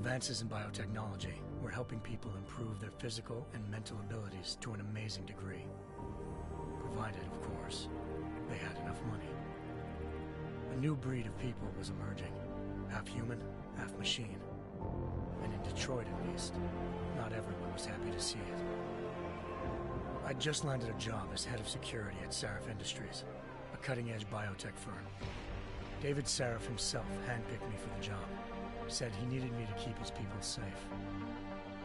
Advances in biotechnology were helping people improve their physical and mental abilities to an amazing degree. Provided, of course, they had enough money. A new breed of people was emerging, half human, half machine. And in Detroit, at least, not everyone was happy to see it. I'd just landed a job as head of security at Sarif Industries, a cutting-edge biotech firm. David Sarif himself handpicked me for the job, said he needed me to keep his people safe.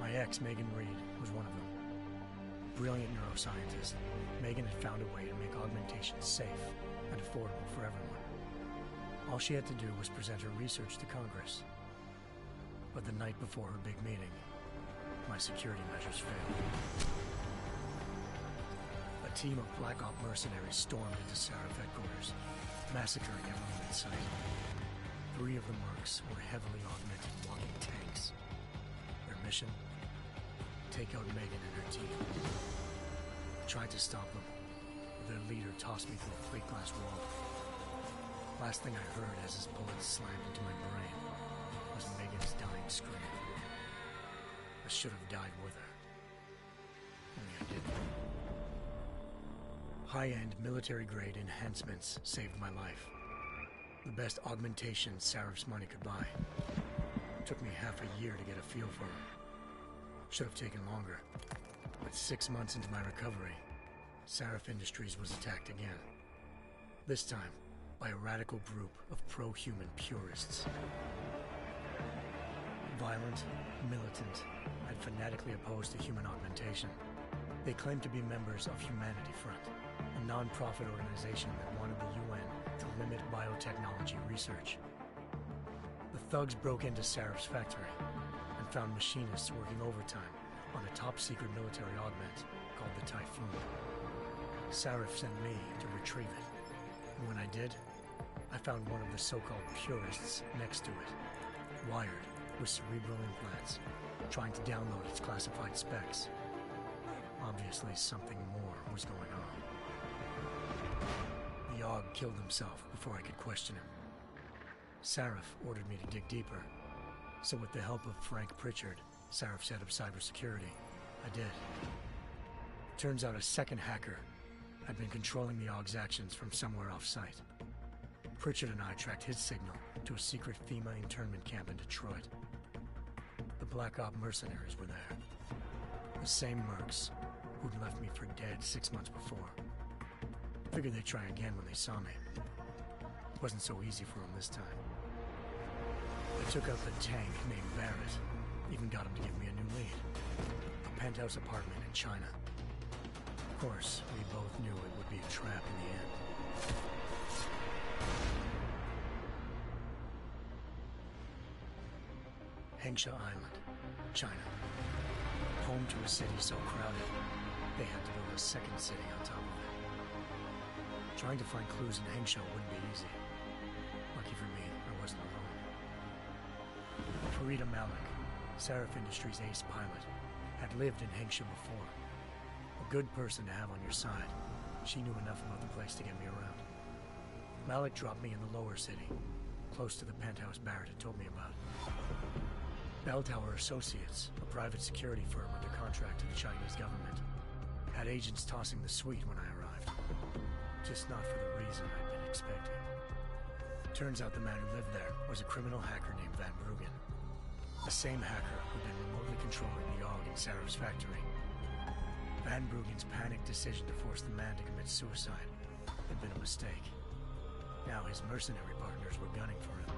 My ex, Megan Reed, was one of them. Brilliant neuroscientist, Megan had found a way to make augmentation safe and affordable for everyone. All she had to do was present her research to Congress. But the night before her big meeting, my security measures failed. A team of Black Op mercenaries stormed into Sarif headquarters, massacring everyone in sight. 3 of the mercs were heavily augmented walking tanks. Their mission? Take out Megan and her team. I tried to stop them, but their leader tossed me through a plate glass wall. Last thing I heard as his bullets slammed into my brain was Megan's dying scream. I should have died with her. Only I didn't. High-end military-grade enhancements saved my life. The best augmentation Sarif's money could buy. It took me half a year to get a feel for her. Should have taken longer. But 6 months into my recovery, Sarif Industries was attacked again. This time, by a radical group of pro-human purists. Violent, militant, and fanatically opposed to human augmentation. They claimed to be members of Humanity Front, a non-profit organization that wanted the UN to limit biotechnology research. The thugs broke into Sarif's factory and found machinists working overtime on a top-secret military augment called the Typhoon. Sarif sent me to retrieve it, and when I did, I found one of the so-called purists next to it, wired with cerebral implants, trying to download its classified specs. Obviously, something more was going on. The Aug killed himself before I could question him. Sarif ordered me to dig deeper, so with the help of Frank Pritchard, Sarif's head of cybersecurity, I did. Turns out a second hacker had been controlling the Aug's actions from somewhere off-site. Pritchard and I tracked his signal to a secret FEMA internment camp in Detroit. The Black Op mercenaries were there. The same mercs who'd left me for dead 6 months before. Figured they'd try again when they saw me. It wasn't so easy for them this time. I took out the tank named Barrett, even got him to give me a new lead. A penthouse apartment in China. Of course, we both knew it would be a trap in the end. Hengsha Island, China. Home to a city so crowded, they had to build a second city on top of it. Trying to find clues in Hengsha wouldn't be easy. Lucky for me, I wasn't alone. Farida Malik, Sarif Industries' ace pilot, had lived in Hengsha before. A good person to have on your side. She knew enough about the place to get me around. Malik dropped me in the lower city, close to the penthouse Barrett had told me about. Bell Tower Associates, a private security firm under contract to the Chinese government, had agents tossing the suite when I arrived. Just not for the reason I'd been expecting. Turns out the man who lived there was a criminal hacker named Van Bruggen. The same hacker who'd been remotely controlling the Aug in Sarif's factory. Van Bruggen's panicked decision to force the man to commit suicide had been a mistake. Now his mercenary partners were gunning for him,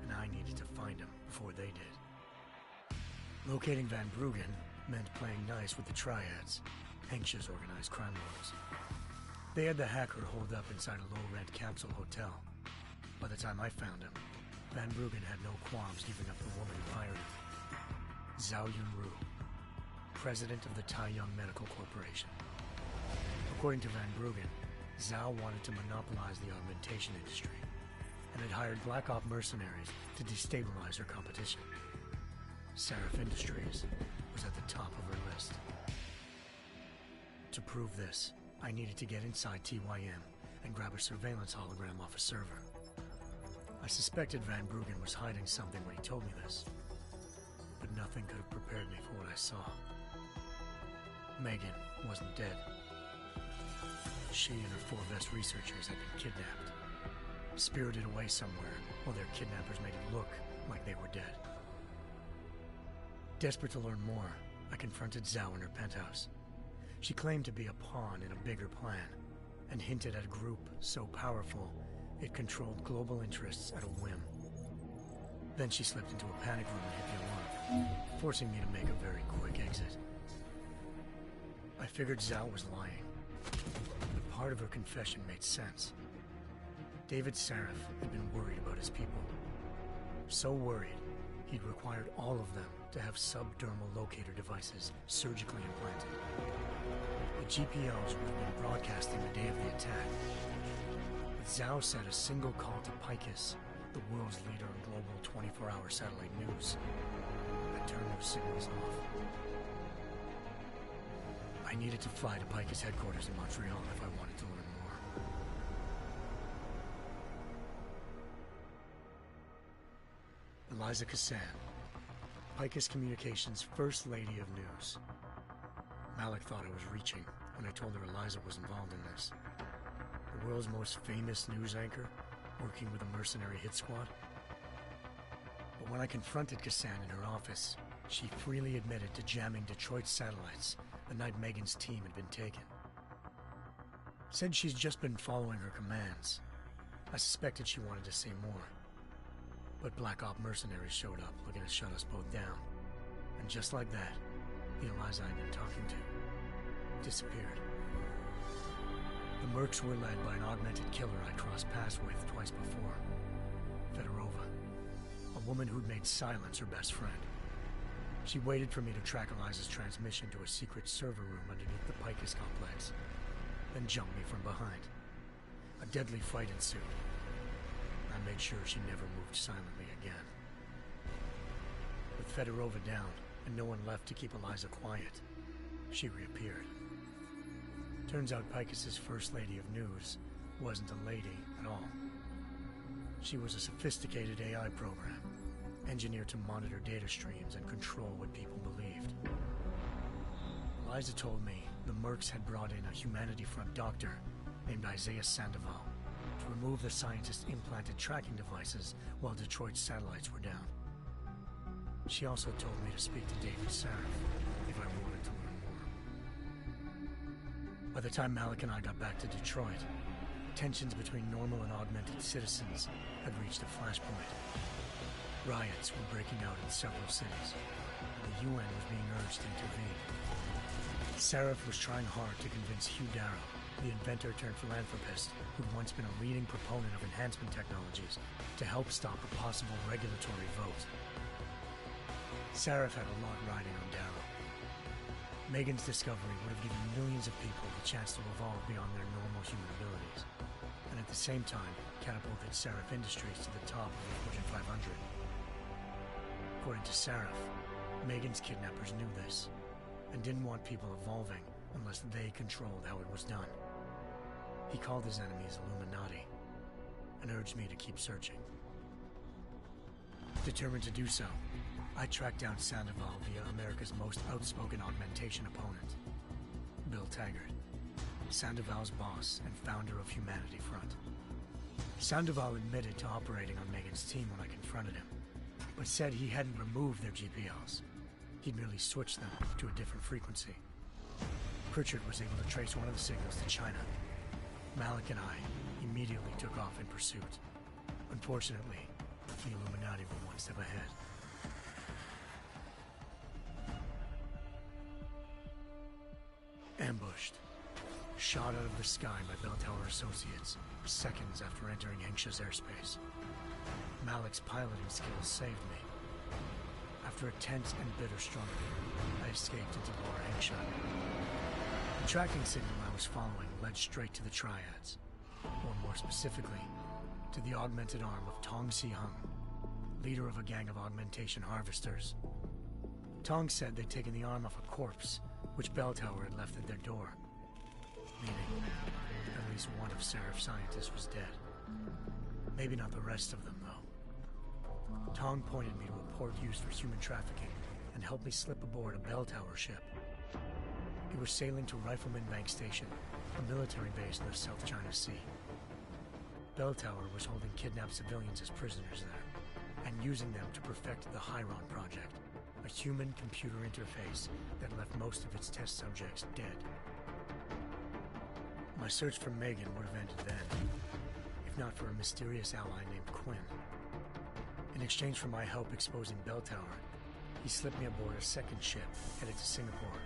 and I needed to find him before they did. Locating Van Bruggen meant playing nice with the Triads, Hengsha's organized crime lords. They had the hacker holed up inside a low-rent capsule hotel. By the time I found him, Van Bruggen had no qualms giving up the woman who hired him. Zhao Yunru, president of the Taiyang Medical Corporation. According to Van Bruggen, Zhao wanted to monopolize the augmentation industry and had hired Black Op mercenaries to destabilize her competition. Sarif Industries was at the top of her list. To prove this, I needed to get inside TYM and grab a surveillance hologram off a server. I suspected Van Bruggen was hiding something when he told me this. nothing could have prepared me for what I saw. Megan wasn't dead. She and her 4 best researchers had been kidnapped, spirited away somewhere while their kidnappers made it look like they were dead. Desperate to learn more, I confronted Zhao in her penthouse. She claimed to be a pawn in a bigger plan, and hinted at a group so powerful it controlled global interests at a whim. Then she slipped into a panic room and hit the alarm, forcing me to make a very quick exit. I figured Zhao was lying, but part of her confession made sense. David Sarif had been worried about his people. So worried, he'd required all of them to have subdermal locator devices surgically implanted. The GPLs would have been broadcasting the day of the attack. But Zhao said a single call to Picus, the world's leader in global 24-hour satellite news, had turned those signals off. I needed to fly to Picus headquarters in Montreal if I wanted to learn more. Eliza Cassan, Picus Communications' First Lady of News. Malik thought I was reaching when I told her Eliza was involved in this. The world's most famous news anchor, working with a mercenary hit squad. But when I confronted Cassan in her office, she freely admitted to jamming Detroit's satellites the night Megan's team had been taken. Said she's just been following her commands. I suspected she wanted to say more. But Black Op mercenaries showed up looking to shut us both down. And just like that, the Eliza I'd been talking to disappeared. The Mercs were led by an augmented killer I crossed paths with twice before. Fedorova, a woman who'd made silence her best friend. She waited for me to track Eliza's transmission to a secret server room underneath the Picus complex, then jumped me from behind. A deadly fight ensued. I made sure she never moved silently again. With Fedorova down and no one left to keep Eliza quiet, she reappeared. Turns out Picus's First Lady of News wasn't a lady at all. She was a sophisticated AI program, engineered to monitor data streams and control what people believed. Eliza told me the Mercs had brought in a Humanity Front doctor named Isaiah Sandoval to remove the scientist's implanted tracking devices while Detroit's satellites were down. She also told me to speak to David Sarif if I wanted to learn more. By the time Malik and I got back to Detroit, tensions between normal and augmented citizens had reached a flashpoint. Riots were breaking out in several cities, and the UN was being urged to intervene. Sarif was trying hard to convince Hugh Darrow, the inventor-turned-philanthropist who'd once been a leading proponent of enhancement technologies, to help stop a possible regulatory vote. Sarif had a lot riding on Darrow. Megan's discovery would have given millions of people the chance to evolve beyond their normal human abilities, and at the same time catapulted Sarif Industries to the top of the Fortune 500. According to Sarif, Megan's kidnappers knew this, and didn't want people evolving unless they controlled how it was done. He called his enemies Illuminati, and urged me to keep searching. Determined to do so, I tracked down Sandoval via America's most outspoken augmentation opponent, Bill Taggart, Sandoval's boss and founder of Humanity Front. Sandoval admitted to operating on Megan's team when I confronted him, but said he hadn't removed their GPLs. He'd merely switched them to a different frequency. Pritchard was able to trace one of the signals to China. Malik and I immediately took off in pursuit. Unfortunately, the Illuminati were one step ahead. Ambushed. Shot out of the sky by Bell Tower Associates, seconds after entering Hengsha's airspace. Malik's piloting skills saved me. After a tense and bitter struggle, I escaped into Lower Hengsha. The tracking signal I was following led straight to the Triads, or more specifically, to the augmented arm of Tong Si-hung, leader of a gang of augmentation harvesters. Tong said they'd taken the arm off a corpse, which Bell Tower had left at their door, meaning at least one of Sarif's scientists was dead. Maybe not the rest of them, though. Tong pointed me to a port used for human trafficking and helped me slip aboard a bell tower ship. It was sailing to Rifleman Bank Station, a military base in the South China Sea. Bell Tower was holding kidnapped civilians as prisoners there, and using them to perfect the Chiron Project, a human-computer interface that left most of its test subjects dead. My search for Megan would have ended then, if not for a mysterious ally named Quinn. In exchange for my help exposing Bell Tower, he slipped me aboard a second ship headed to Singapore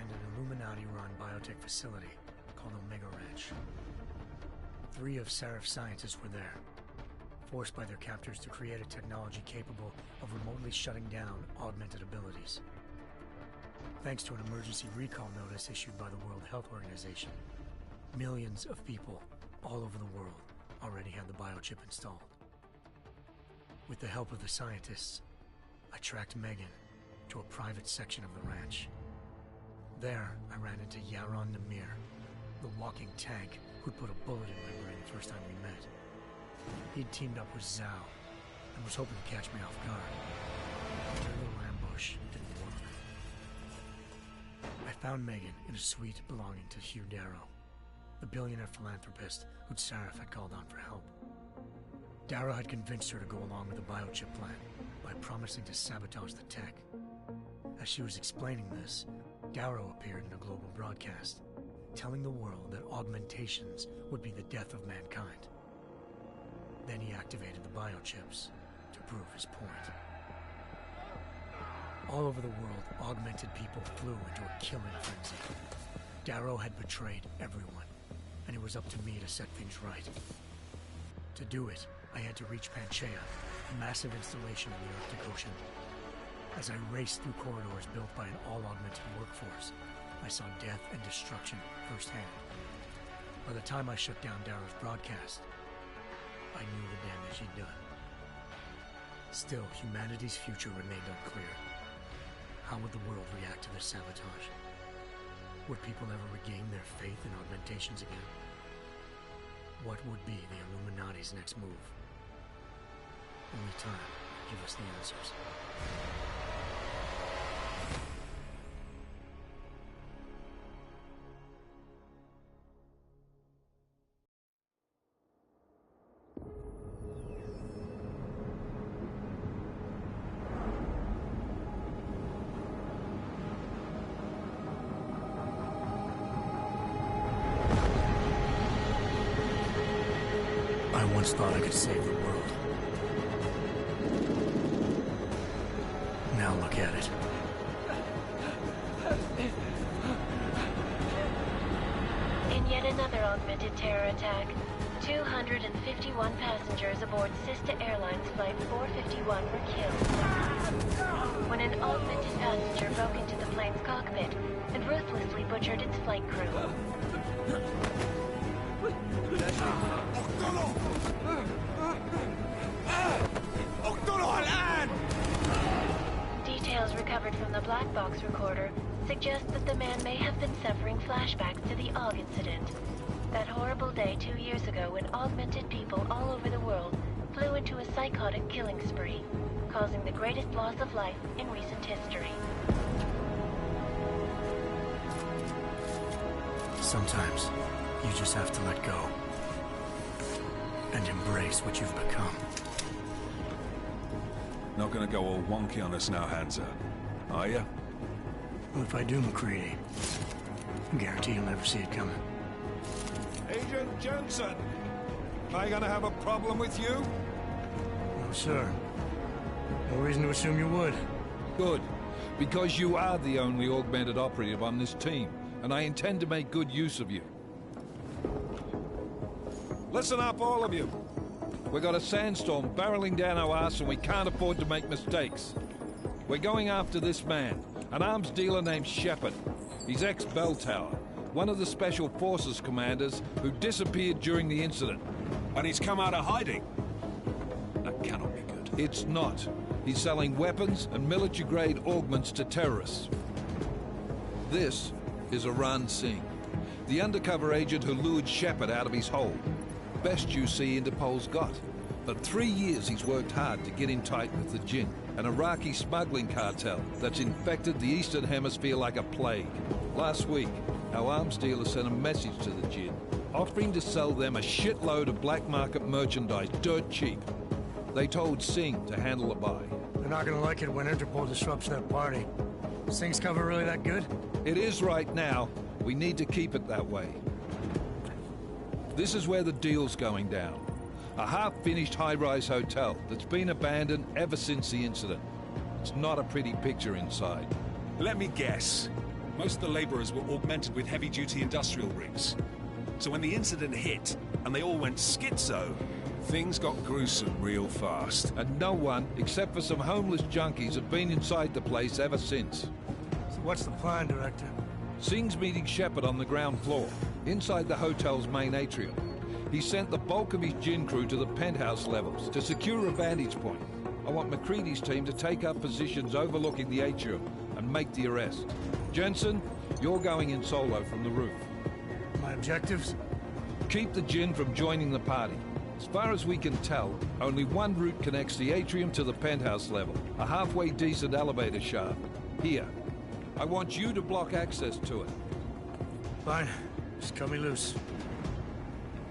and an Illuminati-run biotech facility called Omega Ranch. 3 of Serif's scientists were there, forced by their captors to create a technology capable of remotely shutting down augmented abilities. Thanks to an emergency recall notice issued by the World Health Organization, millions of people all over the world already had the biochip installed. With the help of the scientists, I tracked Megan to a private section of the ranch. There, I ran into Yaron Namir, the walking tank who'd put a bullet in my brain the first time we met. He'd teamed up with Zhao and was hoping to catch me off guard. But their little ambush didn't work. I found Megan in a suite belonging to Hugh Darrow, the billionaire philanthropist who'd Sarif had called on for help. Darrow had convinced her to go along with the biochip plan by promising to sabotage the tech. As she was explaining this, Darrow appeared in a global broadcast, telling the world that augmentations would be the death of mankind. Then he activated the biochips to prove his point. All over the world, augmented people flew into a killing frenzy. Darrow had betrayed everyone, and it was up to me to set things right. To do it, I had to reach Panchaea, a massive installation in the Arctic Ocean. As I raced through corridors built by an all-augmented workforce, I saw death and destruction firsthand. By the time I shut down Darrow's broadcast, I knew the damage he'd done. Still, humanity's future remained unclear. How would the world react to this sabotage? Would people ever regain their faith in augmentations again? What would be the Illuminati's next move? Only time will give us the answers. I once thought I could save the world. Now look at it. In yet another augmented terror attack, 251 passengers aboard Sister Airlines Flight 451 were killed when an augmented passenger broke into the plane's cockpit and ruthlessly butchered its flight crew. Details recovered from the black box recorder suggest that the man may have been suffering flashbacks to the AUG incident. That horrible day 2 years ago when augmented people all over the world flew into a psychotic killing spree, causing the greatest loss of life in recent history. Sometimes, you just have to let go. And embrace what you've become. Not gonna go all wonky on us now, Hansa, are ya? Well, if I do, McCready, I guarantee you'll never see it coming. Agent Jensen! Am I gonna have a problem with you? No, sir. No reason to assume you would. Good. Because you are the only augmented operative on this team, and I intend to make good use of you. Listen up, all of you. We got a sandstorm barreling down our arse and we can't afford to make mistakes. We're going after this man, an arms dealer named Shepard. He's ex-Bell Tower, one of the Special Forces commanders who disappeared during the incident. And he's come out of hiding? That cannot be good. It's not. He's selling weapons and military-grade augments to terrorists. This is Aran Singh, the undercover agent who lured Shepard out of his hole. Best you see Interpol's got. For 3 years he's worked hard to get in tight with the Jinn, an Iraqi smuggling cartel that's infected the Eastern Hemisphere like a plague. Last week, our arms dealer sent a message to the Jinn, offering to sell them a shitload of black market merchandise dirt cheap. They told Singh to handle the buy. They're not gonna like it when Interpol disrupts their party. Singh's cover really that good? It is right now. We need to keep it that way. This is where the deal's going down. A half-finished high-rise hotel that's been abandoned ever since the incident. It's not a pretty picture inside. Let me guess. Most of the laborers were augmented with heavy-duty industrial rigs. So when the incident hit, and they all went schizo, things got gruesome real fast. And no one, except for some homeless junkies, have been inside the place ever since. So what's the plan, Director? Singh's meeting Shepard on the ground floor, inside the hotel's main atrium. He sent the bulk of his Jinn crew to the penthouse levels to secure a vantage point. I want McCready's team to take up positions overlooking the atrium and make the arrest. Jensen, you're going in solo from the roof. My objectives? Keep the Jinn from joining the party. As far as we can tell, only one route connects the atrium to the penthouse level. A halfway decent elevator shaft. Here. I want you to block access to it. Fine. Just cut me loose.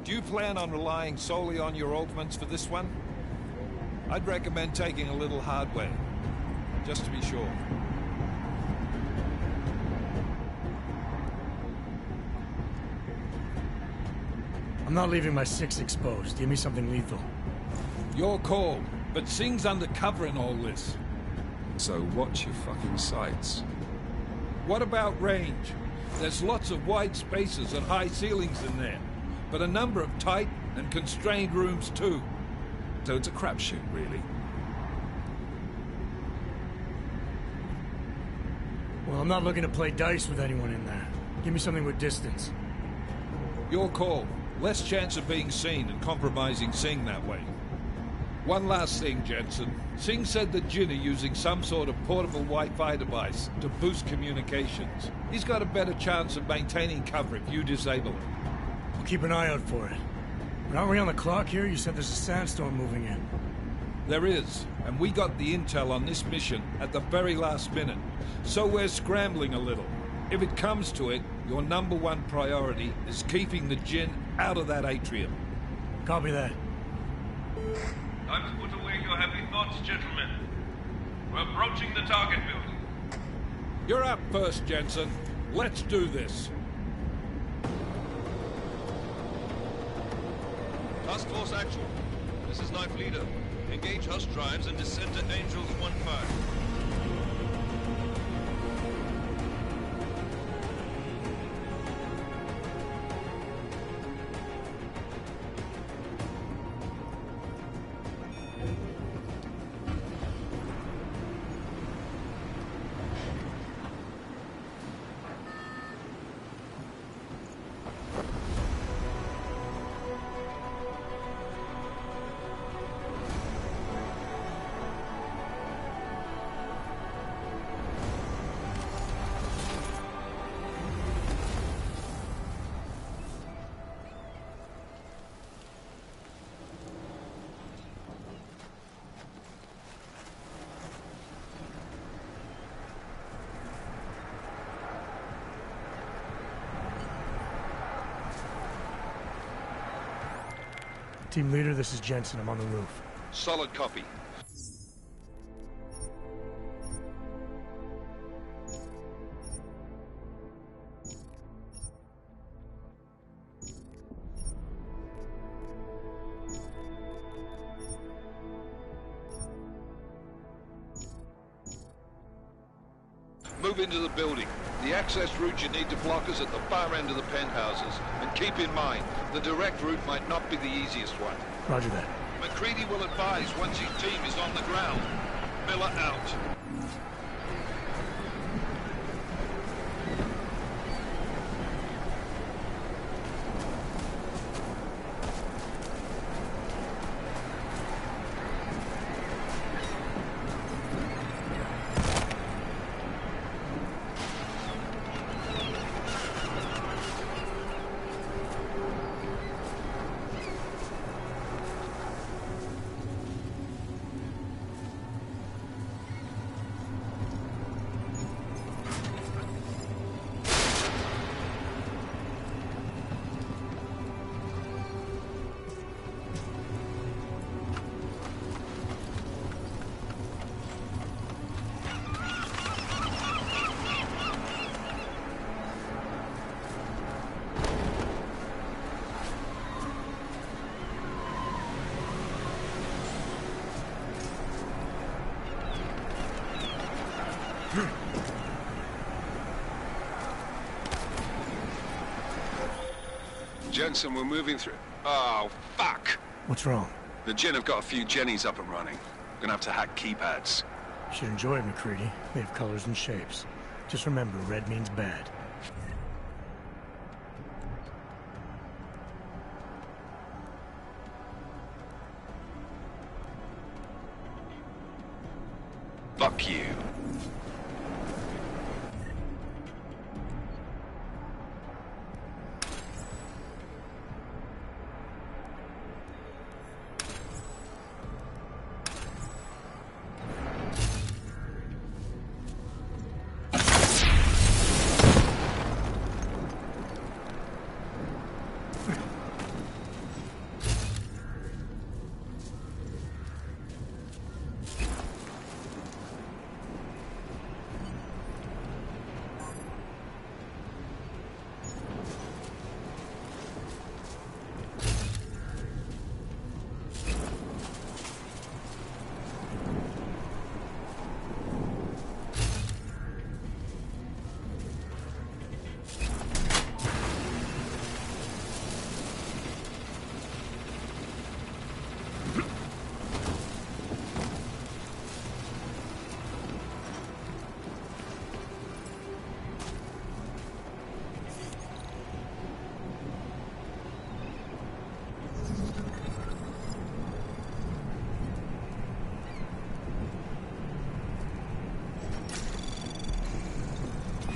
Do you plan on relying solely on your ultimates for this one? I'd recommend taking a little hardware, just to be sure. I'm not leaving my 6 exposed. Give me something lethal. Your call, but Singh's undercover in all this. So watch your fucking sights. What about range? There's lots of wide spaces and high ceilings in there, but a number of tight and constrained rooms too. So it's a crapshoot, really. Well, I'm not looking to play dice with anyone in there. Give me something with distance. Your call. Less chance of being seen and compromising Singh that way. One last thing, Jensen. Singh said the Jinn are using some sort of portable Wi-Fi device to boost communications. He's got a better chance of maintaining cover if you disable it. I'll keep an eye out for it. But aren't we on the clock here? You said there's a sandstorm moving in. There is, and we got the intel on this mission at the very last minute. So we're scrambling a little. If it comes to it, your #1 priority is keeping the Jinn out of that atrium. Copy that. Time to put away your happy thoughts, gentlemen. We're approaching the target building. You're up first, Jensen. Let's do this. Task Force Actual. This is Knife Leader. Engage Hush drives and descend to Angels 1-5. Team leader, this is Jensen. I'm on the roof. Solid copy. Move into the building. The access route you need to block is at the far end of the penthouses. And keep in mind, the direct route might not be the easiest one. Roger that. McCready will advise once his team is on the ground. Miller out. Jensen, we're moving through... Oh, fuck! What's wrong? The Jinn have got a few Jennies up and running. Gonna have to hack keypads. You should enjoy it, McCready. They have colors and shapes. Just remember, red means bad. Fuck you.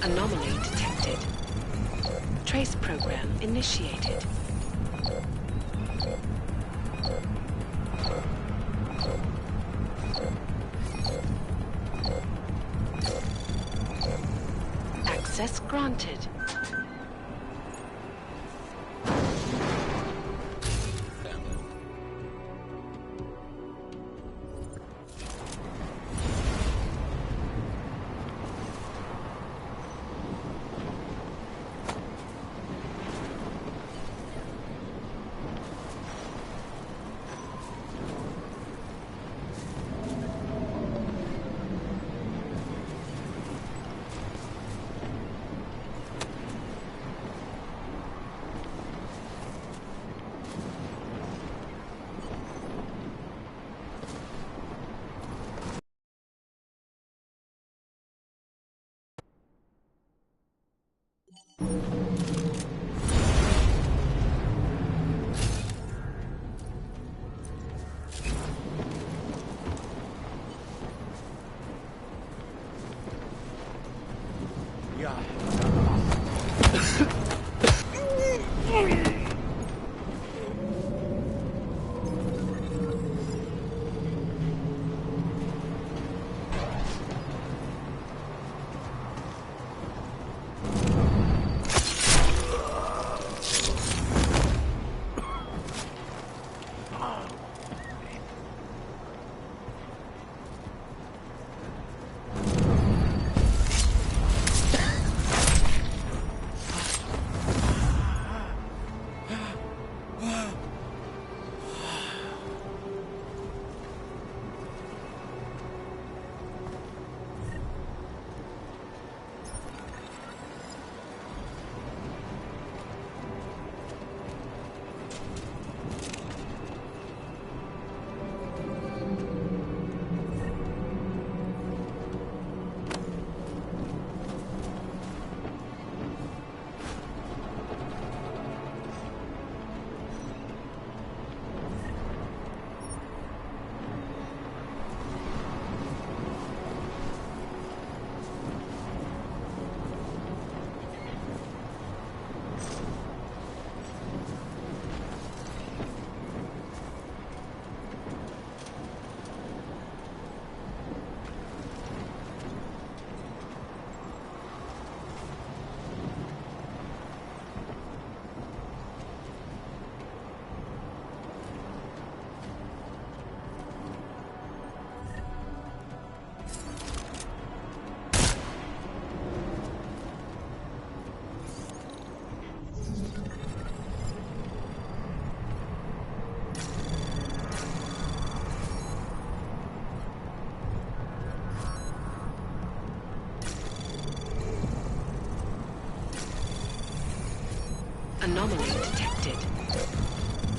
Anomaly detected. Trace program initiated. Access granted. Anomaly detected.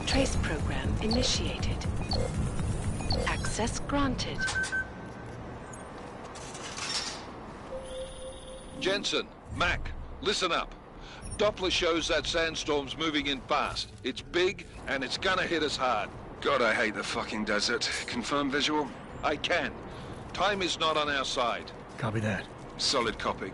Trace program initiated. Access granted. Jensen, Mac, listen up. Doppler shows that sandstorm's moving in fast. It's big, and it's gonna hit us hard. God, I hate the fucking desert. Confirm visual? I can. Time is not on our side. Copy that. Solid copy.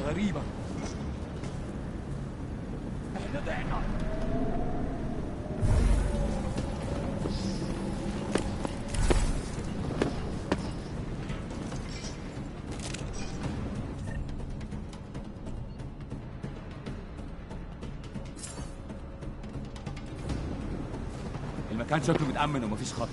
غريبة. احنا ضعنا. المكان شكله متأمن ومفيش خطر.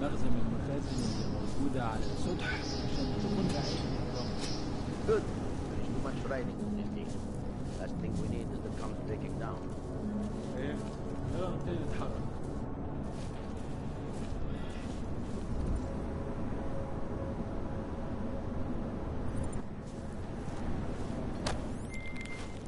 المخزن المخازن اللي موجودة على السطح عشان تكون بعيد من الرمل. Good. There's too much writing in this thing. Last thing we need is the tunnel taking down. ايه؟ يلا نبتدي نتحرك.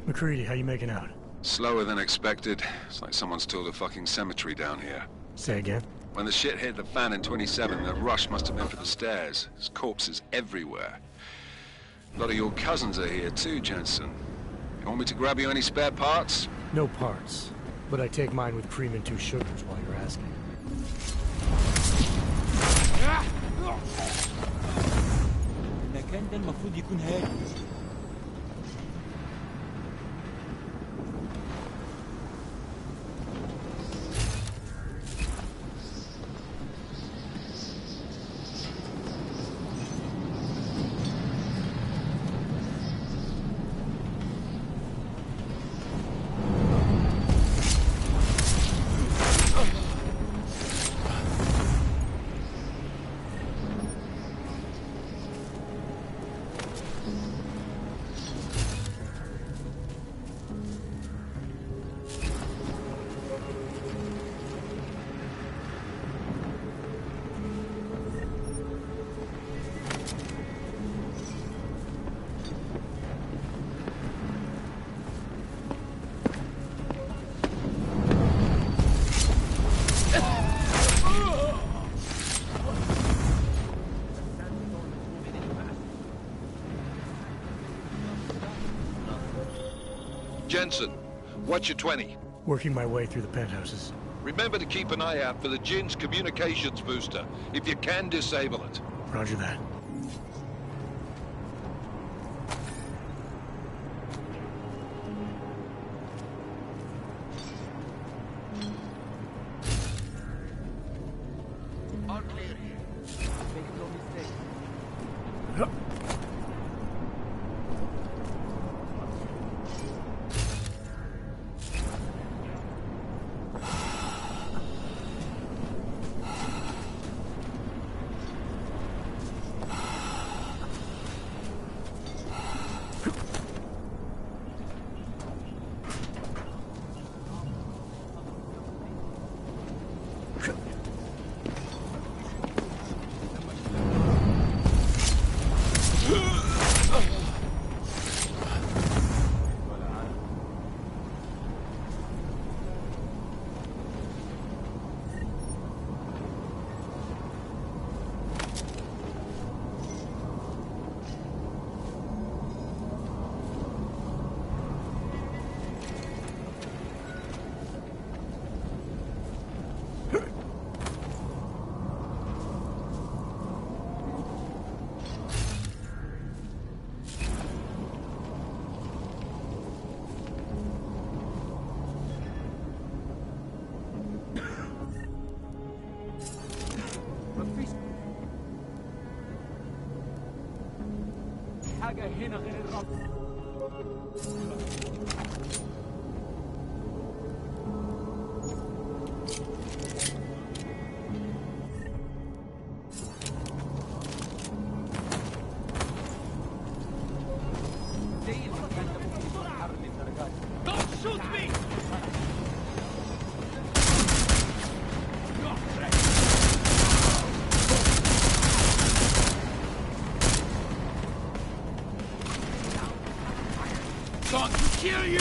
McCready, how you making out? Slower than expected. It's like someone's tilled a fucking cemetery down here. Say again? When the shit hit the fan in 27, the rush must have been for the stairs. There's corpses everywhere. A lot of your cousins are here too, Jensen. You want me to grab you any spare parts? No parts. But I take mine with cream and 2 sugars while you're asking. المكان ده المفروض يكون هادي. Jensen, what's your 20? Working my way through the penthouses. Remember to keep an eye out for the Jinn's communications booster. If you can, disable it. Roger that. All clear here. Make no mistake. حاجة هنا غير الرب. Don't shoot me! Going to kill you!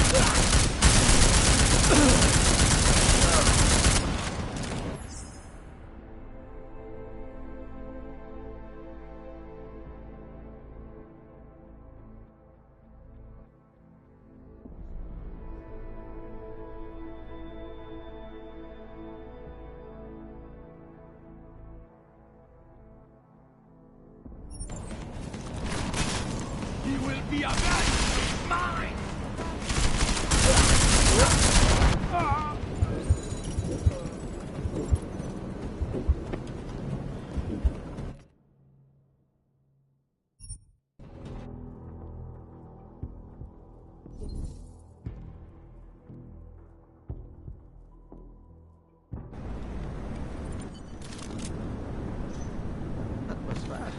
He will be avenged! Mine! That was fast.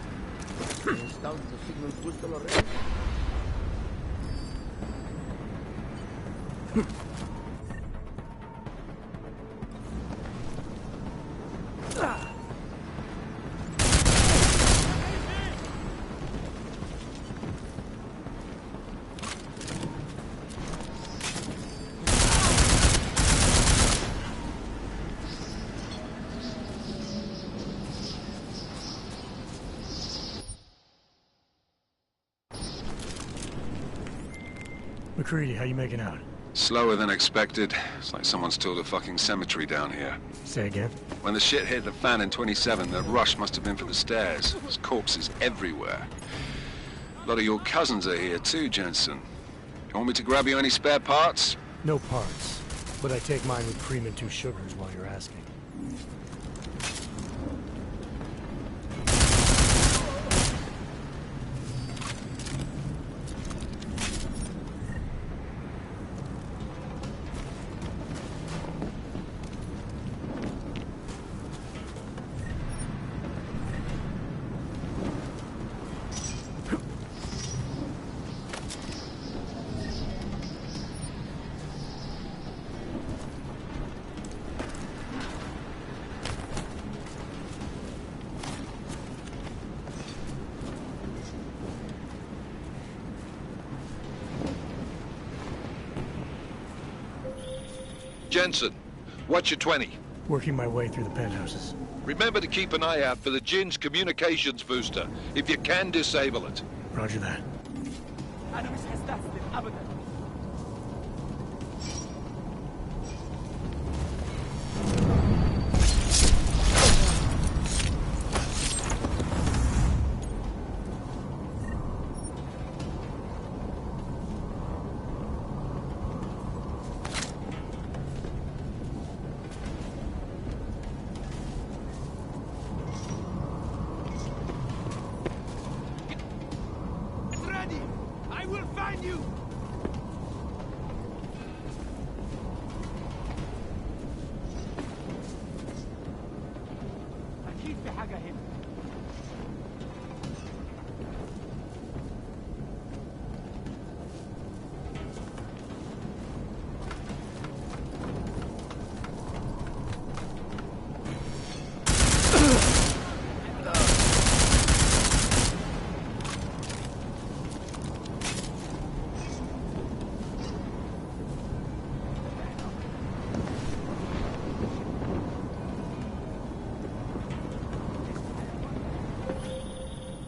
Installed the signal booster already. McCready, how you making out? Slower than expected. It's like someone's tilled a fucking cemetery down here. Say again? When the shit hit the fan in 27, the rush must have been for the stairs. There's corpses everywhere. A lot of your cousins are here too, Jensen. You want me to grab you any spare parts? No parts. But I take mine with cream and 2 sugars while you're asking. Jensen, what's your 20? Working my way through the penthouses. Remember to keep an eye out for the Jinn's communications booster. If you can, disable it. Roger that. أنا مش هستسلم أبدا. أكيد في حاجة هنا.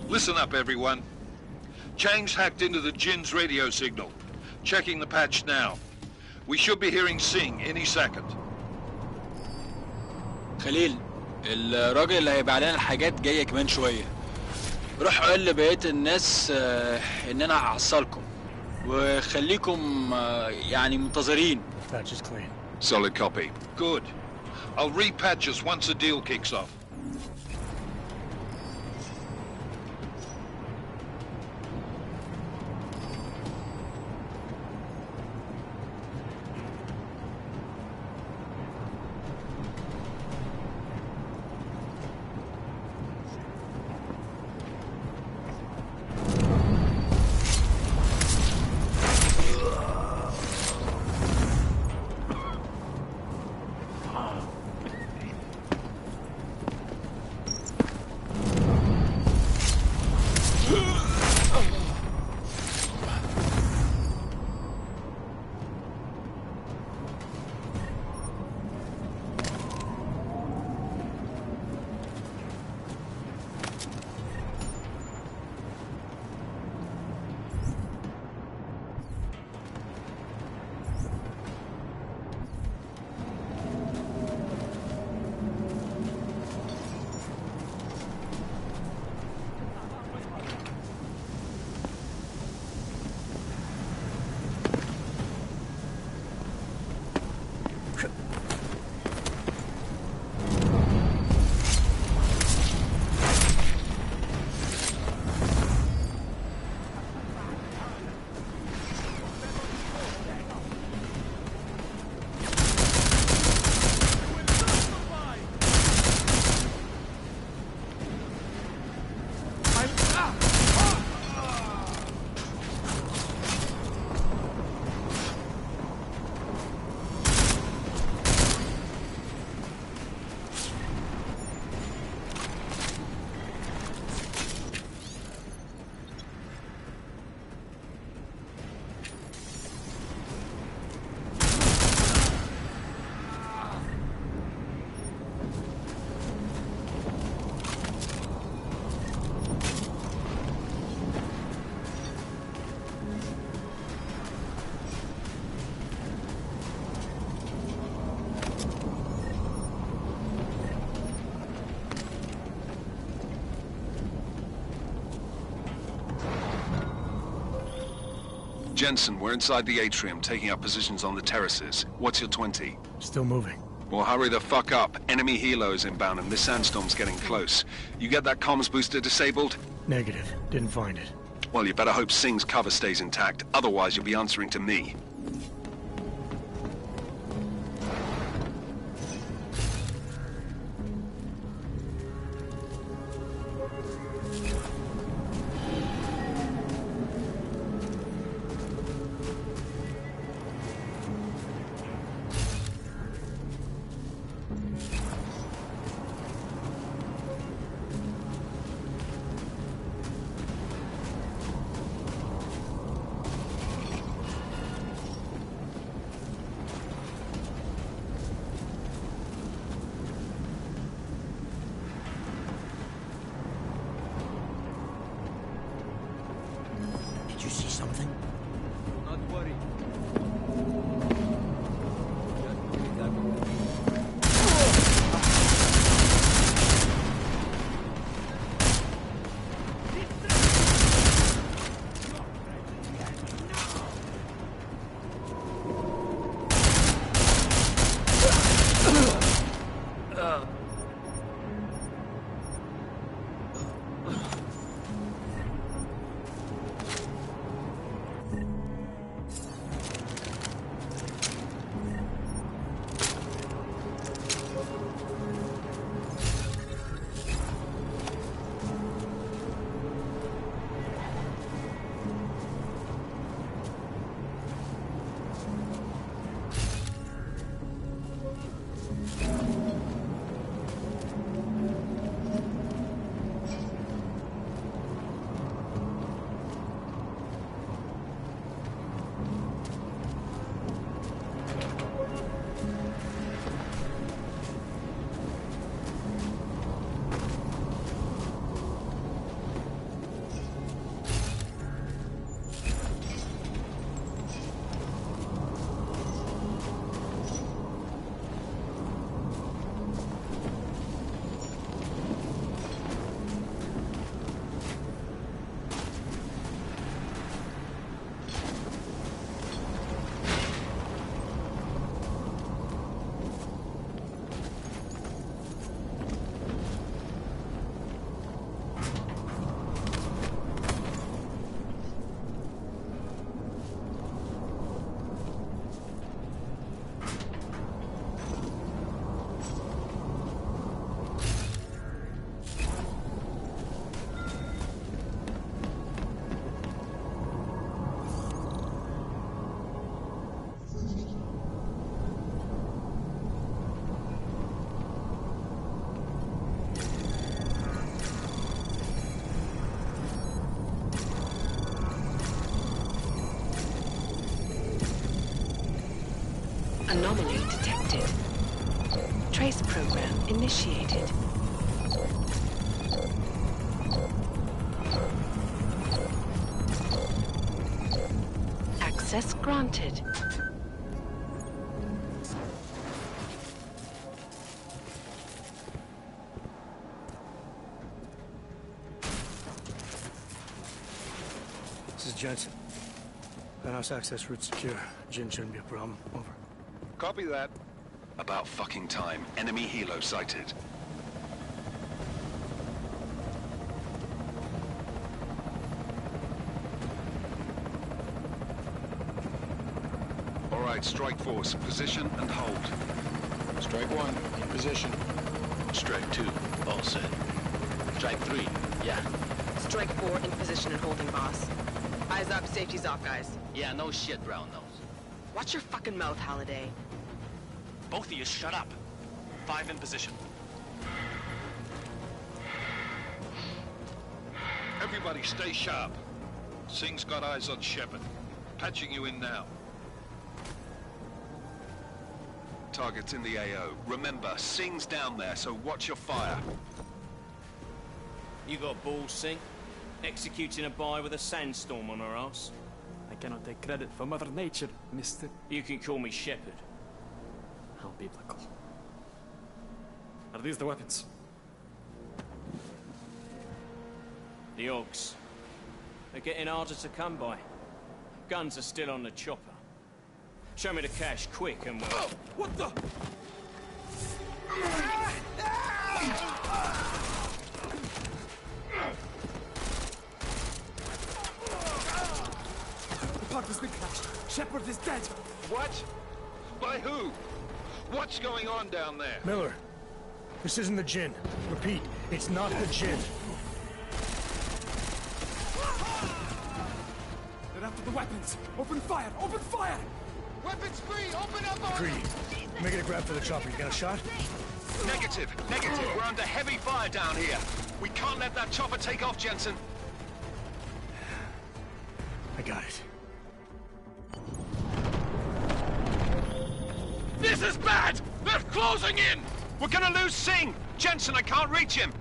Listen up, everyone. Chang's hacked into the Jin's radio signal. Checking the patch now. We should be hearing Sing any second. خليل، الراجل اللي هيبقى علينا الحاجات جاية كمان شوية. روح قول لبقية الناس إن أنا هحصلكم وخليكم يعني منتظرين. Patch is clean. Solid copy. Good. I'll repatch us once the deal kicks off. Jensen, we're inside the atrium, taking up positions on the terraces. What's your 20? Still moving. Well, hurry the fuck up. Enemy helo is inbound and this sandstorm's getting close. You get that comms booster disabled? Negative. Didn't find it. Well, you better hope Sing's cover stays intact. Otherwise, you'll be answering to me. Did you see something? Not worry. Anomaly detected. Trace program initiated. Access granted. This is Jensen. Penthouse access route secure. Jin shouldn't be a problem. Over. Copy that. About fucking time. Enemy helo sighted. All right, strike force. Position and hold. Strike 1, in position. Strike 2, all set. Strike 3, yeah. Strike 4, in position and holding, boss. Eyes up, safety's off, guys. Yeah, no shit, brown nose. Watch your fucking mouth, Halliday. Both of you, shut up. 5 in position. Everybody stay sharp. Singh's got eyes on Shepard. Patching you in now. Target's in the AO. Remember, Singh's down there, so watch your fire. You got balls, Singh? Executing a buy with a sandstorm on our ass? I cannot take credit for Mother Nature, mister. You can call me Shepard. How biblical. Are these the weapons? The Ogs. They're getting harder to come by. Guns are still on the chopper. Show me the cash, quick, and we'll... Oh, what the? The park has been crashed. Shepard is dead. What? By who? What's going on down there? Miller, this isn't the Jinn. Repeat, it's not the Jinn. They're after the weapons. Open fire! Open fire! Weapons free! Open up! Greedy, make it a grab for the chopper. You got a shot? Negative. We're under heavy fire down here. We can't let that chopper take off, Jensen. I got it. This is bad! They're closing in! We're gonna lose Singh! Jensen, I can't reach him!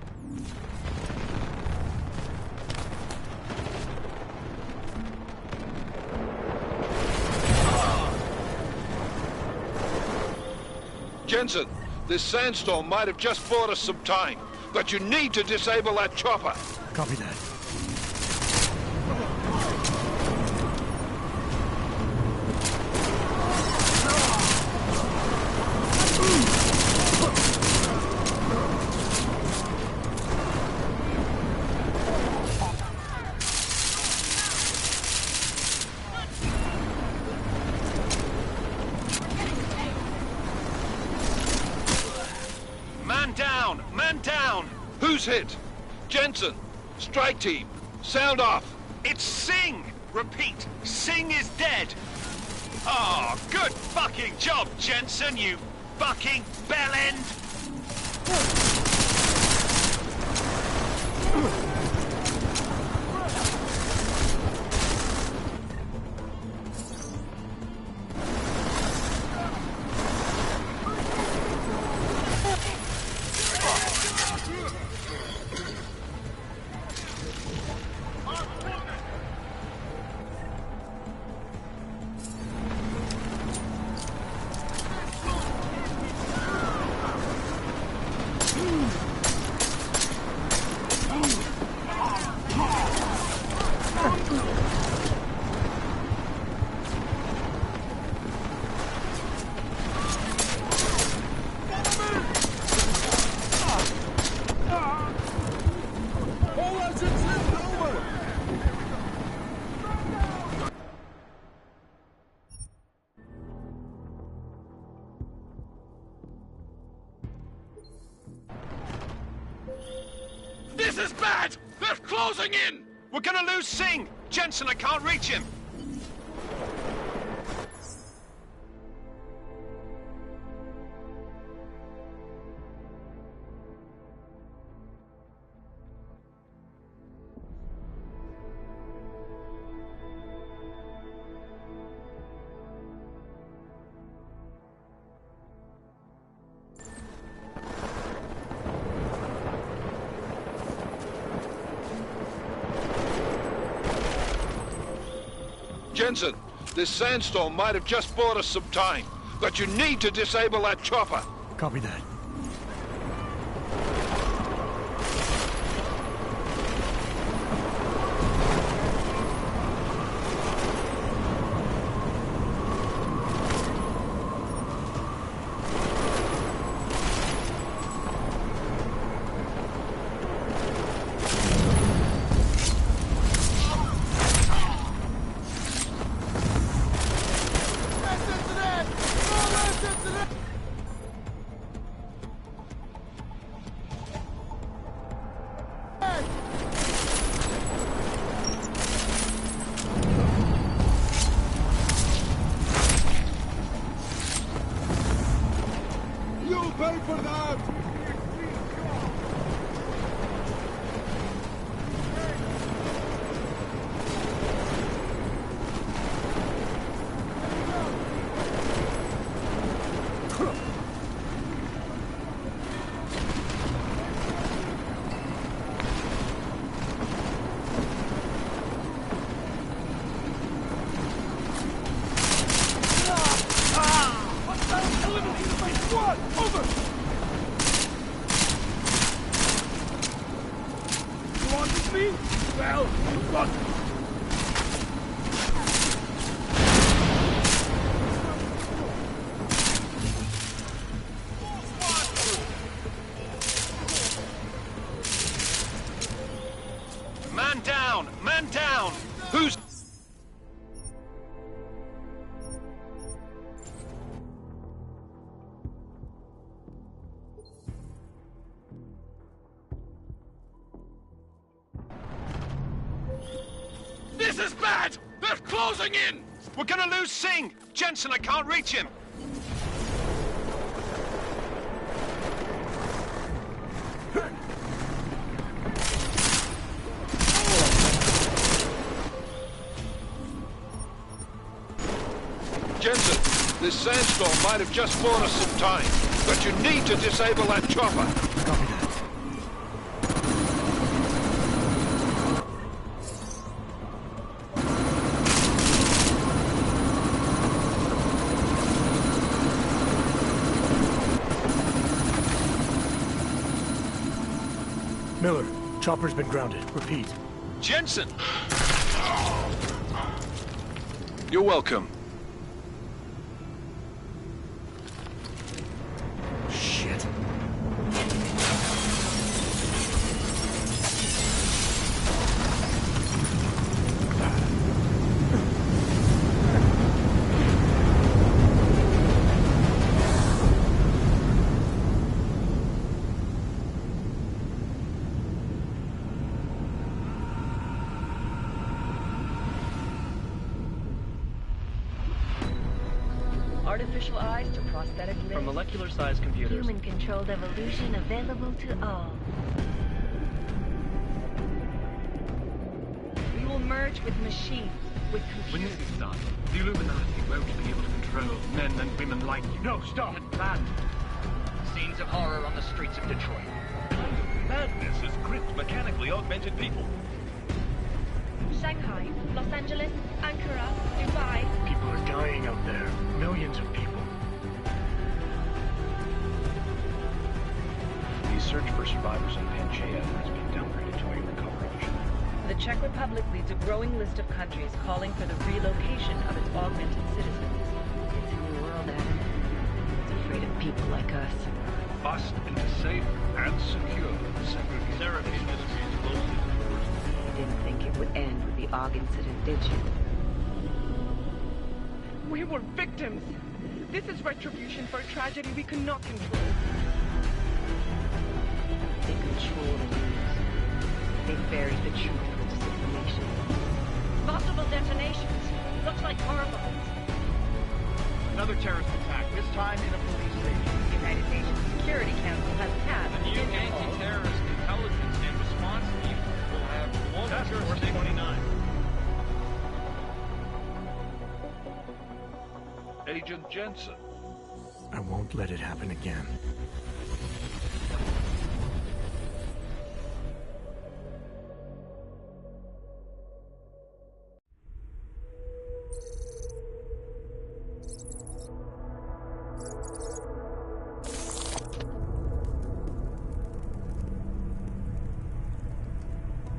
Jensen, this sandstorm might have just bought us some time, but you need to disable that chopper. Copy that. Man down! Who's hit? Jensen! Strike team! Sound off! It's Singh! Repeat, Singh is dead! Oh, good fucking job, Jensen, you fucking bellend! This is bad! They're closing in! We're gonna lose Singh! Jensen, I can't reach him! Jensen, this sandstorm might have just bought us some time, but you need to disable that chopper. Copy that. Man down! Who's... This is bad! They're closing in! We're gonna lose Singh! Jensen, I can't reach him! Jensen, this sandstorm might have just bought us some time, but you need to disable that chopper. Copy that. Miller, chopper's been grounded. Repeat. Jensen! You're welcome. Shit. Artificial eyes to prosthetic limbs. From molecular-sized computers. Human-controlled evolution available to all. We will merge with machines, with computers. When this is done, the Illuminati won't be able to control men and women like you. No, stop! And planned. Scenes of horror on the streets of Detroit. Madness has gripped mechanically augmented people. Shanghai, Los Angeles, Ankara, Dubai. People are dying out there. Millions of people. The search for survivors in Pangaea has been downgraded to a recovery mission. The Czech Republic leads a growing list of countries calling for the relocation of its augmented citizens. It's a new world, Adam. It's afraid of people like us. Bust into safe and secure segregation. Therapy industries closely. You didn't think it would end with the AUG incident, did you? We were victims. This is retribution for a tragedy we cannot control. They control the news. They buried the truth with disinformation. Multiple detonations. Looks like hormones. Another terrorist attack, this time in a police station. The United Nations Security Council has passed The new anti-terrorist intelligence and response team will have Task Force 29. Agent Jensen. I won't let it happen again.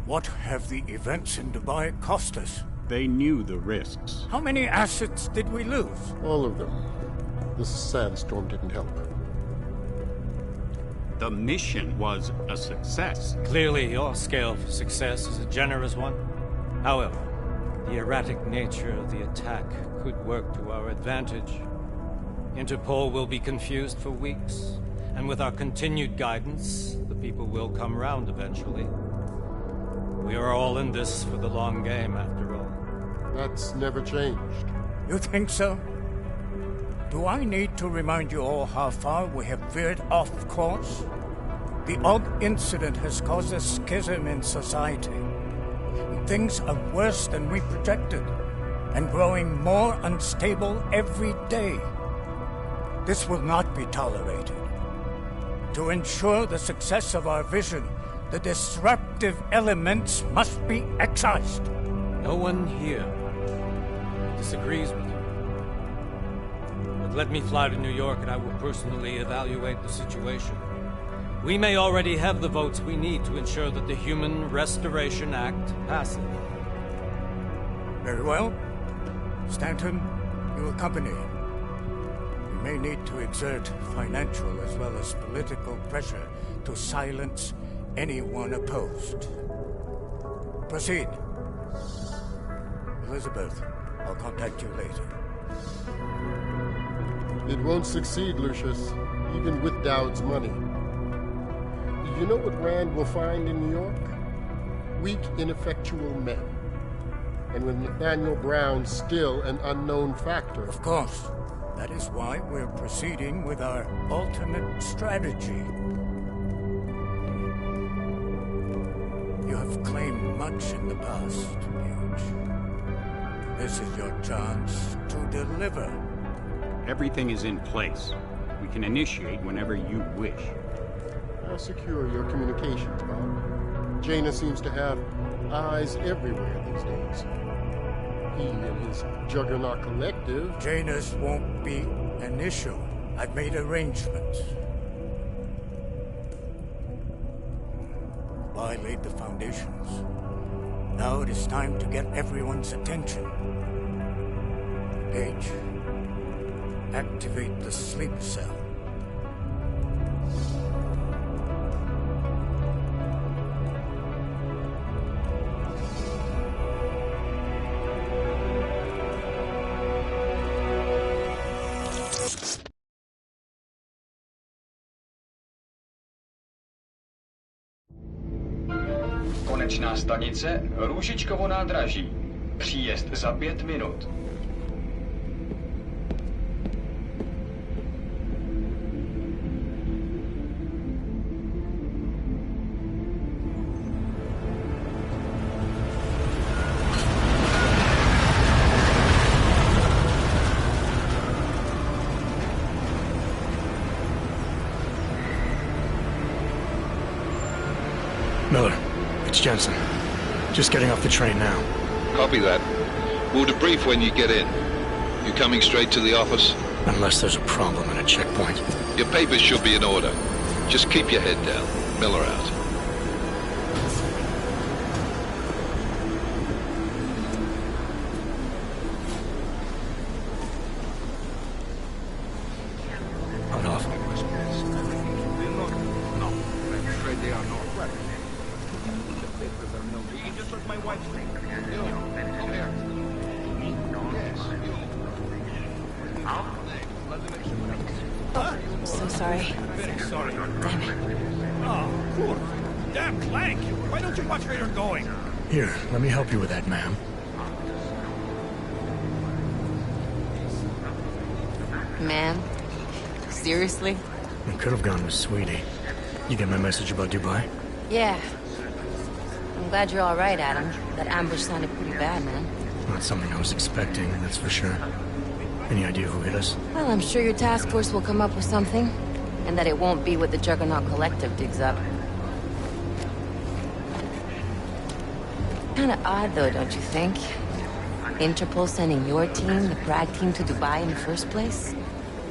What have the events in Dubai cost us? They knew the risks. How many assets did we lose? All of them. This sandstorm didn't help. The mission was a success. Clearly, your scale for success is a generous one. However, the erratic nature of the attack could work to our advantage. Interpol will be confused for weeks, and with our continued guidance, the people will come round eventually. We are all in this for the long game, after all. That's never changed. You think so? Do I need to remind you all how far we have veered off course? The Og incident has caused a schism in society. Things are worse than we projected, and growing more unstable every day. This will not be tolerated. To ensure the success of our vision, the disruptive elements must be excised. No one here disagrees with you. But let me fly to New York and I will personally evaluate the situation. We may already have the votes we need to ensure that the Human Restoration Act passes. Very well. Stanton, you accompany. We may need to exert financial as well as political pressure to silence anyone opposed. Proceed. Elizabeth, I'll contact you later. It won't succeed, Lucius, even with Dowd's money. You know what Rand will find in New York? Weak, ineffectual men. And with Nathaniel Brown still an unknown factor. Of course. That is why we're proceeding with our alternate strategy. You have claimed much in the past, Huge. This is your chance to deliver. Everything is in place. We can initiate whenever you wish. I'll secure your communications, Bob. Jaina seems to have eyes everywhere these days. He and his Juggernaut Collective... Jaina's won't be an issue. I've made arrangements. I laid the foundations. Now it is time to get everyone's attention. Page, activate the sleep cell. Konečná stanice Růžičkovo nádraží. Příjezd za 5 minut. Miller, it's Jensen. Just getting off the train now. Copy that. We'll debrief when you get in. You coming straight to the office? Unless there's a problem at a checkpoint. Your papers should be in order. Just keep your head down. Miller out. Right off. No, I'm afraid they are not. Just let my wife think. Come here. I'm so sorry. Very sorry. Damn it. Oh, poor. Damn Clank. Why don't you watch where you're going? Here, let me help you with that, ma'am. Man? Seriously? I could have gone with Sweetie. You get my message about Dubai? Yeah. I'm glad you're all right, Adam. That ambush sounded pretty bad, man. Not something I was expecting, that's for sure. Any idea who hit us? Well, I'm sure your task force will come up with something. And that it won't be what the Juggernaut Collective digs up. Kinda odd, though, don't you think? Interpol sending your team, the Prague team, to Dubai in the first place?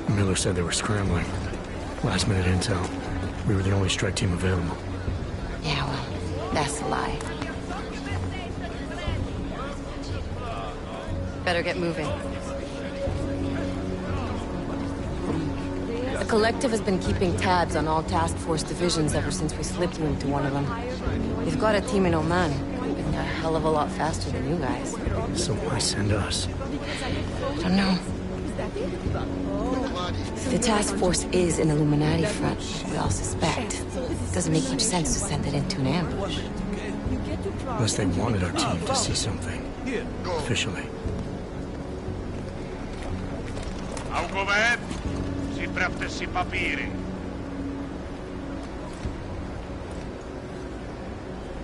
Miller said they were scrambling. Last minute intel. We were the only strike team available. Yeah, well, that's a lie. Better get moving. The Collective has been keeping tabs on all task force divisions ever since we slipped you into one of them. They've got a team in Oman, moving a hell of a lot faster than you guys. So why send us? I don't know. If the task force is an Illuminati front, we all suspect, it doesn't make much sense to send it into an ambush. Unless they wanted our team to see something. Officially. Augoved, připravte si papíry.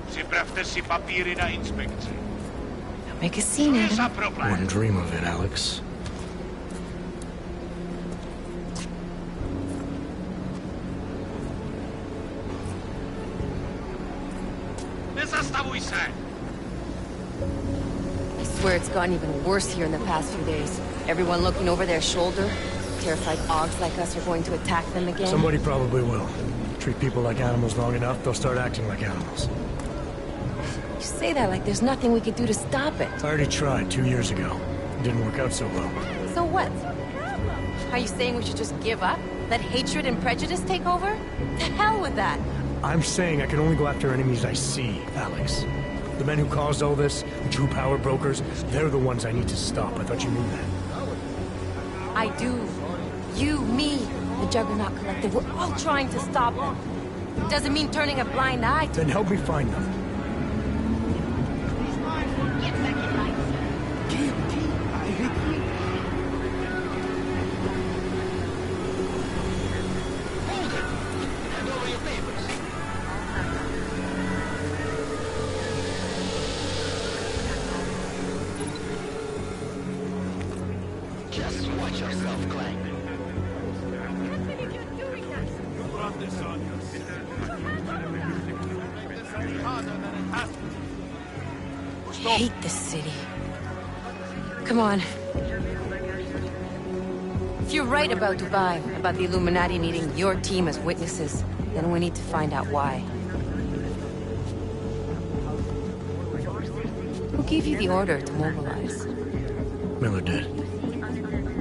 Připravte si papíry na inspekci. Make a scene, Adam. Wouldn't dream of it, Alex. Nezastavuj se! I swear it's gotten even worse here in the past few days. Everyone looking over their shoulder. Terrified Augs like us are going to attack them again. Somebody probably will. Treat people like animals long enough, they'll start acting like animals. You say that like there's nothing we could do to stop it. I already tried 2 years ago. It didn't work out so well. So what? Are you saying we should just give up? Let hatred and prejudice take over? To hell with that! I'm saying I can only go after enemies I see, Alex. The men who caused all this, the true power brokers, they're the ones I need to stop. I thought you knew that. I do. You, me, the Juggernaut Collective, we're all trying to stop them. It doesn't mean turning a blind eye to... Then help me find them. Just watch yourself, Clank. I hate this city. Come on. If you're right about Dubai, about the Illuminati needing your team as witnesses, then we need to find out why. Who gave you the order to mobilize? Miller did.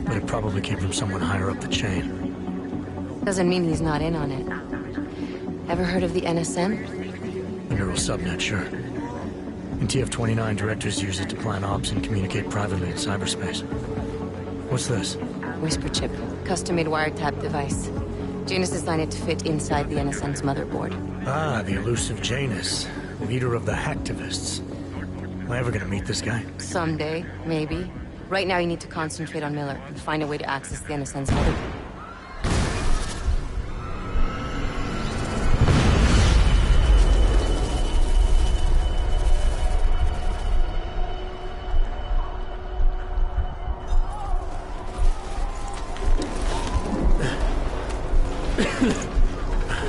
But it probably came from someone higher up the chain. Doesn't mean he's not in on it. Ever heard of the NSM? The neural subnet, sure. In TF-29, directors use it to plan ops and communicate privately in cyberspace. What's this? Whisper chip. Custom-made wiretap device. Janus designed it to fit inside the NSM's motherboard. Ah, the elusive Janus. Leader of the hacktivists. Am I ever gonna meet this guy? Someday, maybe. Right now you need to concentrate on Miller and find a way to access the NSM's motherboard.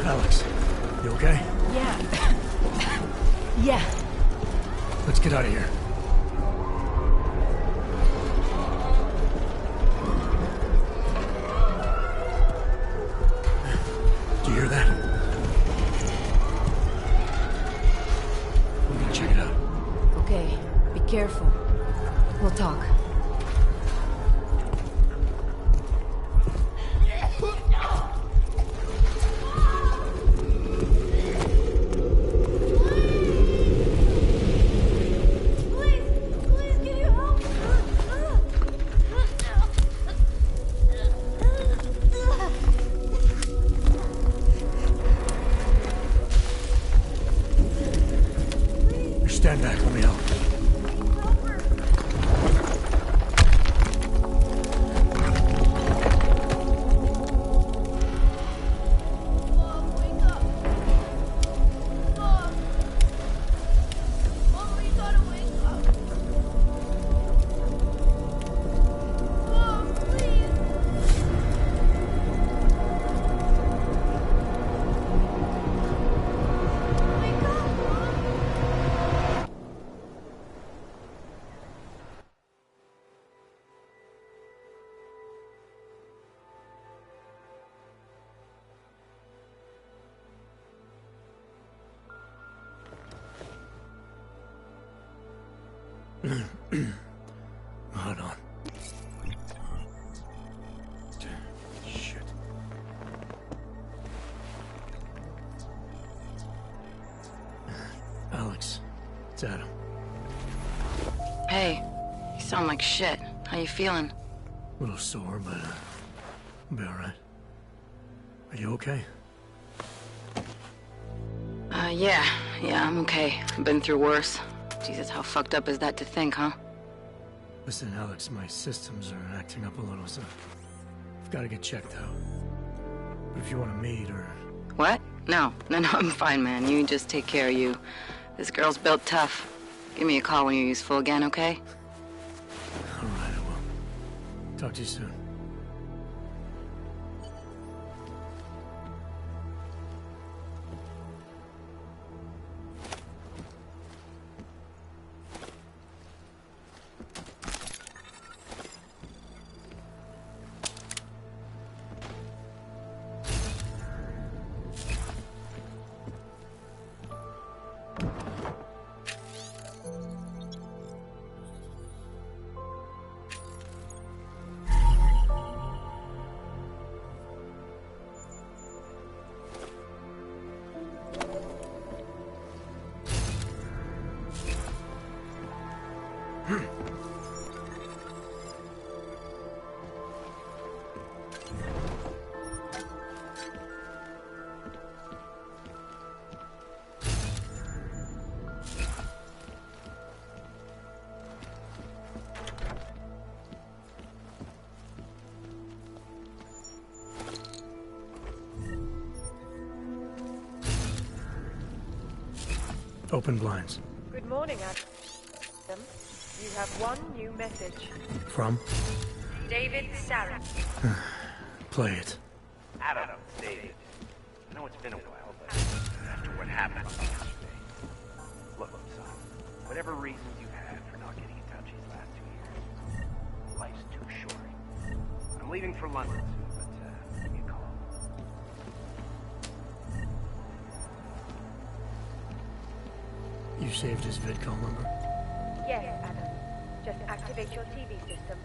Alex, you okay? Yeah. Yeah. Let's get out of here. Do you hear that? We're gonna check it out. Okay, be careful. We'll talk. Stand back, let me help. Hold on. Shit. Alex, it's Adam. Hey, you sound like shit. How you feeling? A little sore, but I'll be alright. Are you okay? Yeah, I'm okay. I've been through worse. Jesus, how fucked up is that to think, huh? Listen, Alex, my systems are acting up a little, so I've got to get checked out. But if you want to meet or... What? No, I'm fine, man. You just take care of you. This girl's built tough. Give me a call when you're useful again, okay? Alright, I will. Talk to you soon. Open blinds. Good morning, Adam. You have one new message. From? David Sarah. Play it. Adam, David. I know it's been a while, but after what happened yesterday... Look, son, whatever reasons you had for not getting in touch these last 2 years, life's too short. I'm leaving for London soon, but give me a call. You saved his vidcall number? Yes, Adam. Just activate your TV system.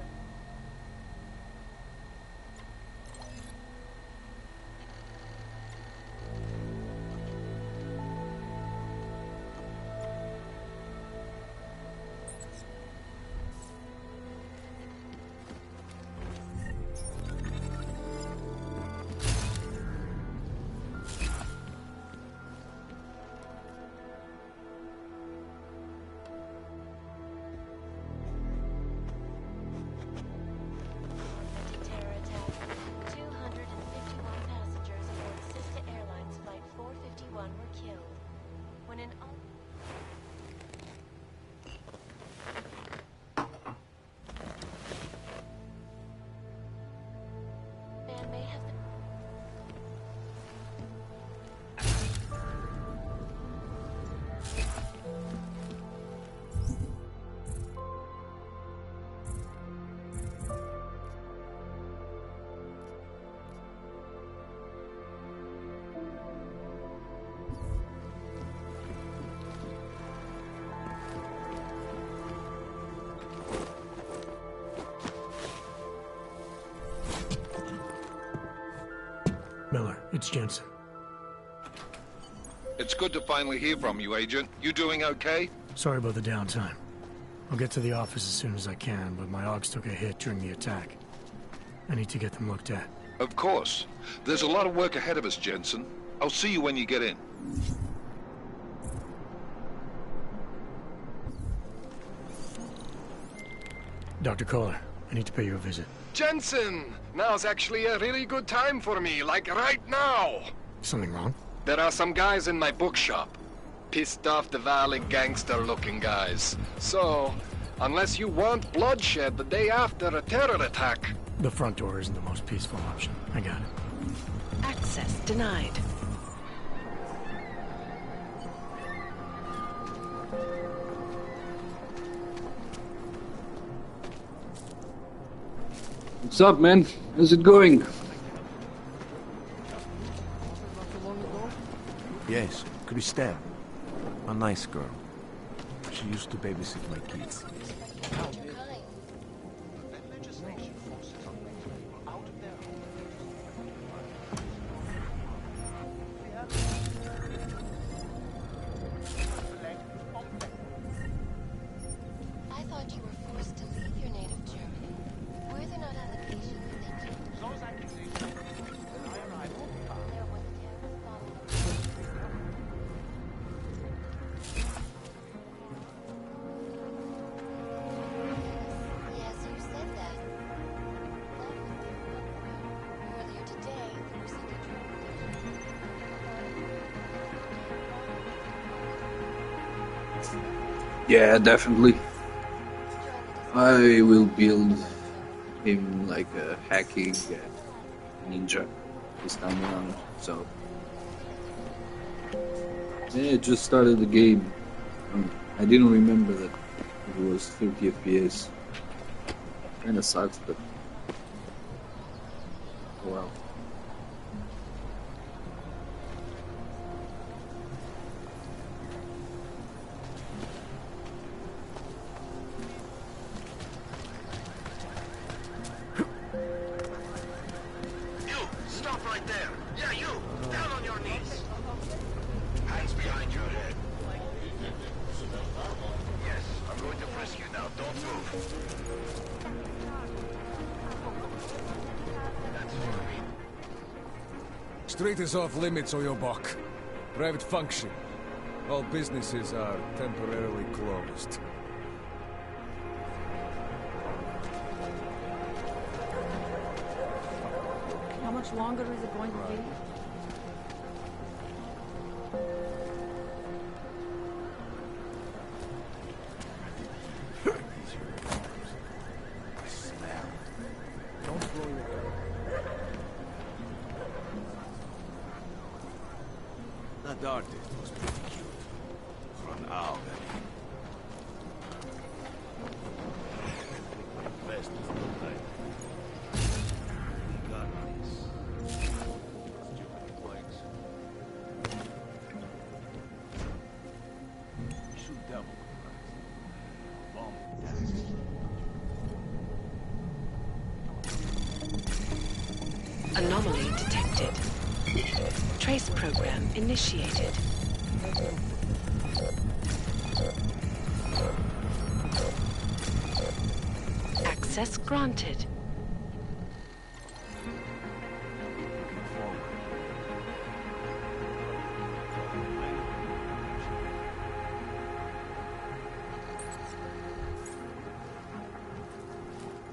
Miller, it's Jensen. It's good to finally hear from you, Agent. You doing okay? Sorry about the downtime. I'll get to the office as soon as I can, but my AUGs took a hit during the attack. I need to get them looked at. Of course. There's a lot of work ahead of us, Jensen. I'll see you when you get in. Dr. Kohler, I need to pay you a visit. Jensen! Now's actually a really good time for me, like right now! Something wrong? There are some guys in my bookshop. Pissed off the Valley gangster-looking guys. So, unless you want bloodshed the day after a terror attack... The front door isn't the most peaceful option. I got it. Access denied. What's up, man? How's it going? Yes, Christelle. A nice girl. She used to babysit my kids. thought you were forced to leave your native Germany. Were there not allegations that you... Yes, you said that. Earlier today, there were some Yeah, definitely. I will build him like a hacking ninja this time around. So yeah, it just started the game. I didn't remember that it was 30 FPS. Kinda sucks, but oh well. Stop right there! Yeah, you! Down on your knees! Hands behind your head. Yes, I'm going to frisk you now. Don't move. That's for me. Street is off limits, Oyobok. Private function. All businesses are temporarily closed. How much longer is it going to be? That artist was pretty cute. For an owl, best is the night. We got this. Stupid plagues. Shoot double the price. Bomb tax. Anomaly detected. Trace program initiated. Access granted.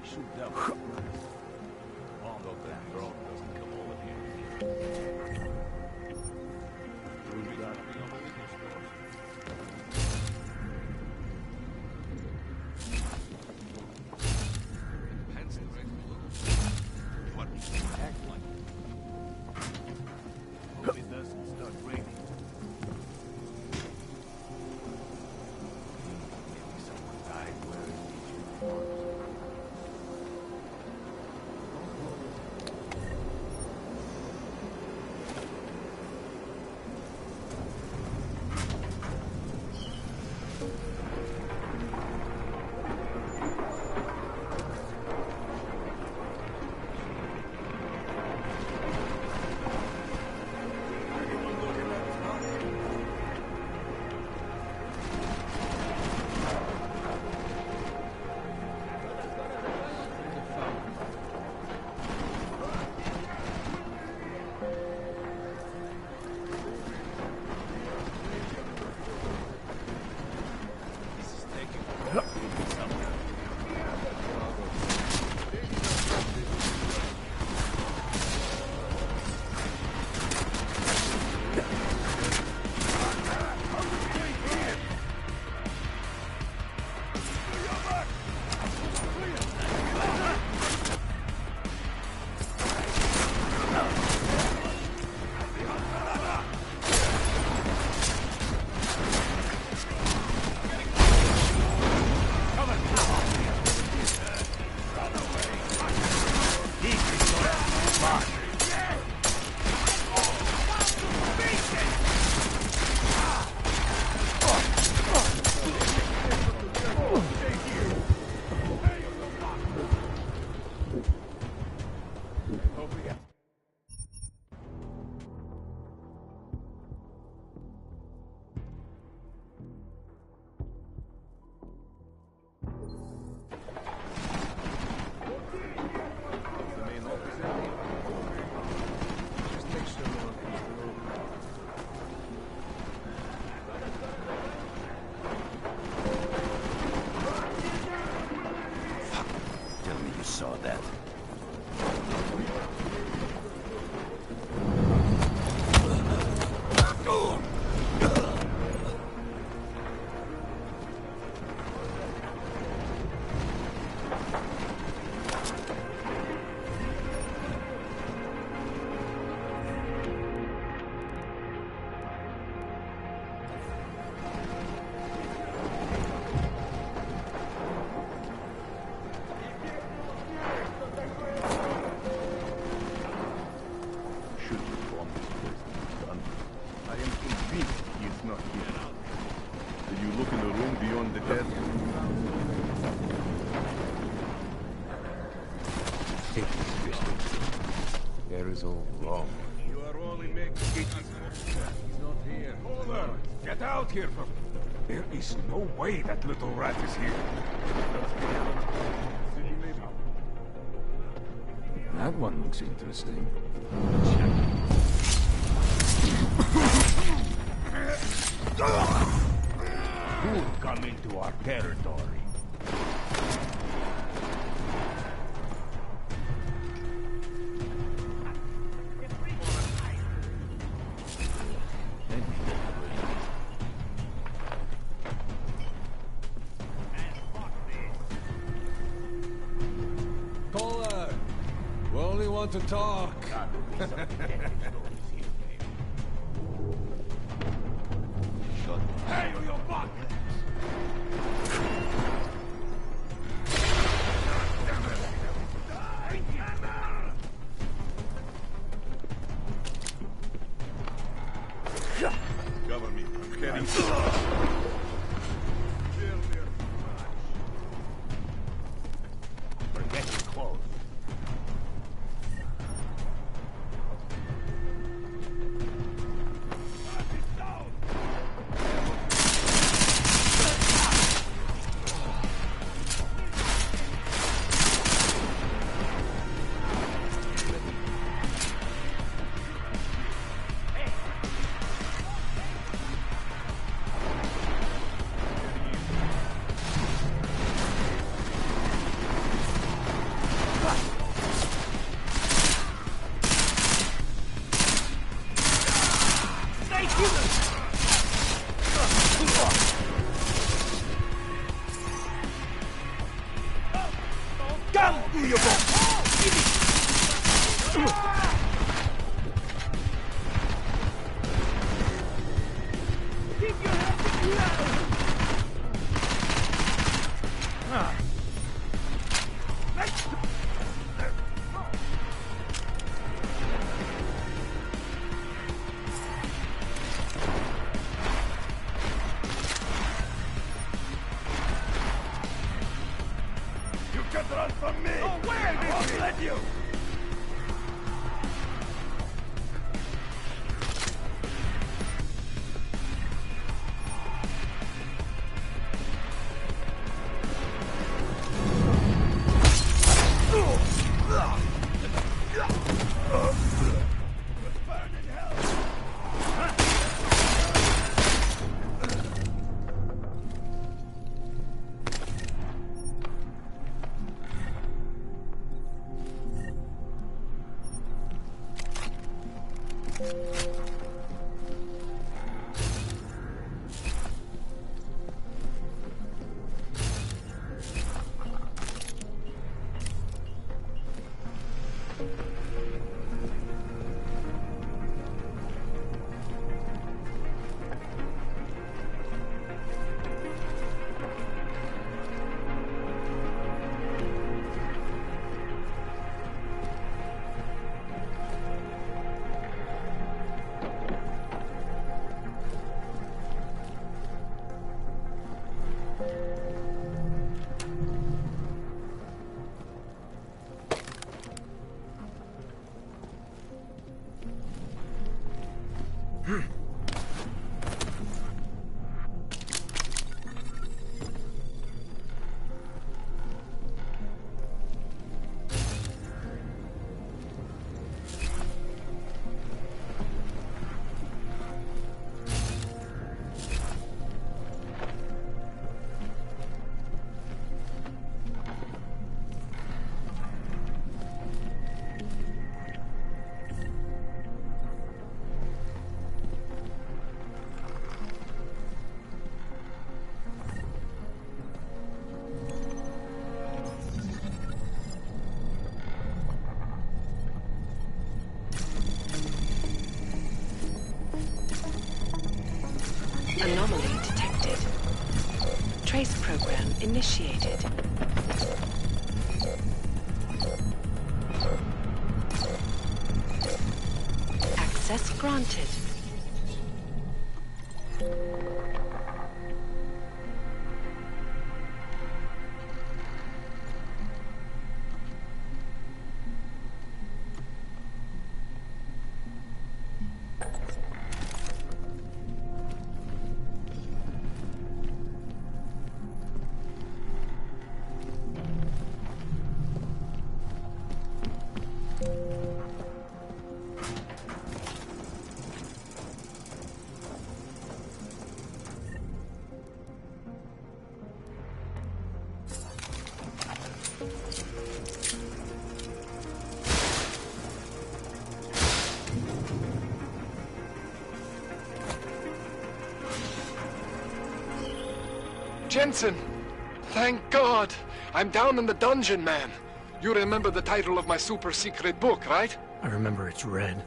Shoot double. Bomb that drone doesn't come over here. Hope it doesn't start raining. Maybe someone died wearing these uniforms. in a room beyond the desk. Take this pistol. There is all wrong. You are only making cases. He's not here. Hold on. Get out here from... There is no way that little rat is here. That one looks interesting. Who'll come into our territory? Caller! We only want to talk. Hey, you buck! Cover me. I'm getting... We're getting close. Run from me! Oh, where? I won't let you! Anomaly detected. Trace program initiated. Access granted. Jensen! Thank God! I'm down in the dungeon, man. You remember the title of my super secret book, right? I remember it's red.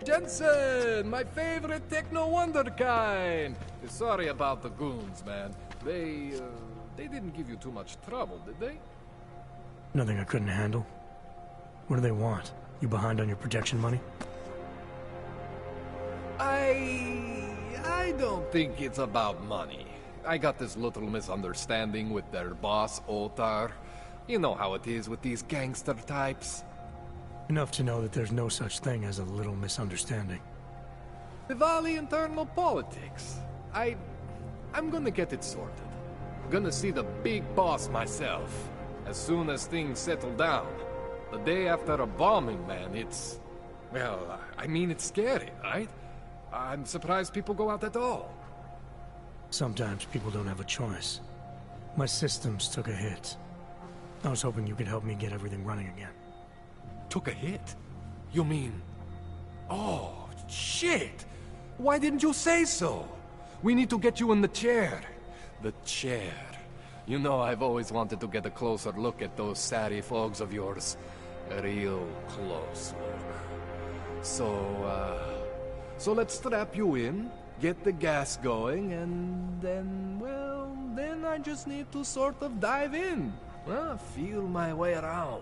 Jensen, my favorite techno wonderkind. Sorry about the goons, man. They didn't give you too much trouble, did they? Nothing I couldn't handle. What do they want? You behind on your protection money? I don't think it's about money. I got this little misunderstanding with their boss, Otar. You know how it is with these gangster types. Enough to know that there's no such thing as a little misunderstanding. Diwali internal politics. I'm gonna get it sorted. Gonna see the big boss myself. As soon as things settle down. The day after a bombing, man, it's... Well, I mean, it's scary, right? I'm surprised people go out at all. Sometimes people don't have a choice. My systems took a hit. I was hoping you could help me get everything running again. Took a hit? You mean... Oh, shit! Why didn't you say so? We need to get you in the chair. The chair. You know, I've always wanted to get a closer look at those satty fogs of yours. A real close look. So let's strap you in, get the gas going, and then, well, then I just need to sort of dive in. Feel my way around.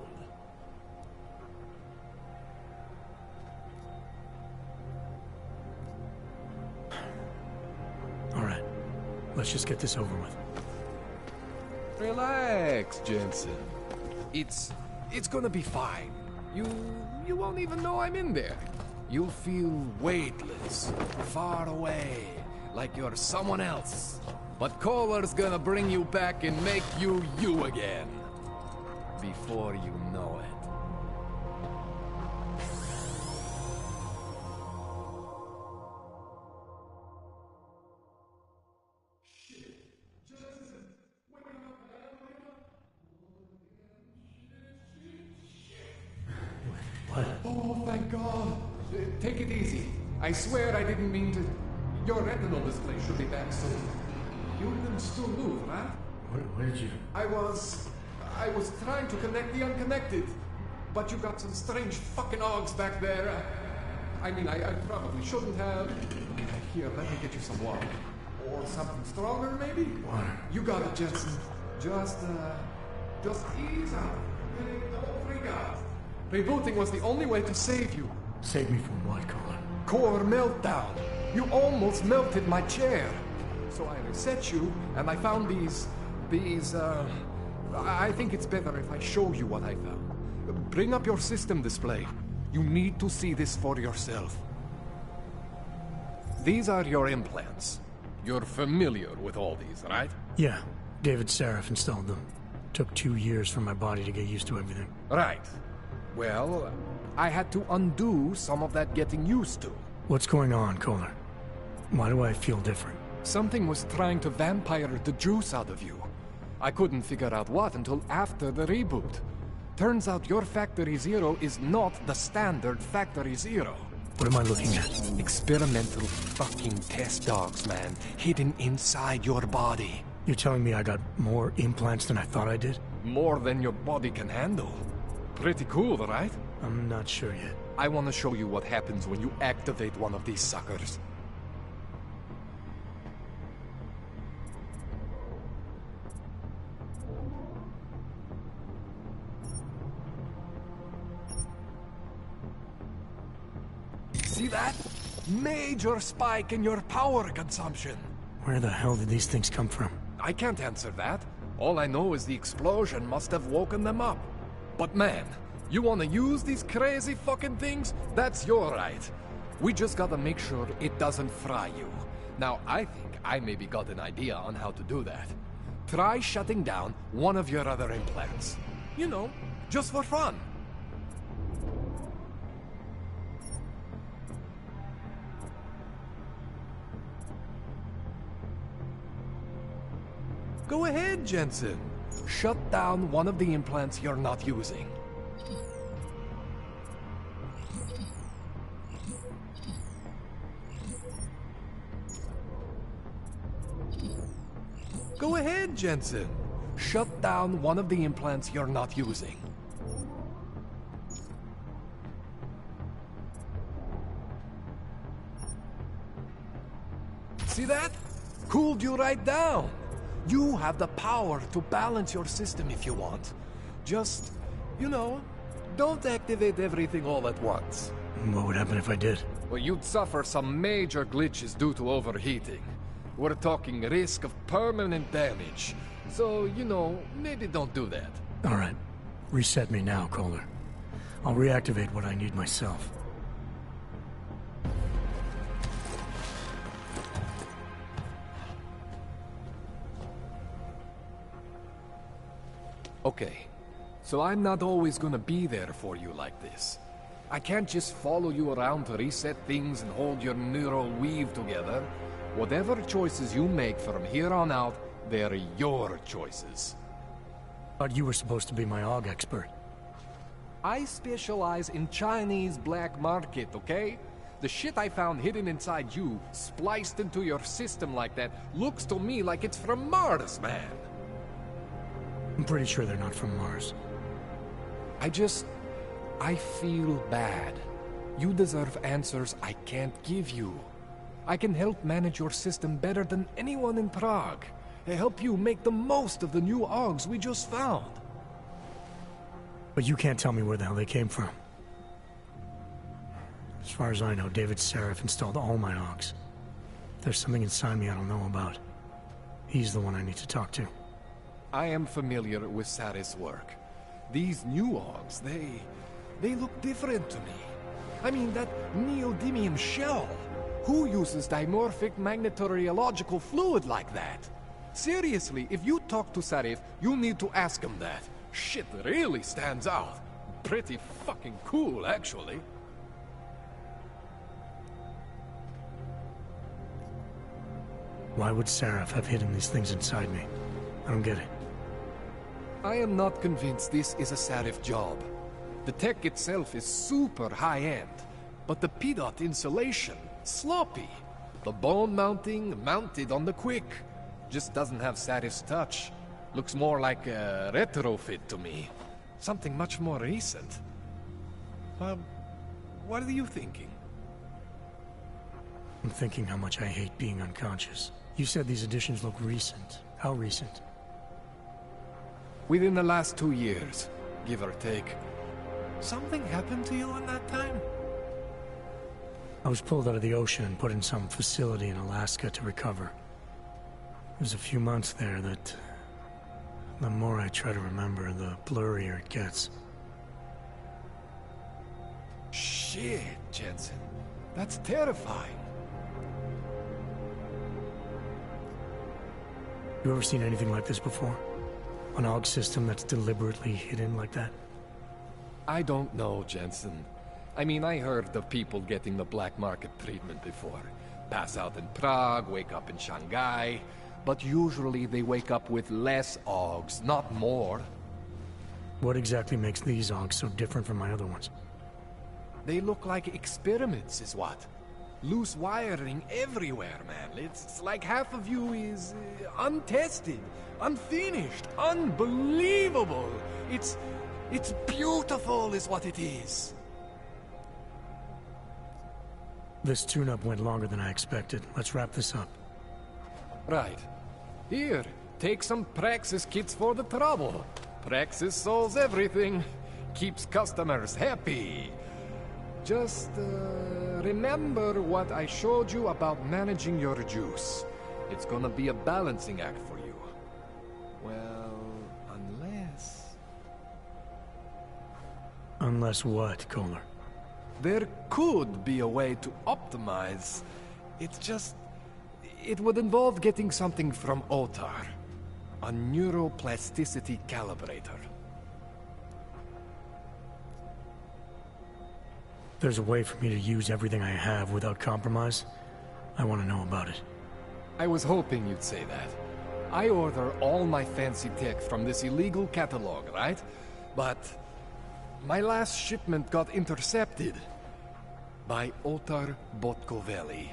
All right, let's just get this over with. Relax, Jensen. It's gonna be fine. You won't even know I'm in there. You'll feel weightless, far away, like you're someone else. But Kohler's gonna bring you back and make you you again. Before you know it. Oh, thank God. Take it easy. I swear I didn't mean to... Your retinal display should be back soon. You can still move, right? Where did you... I was trying to connect the unconnected. But you got some strange fucking ogs back there. I mean, I probably shouldn't have. Here, let me get you some water. Or something stronger, maybe? Water. You got it, Jensen. Just ease out. Don't freak out. Rebooting was the only way to save you. Save me from what, Kohler? Core meltdown. You almost melted my chair. So I reset you, and I found these... I think it's better if I show you what I found. Bring up your system display. You need to see this for yourself. These are your implants. You're familiar with all these, right? Yeah, David Seraph installed them. Took 2 years for my body to get used to everything. Right. Well, I had to undo some of that getting used to. What's going on, Kohler? Why do I feel different? Something was trying to vampire the juice out of you. I couldn't figure out what until after the reboot. Turns out your Factory Zero is not the standard Factory Zero. What am I looking at? Experimental fucking test dogs, man. Hidden inside your body. You're telling me I got more implants than I thought I did? More than your body can handle. Pretty cool, right? I'm not sure yet. I want to show you what happens when you activate one of these suckers. See that? Major spike in your power consumption. Where the hell did these things come from? I can't answer that. All I know is the explosion must have woken them up. But man, you want to use these crazy fucking things? That's your right. We just gotta make sure it doesn't fry you. Now, I think I maybe got an idea on how to do that. Try shutting down one of your other implants. You know, just for fun. Go ahead, Jensen. Shut down one of the implants you're not using. Go ahead, Jensen. Shut down one of the implants you're not using. See that? Cooled you right down. You have the power to balance your system if you want. Just, you know, don't activate everything all at once. What would happen if I did? Well, you'd suffer some major glitches due to overheating. We're talking risk of permanent damage. So, you know, maybe don't do that. All right. Reset me now, Kohler. I'll reactivate what I need myself. Okay, so I'm not always gonna be there for you like this. I can't just follow you around to reset things and hold your neural weave together. Whatever choices you make from here on out, they're your choices. Thought you were supposed to be my AUG expert. I specialize in Chinese black market, okay? The shit I found hidden inside you, spliced into your system like that, looks to me like it's from Mars, man. I'm pretty sure they're not from Mars. I feel bad. You deserve answers I can't give you. I can help manage your system better than anyone in Prague. I help you make the most of the new AUGs we just found. But you can't tell me where the hell they came from. As far as I know, David Seraph installed all my AUGs. If there's something inside me I don't know about, he's the one I need to talk to. I am familiar with Sarah's work. These new AUGs, they look different to me. I mean, that neodymium shell. Who uses dimorphic magnetorheological fluid like that? Seriously, if you talk to Sarif, you need to ask him that. Shit really stands out. Pretty fucking cool, actually. Why would Seraph have hidden these things inside me? I don't get it. I am not convinced this is a Sarif job. The tech itself is super high-end, but the PDOT insulation, sloppy. The bone mounting, mounted on the quick. Just doesn't have Sarif's touch. Looks more like a retrofit to me. Something much more recent. What are you thinking? I'm thinking how much I hate being unconscious. You said these additions look recent. How recent? Within the last 2 years, give or take. Something happened to you in that time? I was pulled out of the ocean and put in some facility in Alaska to recover. It was a few months there that... the more I try to remember, the blurrier it gets. Shit, Jensen. That's terrifying. You ever seen anything like this before? An AUG system that's deliberately hidden like that? I don't know, Jensen. I mean, I heard of people getting the black market treatment before. Pass out in Prague, wake up in Shanghai. but usually they wake up with less Augs, not more. What exactly makes these Augs so different from my other ones? They look like experiments, is what? Loose wiring everywhere, man. It's like half of you is untested, unfinished, unbelievable. It's beautiful is what it is. This tune-up went longer than I expected. Let's wrap this up. Right. Here, take some Praxis kits for the trouble. Praxis solves everything. Keeps customers happy. Just, remember what I showed you about managing your juice. It's gonna be a balancing act for you. Well, unless... Unless what, Kohler? There could be a way to optimize. It's just... It would involve getting something from Otar. A neuroplasticity calibrator. There's a way for me to use everything I have without compromise? I want to know about it. I was hoping you'd say that. I order all my fancy tech from this illegal catalog, right? But... my last shipment got intercepted. By Otar Botkoveli.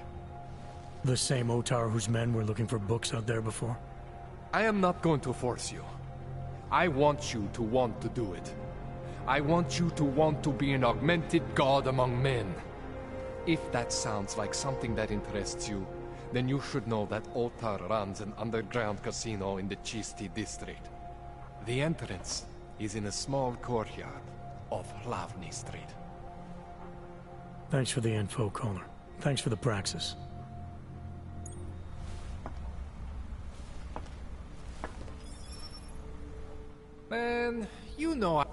The same Otar whose men were looking for books out there before? I am not going to force you. I want you to want to do it. I want you to want to be an augmented god among men. If that sounds like something that interests you, then you should know that Otar runs an underground casino in the Chisti district. The entrance is in a small courtyard off Hlavny Street. Thanks for the info, Kohler. Thanks for the praxis. Man, you know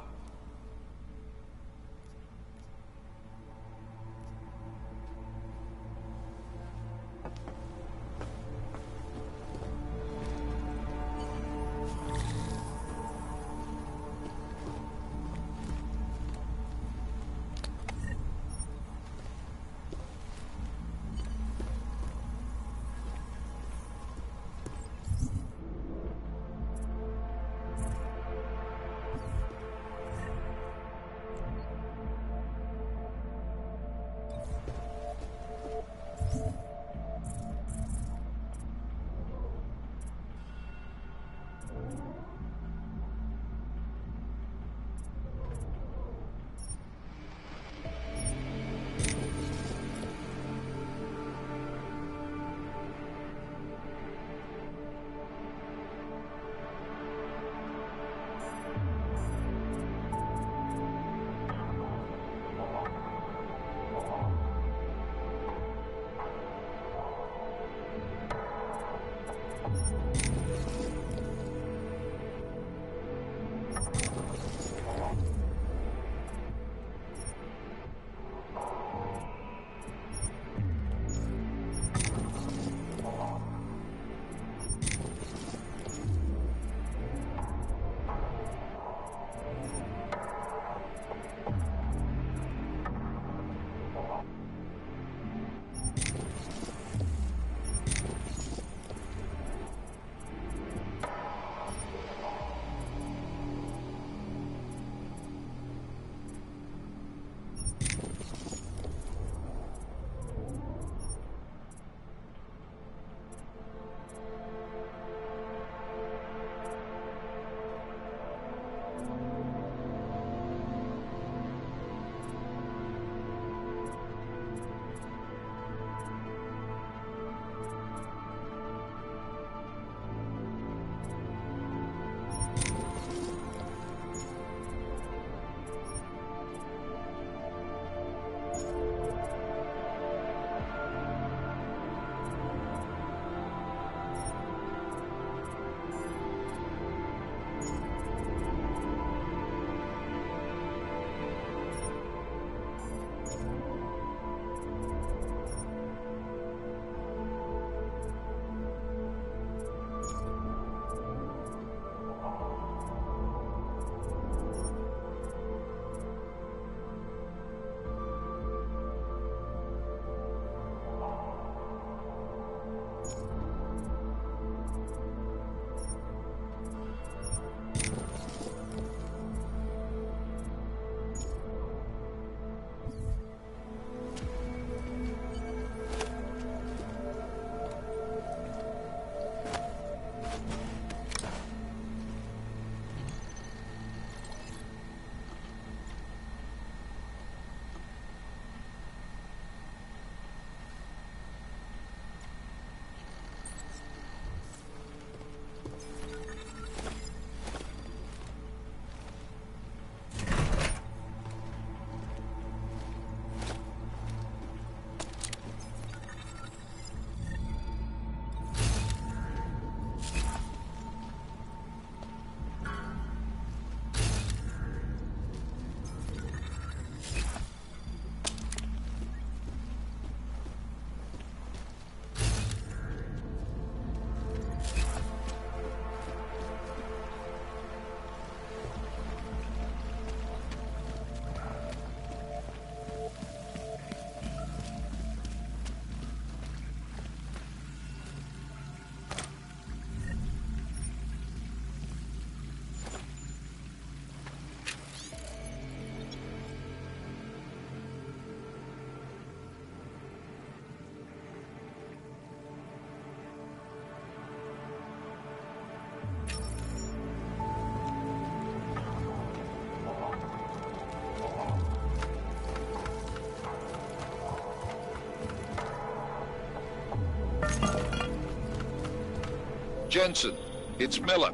Jensen, it's Miller.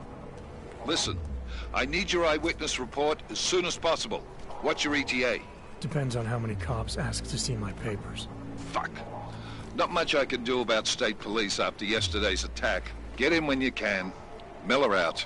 Listen, I need your eyewitness report as soon as possible. What's your ETA? Depends on how many cops ask to see my papers. Fuck. Not much I can do about state police after yesterday's attack. Get in when you can. Miller out.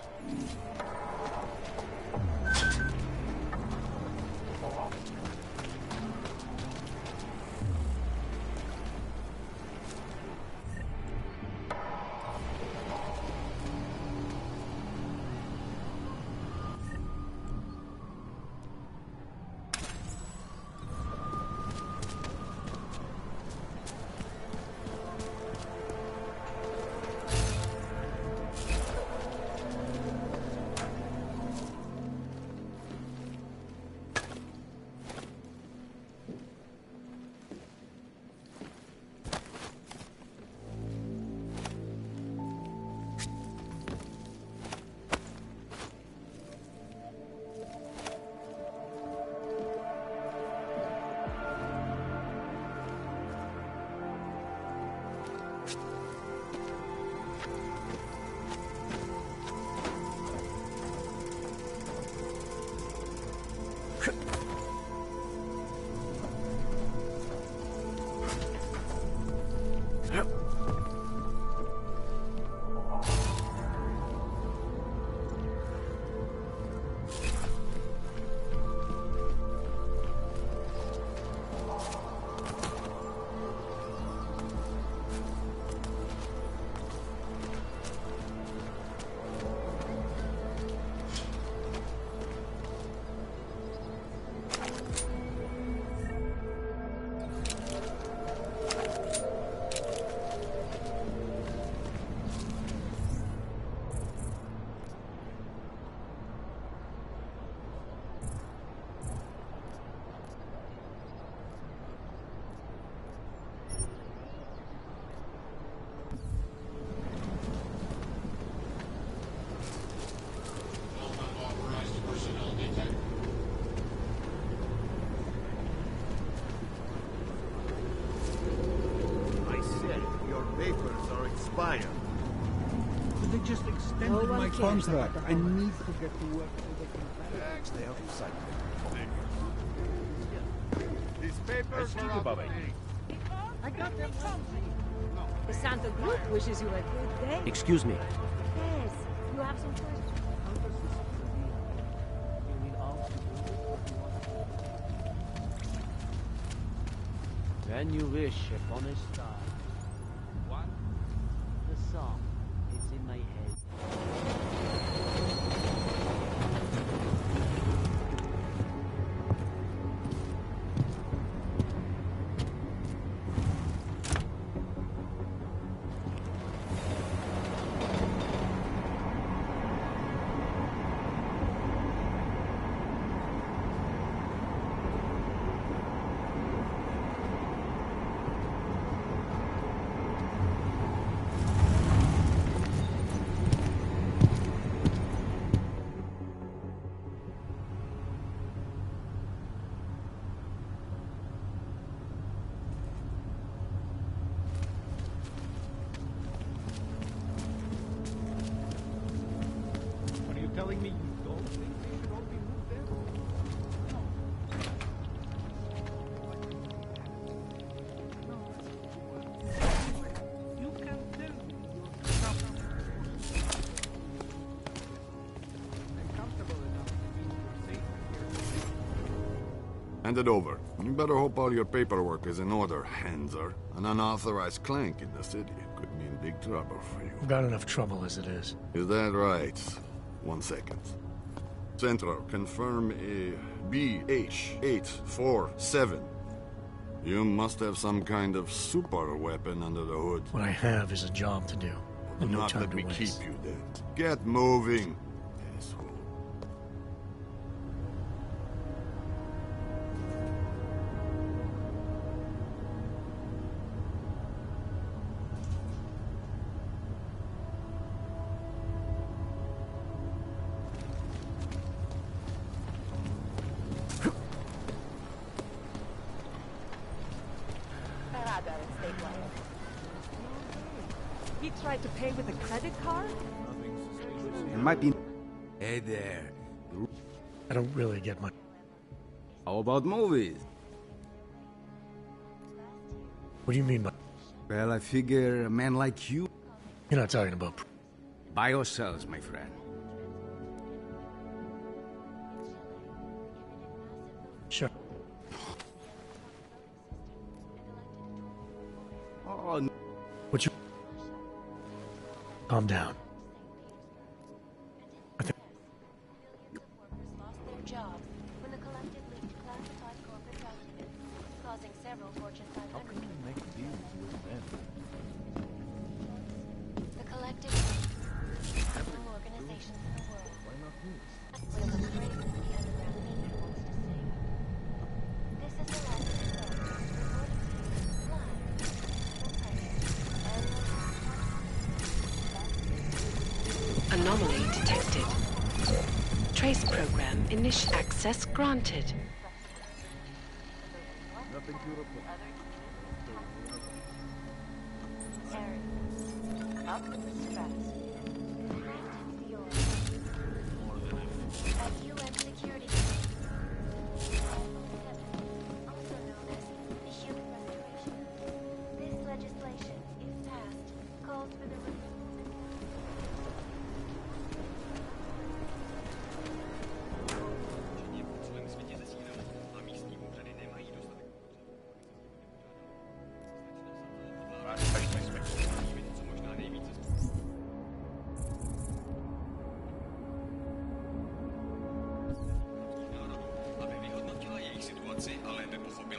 They just extended my contract. I need to get to work so they can back. Stay out of sight. These papers are up. I got them. The Santa Group wishes you a good day. Excuse me. Yes, you have some questions. When you wish upon a star. What? The song is in my head. Telling me you don't think they should all be moved there? No. You can tell me you're comfortable enough to be safe here. Hand it over. You better hope all your paperwork is in order, Hanser. An unauthorized clank in the city could mean big trouble for you. I've got enough trouble as it is. Is that right? 1 second. Centro, confirm a BH-847. You must have some kind of super weapon under the hood. What I have is a job to do, and no time to waste. Not let me keep you then. Get moving, asshole. He He tried to pay with a credit card? It might be... Hey there. I don't really get much. How about movies? What do you mean by... Well, I figure a man like you... You're not talking about... Buy or sells, my friend. Sure. Oh, no. What you... Calm down. I think... Lost their jobs when the collective leaked classified corporate documents, causing several Fortune 500 companies. Make deals with them? The collective leaked organizations in the world. Why not me? One of the phrases the underground media wants to sing. This is the last report, reporting to you live. Anomaly detected. Trace program initial access granted. Nothing to report. Up in the stratosphere. At UN security. Also known as the Human Restoration. This legislation, if passed, calls for the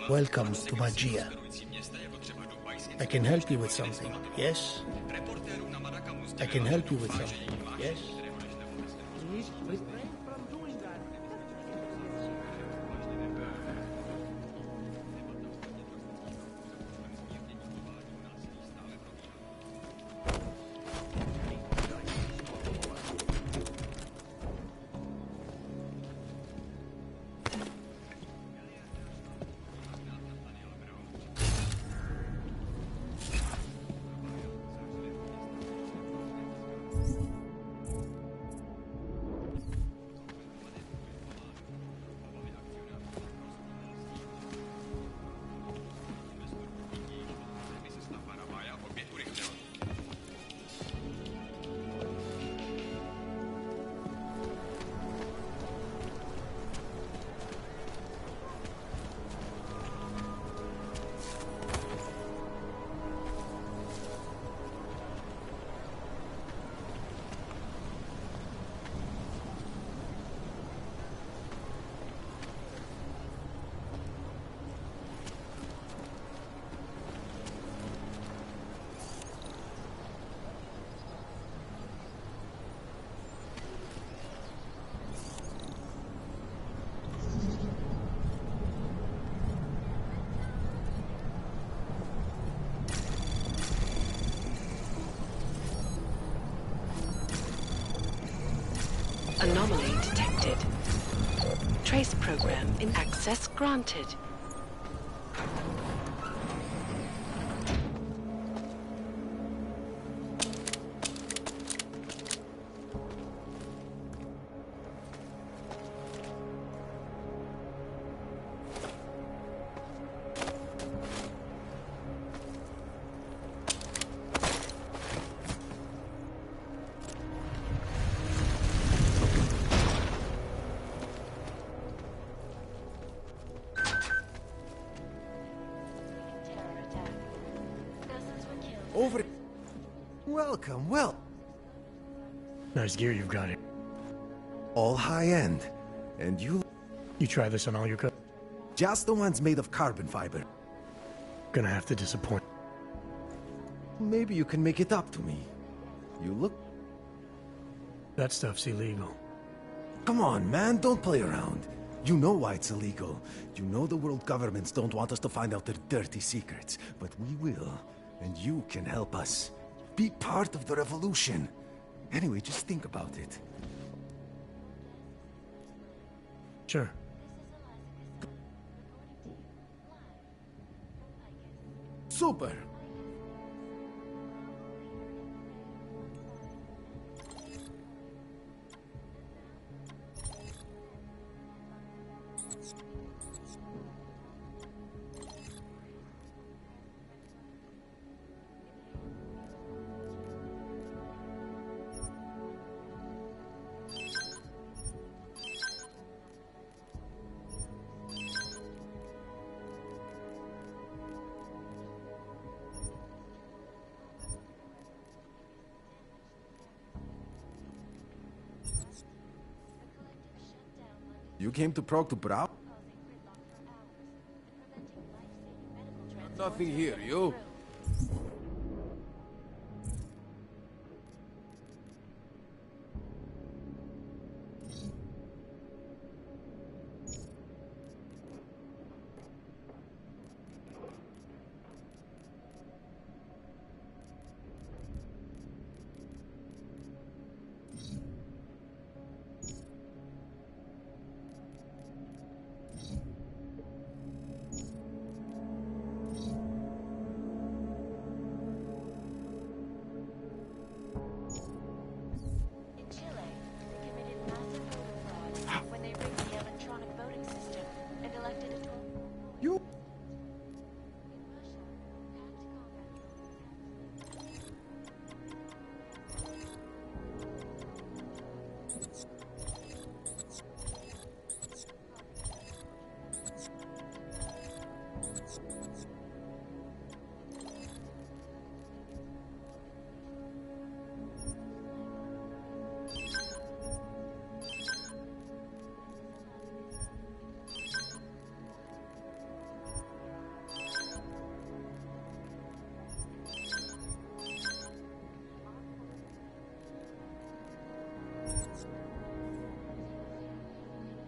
Welcome to Magia. I can help you with something, yes? I can help you with something, yes? Anomaly detected. Trace program in access granted. Over. Welcome, well. Nice gear you've got here. All high-end. And you... You try this on all your cars? Just the ones made of carbon fiber. Gonna have to disappoint. Maybe you can make it up to me. You look... That stuff's illegal. Come on, man, don't play around. You know why it's illegal. You know the world governments don't want us to find out their dirty secrets. But we will. And you can help us. Be part of the revolution. Anyway, just think about it. Sure. Super! You came to Prague to Brau? Nothing here, you?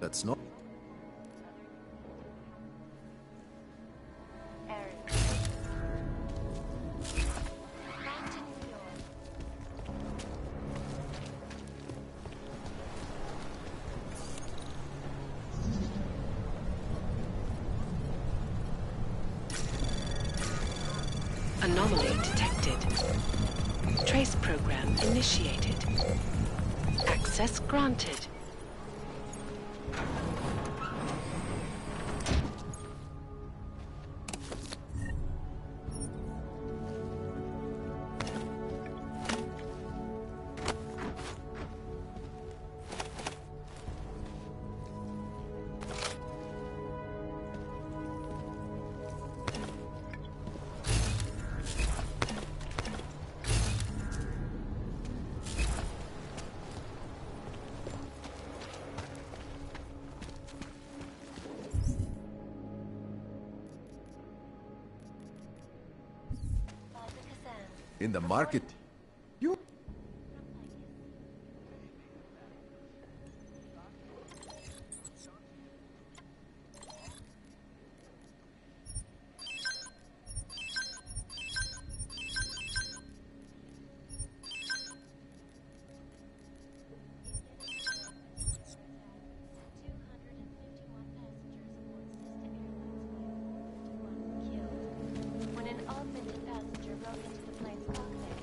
That's not... Anomaly detected. Trace program initiated. Access granted. In the market? You... When an augmented passenger broke into the plane's cockpit,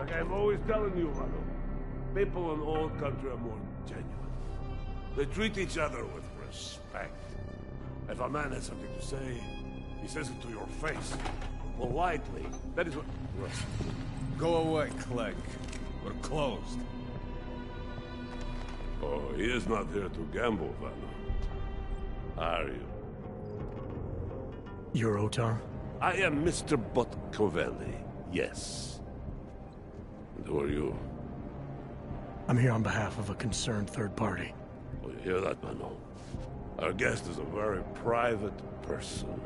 Like I'm always telling you, Rado, people in all country are more genuine. They treat each other with respect. If a man has something to say, he says it to your face. Politely. That is what... Go away, Clegg. We're closed. Oh, he is not here to gamble, Vanna. Are you? You're Otar? I am Mr. Botkovelli, yes. Who are you? I'm here on behalf of a concerned third party. Oh, you hear that, Mano? Our guest is a very private person.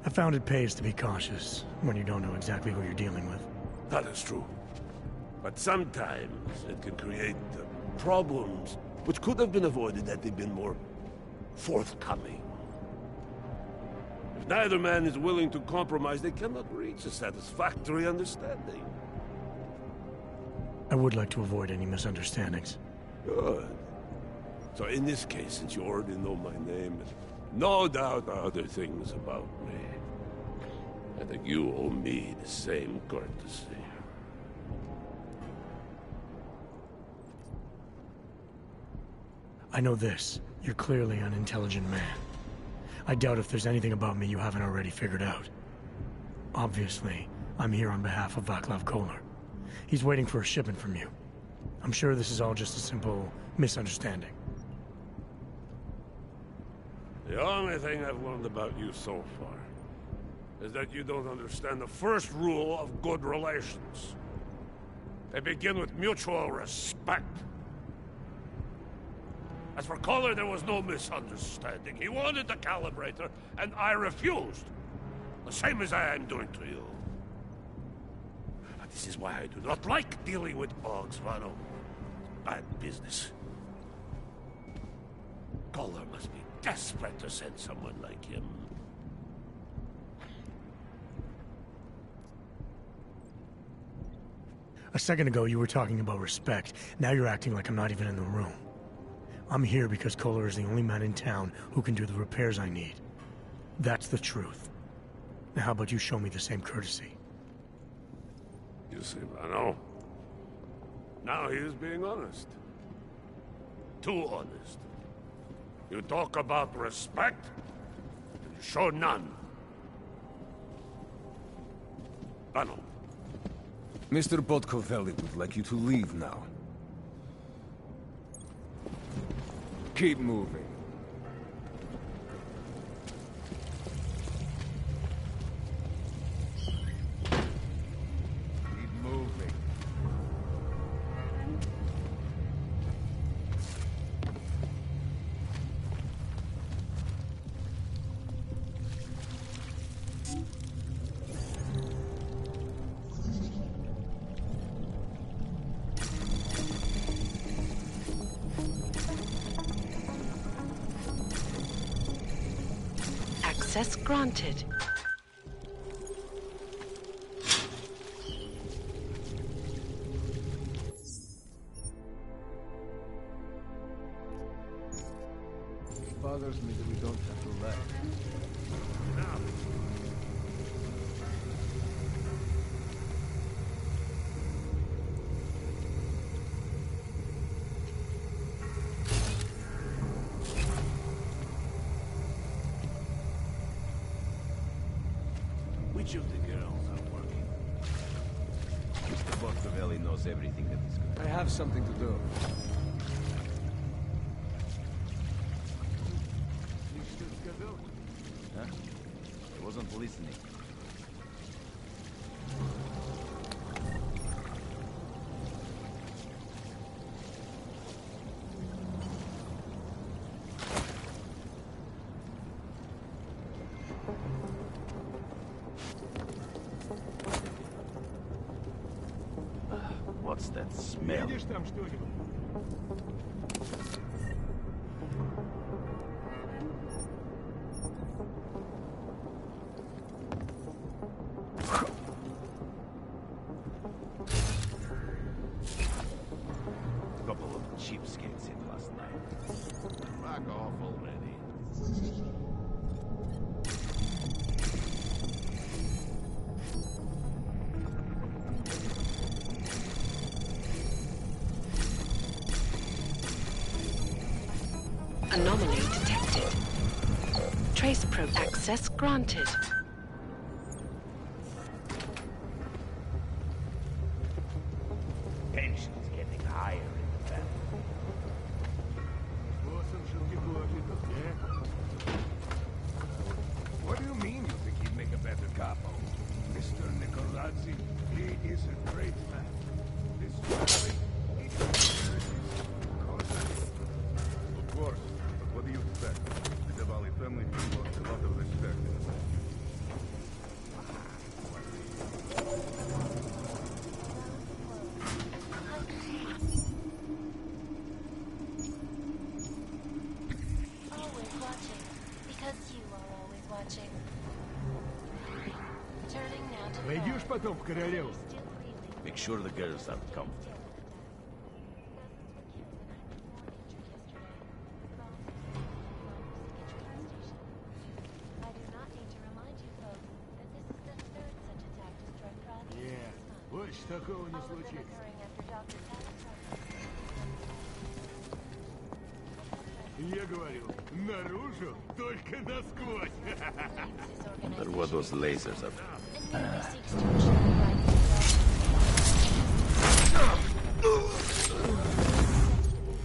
I found it pays to be cautious when you don't know exactly who you're dealing with. That is true. But sometimes it can create problems which could have been avoided had they been more forthcoming. If neither man is willing to compromise, they cannot reach a satisfactory understanding. I would like to avoid any misunderstandings. Good. So in this case, since you already know my name, and no doubt other things about me, I think you owe me the same courtesy. I know this. You're clearly an intelligent man. I doubt if there's anything about me you haven't already figured out. Obviously, I'm here on behalf of Vaclav Kolar. He's waiting for a shipment from you. I'm sure this is all just a simple misunderstanding. The only thing I've learned about you so far is that you don't understand the first rule of good relations. They begin with mutual respect. As for Kolar, there was no misunderstanding. He wanted the calibrator, and I refused. The same as I am doing to you. But this is why I do not like dealing with Boggs, Vano. Bad business. Kolar must be desperate to send someone like him. A second ago, you were talking about respect. Now you're acting like I'm not even in the room. I'm here because Kolar is the only man in town who can do the repairs I need. That's the truth. Now how about you show me the same courtesy? You see, Vano. Now he is being honest. Too honest. You talk about respect, and you show none. Vano. Mr. Botkovelli would like you to leave now. Keep moving. Keep moving. Access granted. It bothers me that we don't have to let. Which of the girls are working? Mr. Botkovelli knows everything that is good. I have something to do. Huh? I wasn't listening. What's that smell? Couple of cheapskates hit last night. Back off already. Anomaly detected. Trace probe access granted. Tension's getting higher in the family. What do you mean you think he'd make a better capo? Mr. Nicolazzi, he is a great man. Пойдешь потом в королеву? Make sure the girls are comfortable. Больше такого не случится. Я говорю, наружу, только насквозь. Wonder what those lasers are.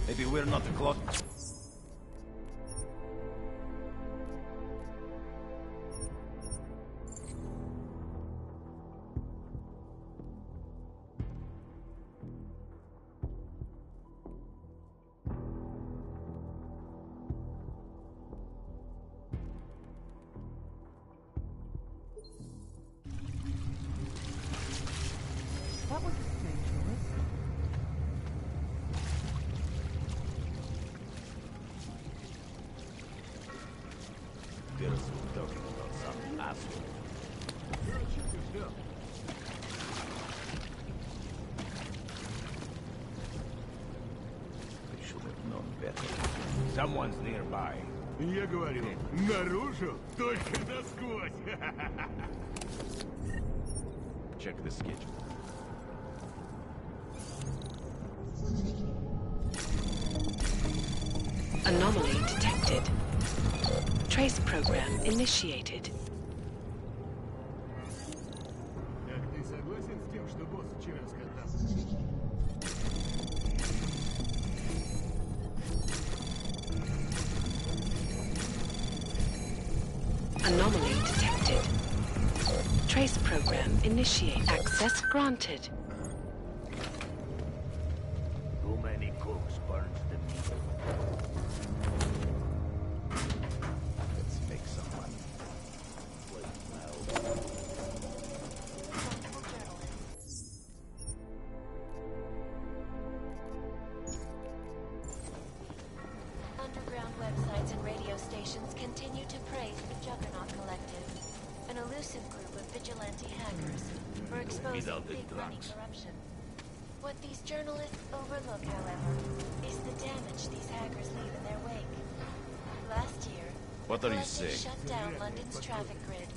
Maybe we're not close. That was a strange noise. Girls were talking about some asshole. We should have known better. Someone's nearby. Я говорю, наружу, только насквозь. Check the schedule. Anomaly detected. Trace program initiated. Так ты согласен с тем, что босс вчера сказал? Anomaly detected. Trace program initiate. Access granted. Too many cooks burns the meat. Let's make some money. Underground websites and radio stations continue to praise the Juggernaut Collective, an elusive group of vigilante hackers for exposing Without the big money drugs. corruption. What these journalists overlook, however, is the damage these hackers leave in their wake. Last year, What the are you collective saying? shut down London's traffic grid,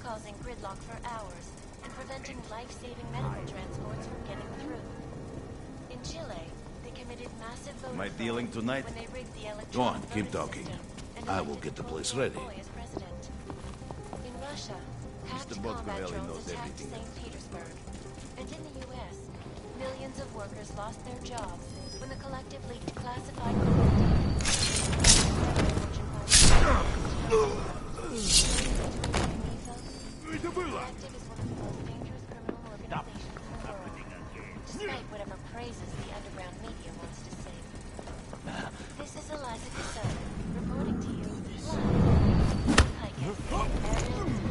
causing gridlock for hours and preventing life-saving medical transports from getting through. In Chile, they committed massive voter Am I fraud dealing tonight? when they rigged the Go on, electronic keep voting talking. system and I will elected get the Paul place ready. Boy as president. In Russia, hacked Mr. combat Botkovelli drones knows attacked everything. St. Petersburg. And in the U.S., millions of workers lost their jobs when the collective leaked classified Это было! Despite whatever praises the underground media wants to sing. This is Eliza Cassell, reporting to you live. I guess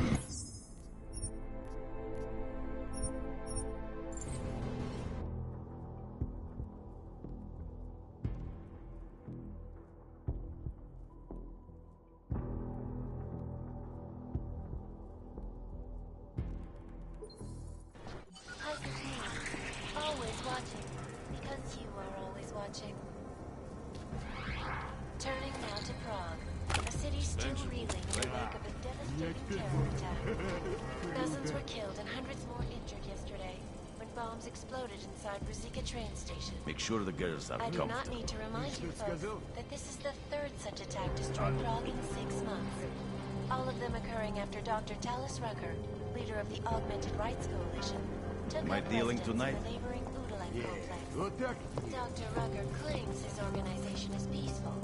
always watching, because you are always watching. Turning now to Prague, a city still reeling in the wake of a devastating terror attack. Dozens were killed and hundreds more injured yesterday when bombs exploded inside Rizika train station. Make sure the girls are I do not comfortable. need to remind you folks that this is the third such attack to strike Prague in 6 months. All of them occurring after Dr. Talis Rucker, leader of the Augmented Rights Coalition, took Am I up dealing residence tonight? in the neighboring Udalen complex. Вот так. Dr. Rucker claims his organization is peaceful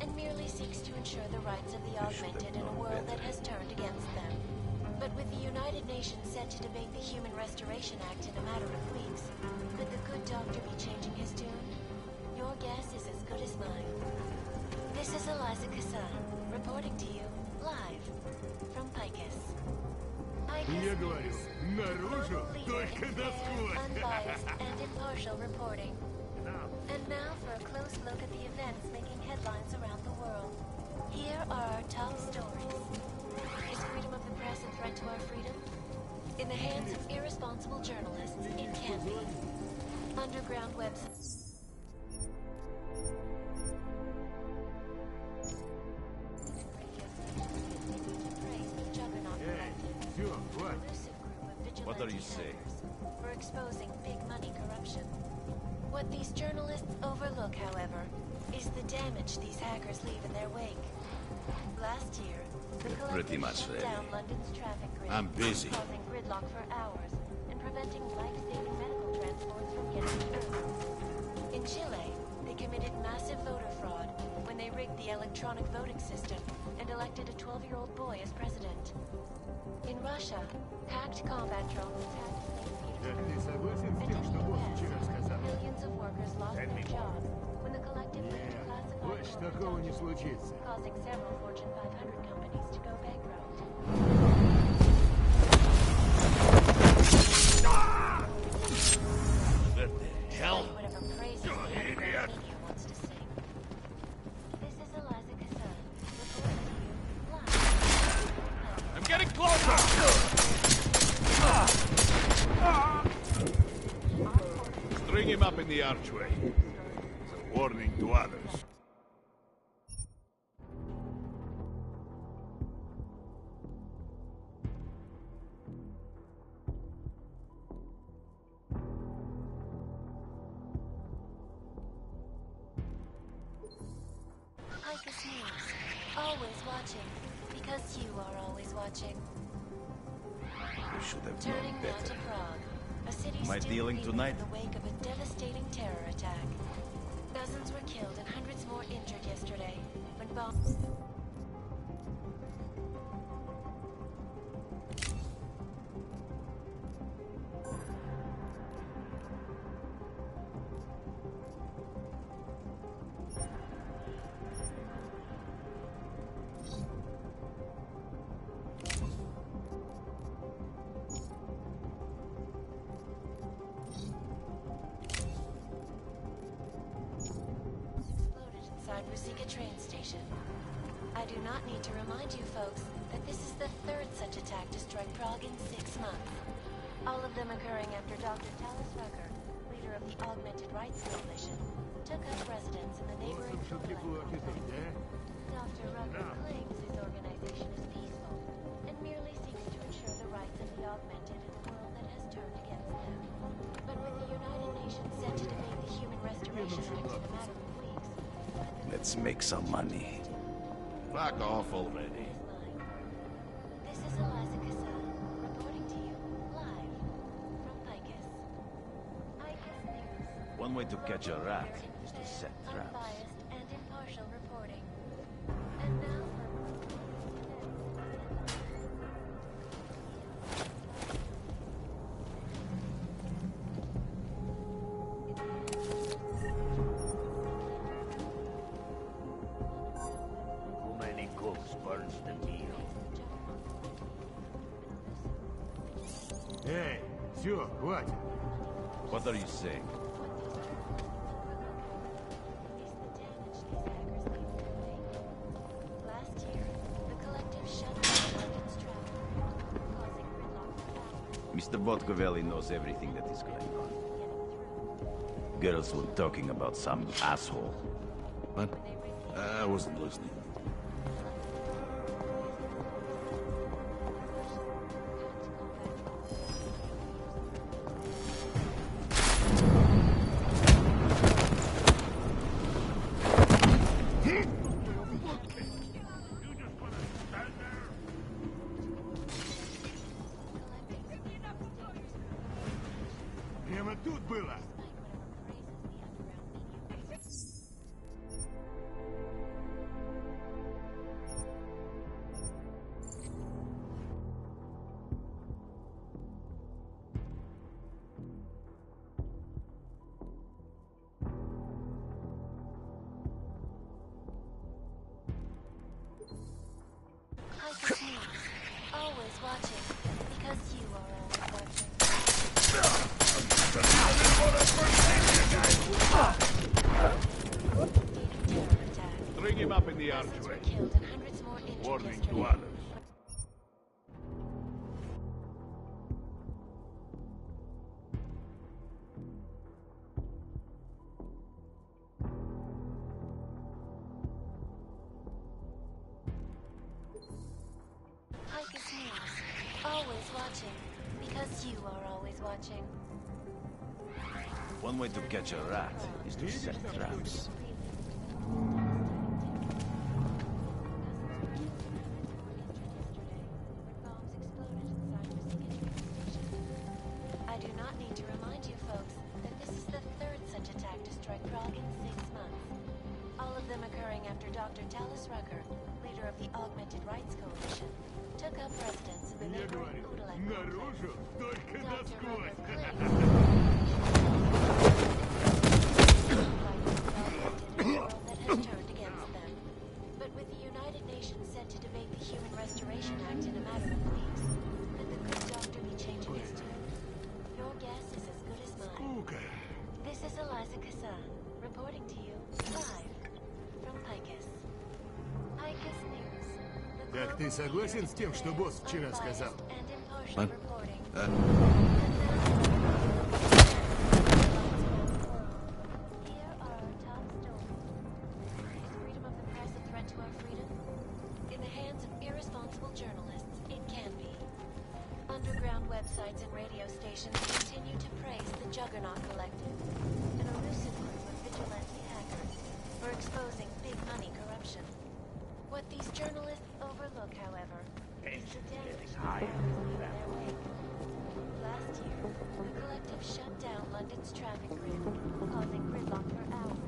and merely seeks to ensure the rights of the augmented in a world that has turned against them. But with the United Nations set to debate the Human Restoration Act in a matter of weeks, could the good doctor be changing his tune? Your guess is as good as mine. This is Eliza Cassan, reporting to you, live, from Picus. Я говорю, наружу, только насквозь. Unbiased and impartial reporting. And now for a close look at the events making headlines around the world. Here are our top stories. Is freedom of the press a threat to our freedom? In the hands of irresponsible journalists, it can be. Underground websites. What are you saying? For exposing big money corruption. What these journalists overlook, however, is the damage these hackers leave in their wake. Last year, the Pretty collective much shut ready. down London's traffic grid, I'm busy. causing gridlock for hours and preventing life-saving medical transports from getting to Earth. In Chile, they committed massive voter fraud when they rigged the electronic voting system and elected a 12-year-old boy as president. In Russia, hacked combat drones attacked St. Petersburg. And in the US, millions of workers lost their jobs when the collective leaked classified intelligence, causing several Fortune 500 companies to go bankrupt. What the hell? Whatever crazy idiot wants to sing. This is Eliza Kassan, reporting to you live. I'm getting closer! String him up in the archway. It's a warning to others. Icus News. Always watching. Because you are always watching. You should have Turning known now to better. Prague. A city Am I still dealing reeling tonight? in the wake of a devastating terror attack. Dozens were killed and hundreds more injured yesterday when bombs... train station. I do not need to remind you folks that this is the third such attack to strike Prague in 6 months. All of them occurring after Dr. Talis Rucker, leader of the Augmented Rights Coalition, took up residence in the neighboring Dr. Rucker claims his organization is peaceful and merely seeks to ensure the rights of the augmented in a world that has turned against them. But with the United Nations set to debate the Human Restoration Act in a matter of weeks, Let's make some money. Fuck off already. this is Eliza Kassan, reporting to you, live, from Picus. Picus News. One way to catch a rat is to set traps. Unbiased and impartial reporting. And now Too many cooks burns the meal. Эй, все, хватит. What are you saying? last year, the collective shut down London's traffic, causing gridlock for hours. Mr. Botkovelli knows everything that is going on. Girls were talking about some asshole. What? I wasn't listening. Прямо тут было. Picus News. Always watching. Because you are always watching. Bring him up in the archway. Killed and hundreds more injured Warning yesterday. to others. always watching. Because you are always watching. One way to catch a rat is to set traps. I do not need to remind you folks that this is the third such attack to strike Prague in 6 months. All of them occurring after Dr. Talis Rucker, leader of the Augmented Rights Coalition, took up residence in the neighboring Udalek Наружу только насквозь. that has turned against them. But with the United Nations set to debate the Human Restoration Act in a matter of weeks, could the good doctor be changing his tune? Your guess is as good as mine. This is Eliza Kassan, reporting to you live from Picus. Picus News. Так ты согласен с тем, что босс вчера сказал? And websites and radio stations continue to praise the Juggernaut Collective, an elusive group of vigilante hackers, for exposing big money corruption. What these journalists overlook, however, is the damage that in their wake. Last year, the collective shut down London's traffic grid, causing gridlock for hours.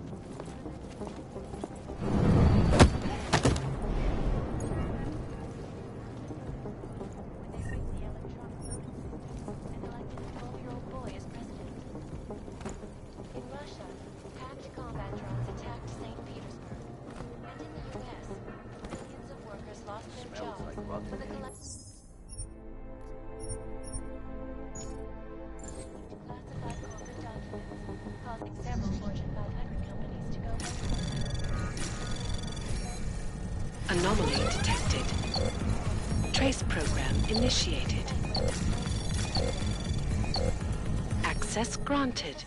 Anomaly detected. Trace program initiated. Access granted.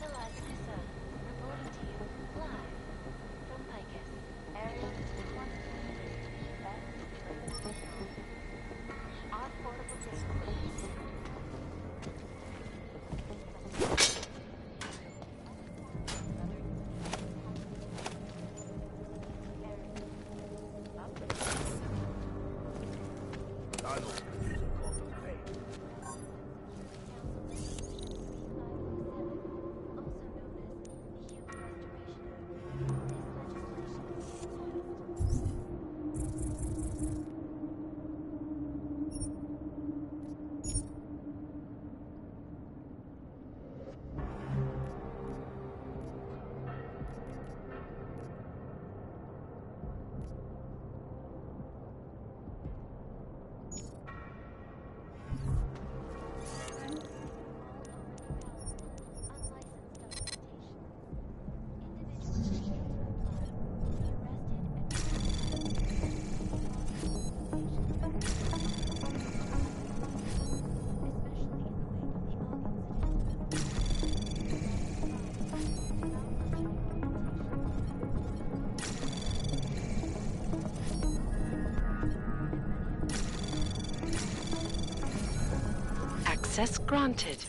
Access granted.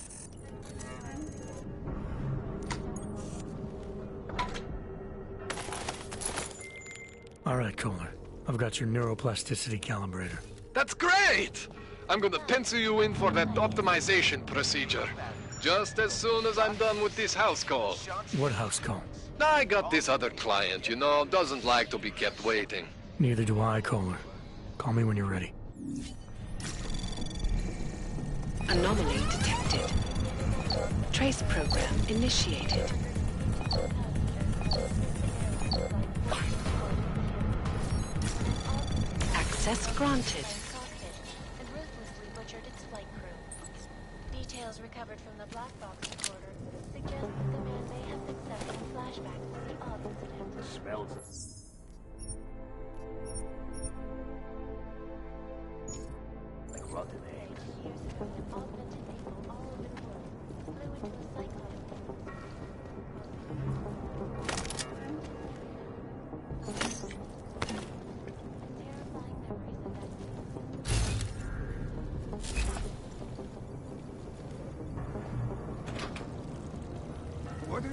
All right, Kohler. I've got your neuroplasticity calibrator. That's great! I'm gonna pencil you in for that optimization procedure. Just as soon as I'm done with this house call. What house call? I got this other client, you know, doesn't like to be kept waiting. Neither do I, Kohler. Call me when you're ready. Anomaly detected. Trace program initiated. Access granted. And ruthlessly butchered its flight crew. Details recovered from the black box recorder suggest that the man may have been suffering flashbacks to the Og incident. Smells. Like rotten eggs. Years ago, augmented people all over the world flew into a cycle of things. Terrifying memories of that.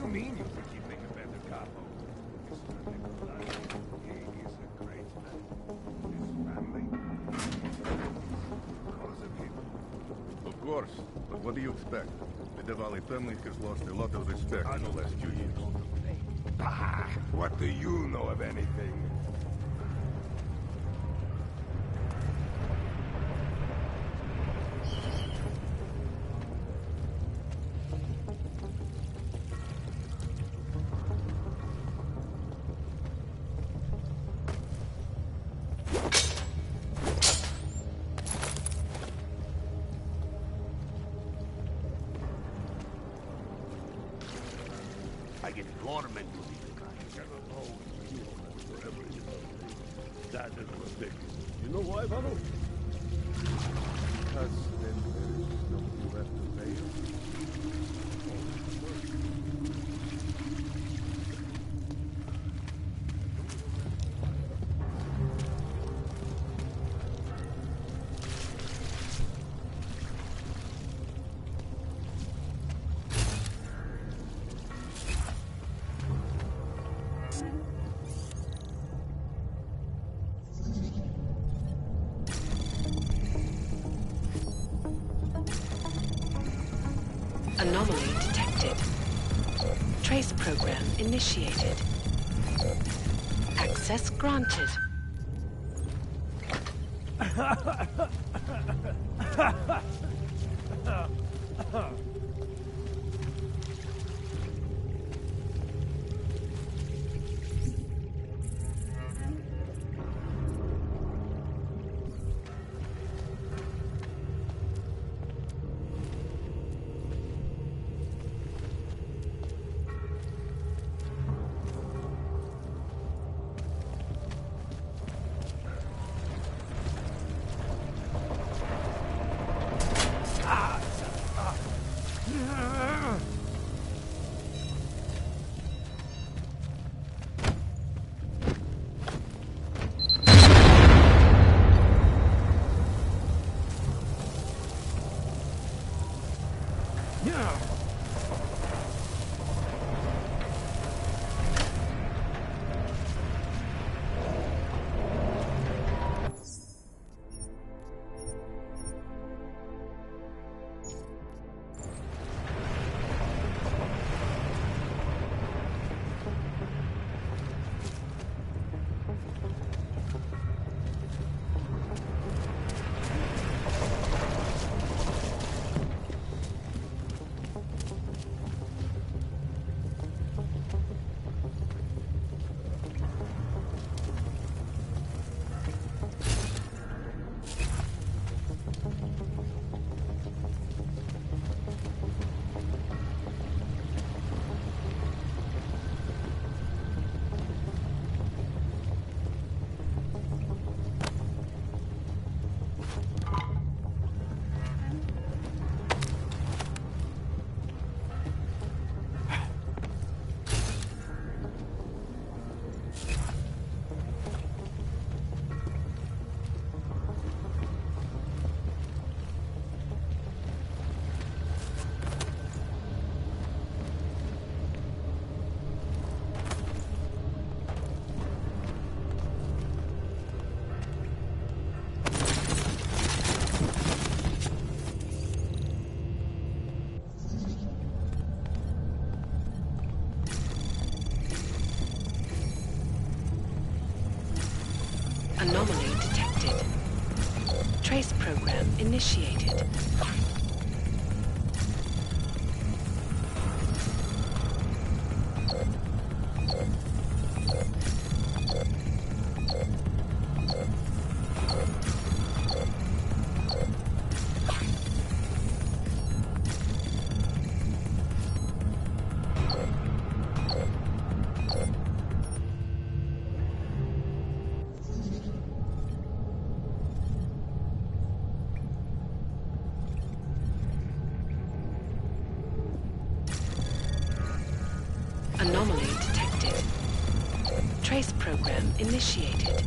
you mean you think he'd make a better capo? He is a great man. His family? Because of him. Of course, but what do you expect? The Diwali family has lost a lot of respect in the last few years. Ah, what do you know of anything? I get tormented with these guys. I don't know. You know, forever, you know. That is ridiculous. You know why, Varo? Because then there is nobody left to pay you. Anomaly detected. Trace program initiated. Access granted. Anomaly detected. Trace program initiated. Anomaly detected. Trace program initiated.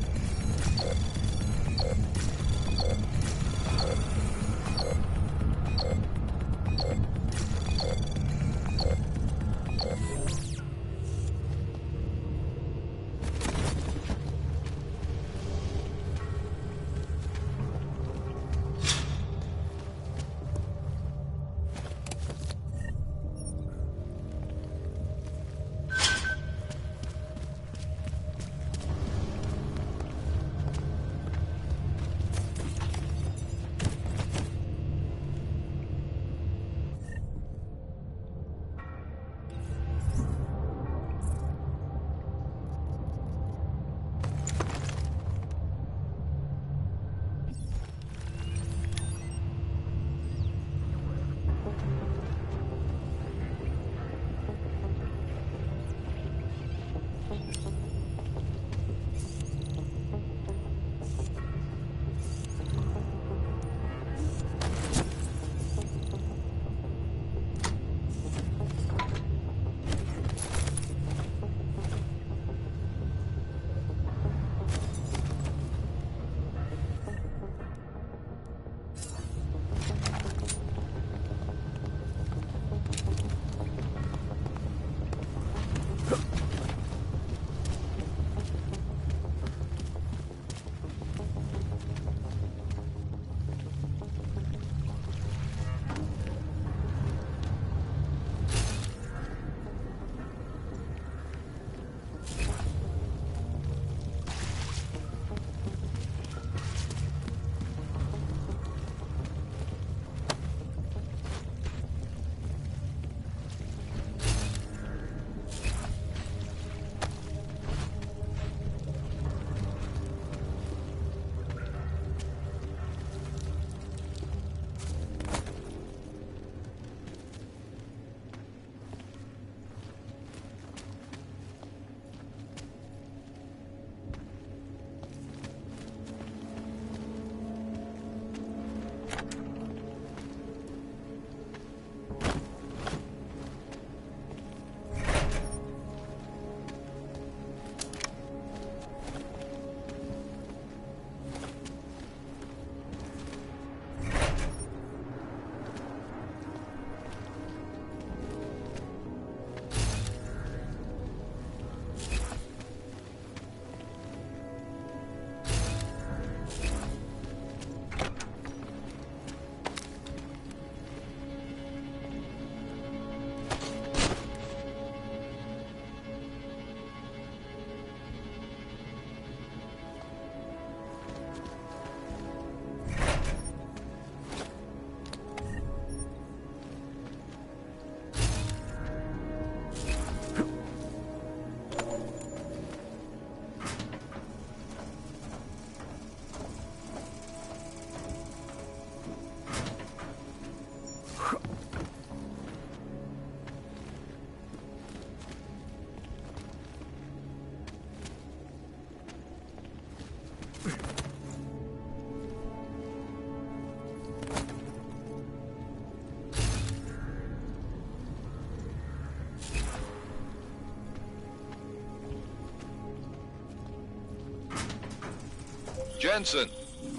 Jensen,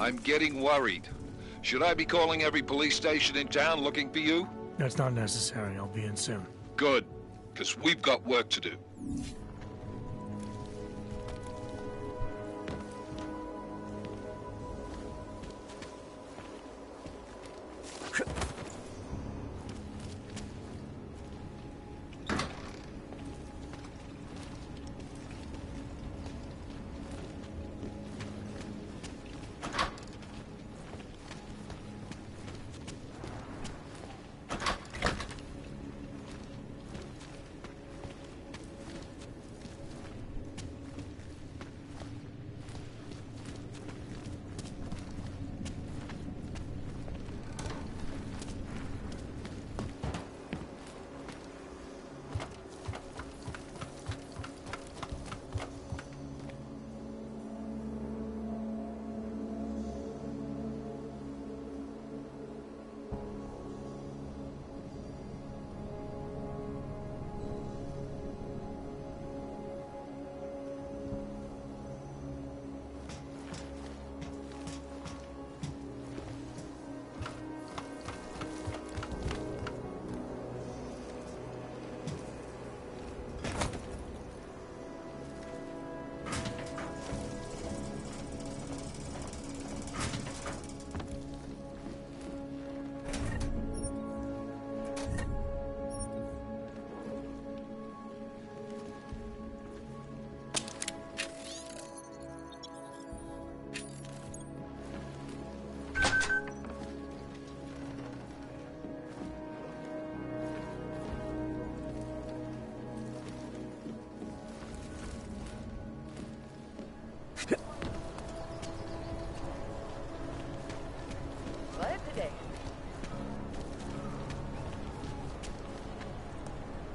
I'm getting worried. Should I be calling every police station in town looking for you? That's not necessary. I'll be in soon. Good, because we've got work to do.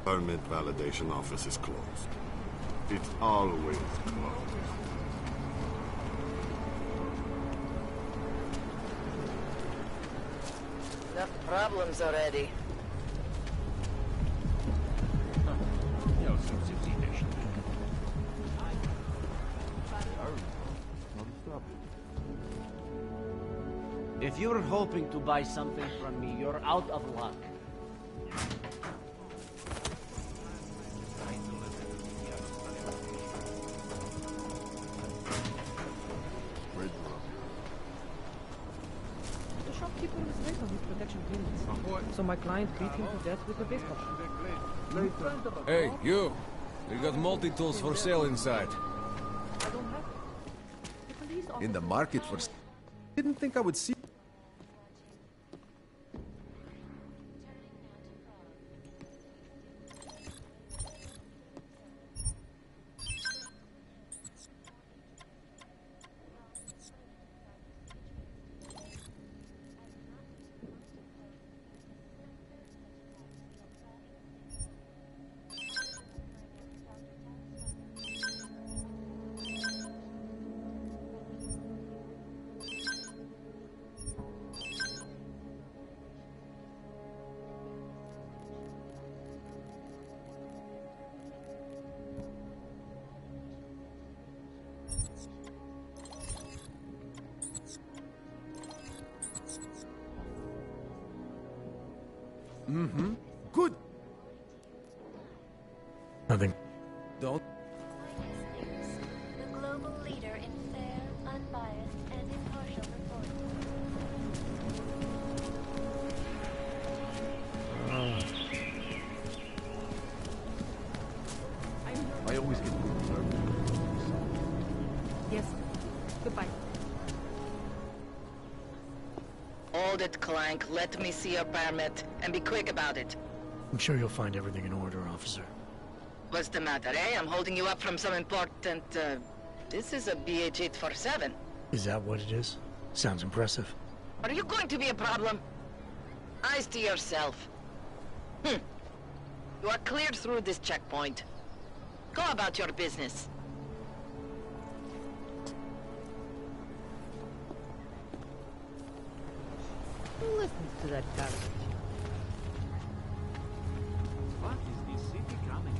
Permit validation office is closed. It's always closed. Enough problems already. If you're hoping to buy something from me, you're out of luck. The shopkeeper was late on his protection payments, so my client beat him to death with a baseball bat. Hey, you! We got multi-tools for sale inside. I don't have it. The police In the market for... Didn't think I would see... Mm-hmm. Good. Nothing. Don't. The global leader in fair, unbiased, and impartial reporting. I always get good service. Yes. Goodbye. Hold it, Clank. Let me see your permit, and be quick about it. I'm sure you'll find everything in order, officer. What's the matter, eh? I'm holding you up from some important, This is a BH-847. Is that what it is? Sounds impressive. Are you going to be a problem? Eyes to yourself. You are cleared through this checkpoint. Go about your business. Who listens to that garbage? What is this city coming?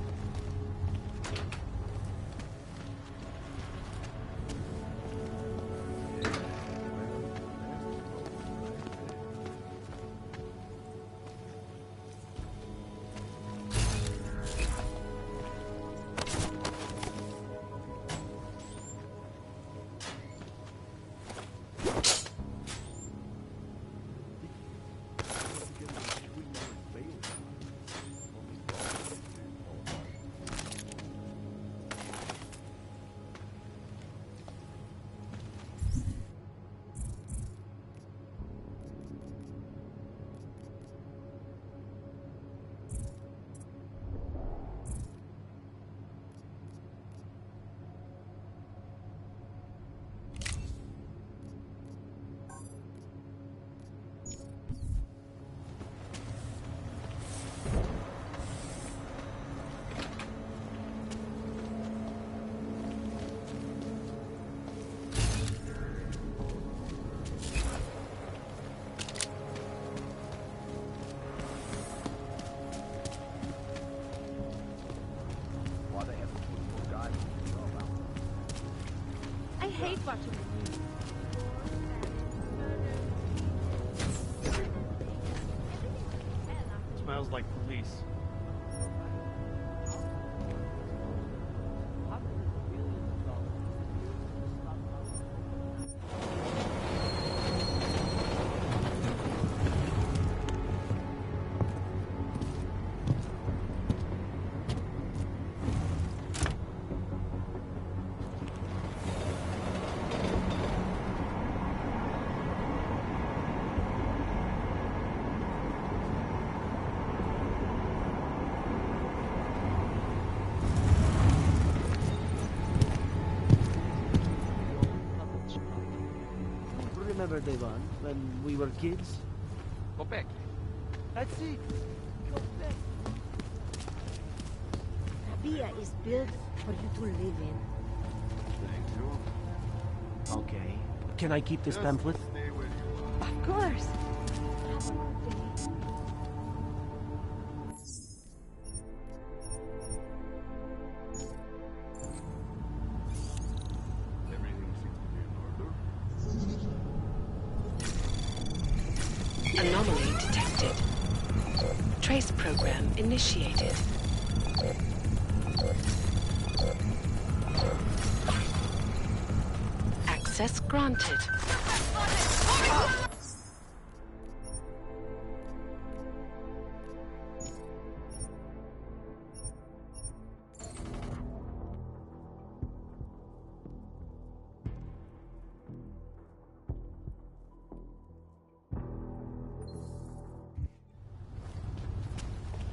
I hate watching the news. Smells like police. Remember the one when we were kids? Go back. That's it. Go back. Rabia is built for you to live in. Thank you. Okay. Can I keep this pamphlet? Of course. Anomaly detected. Trace program initiated. Access granted.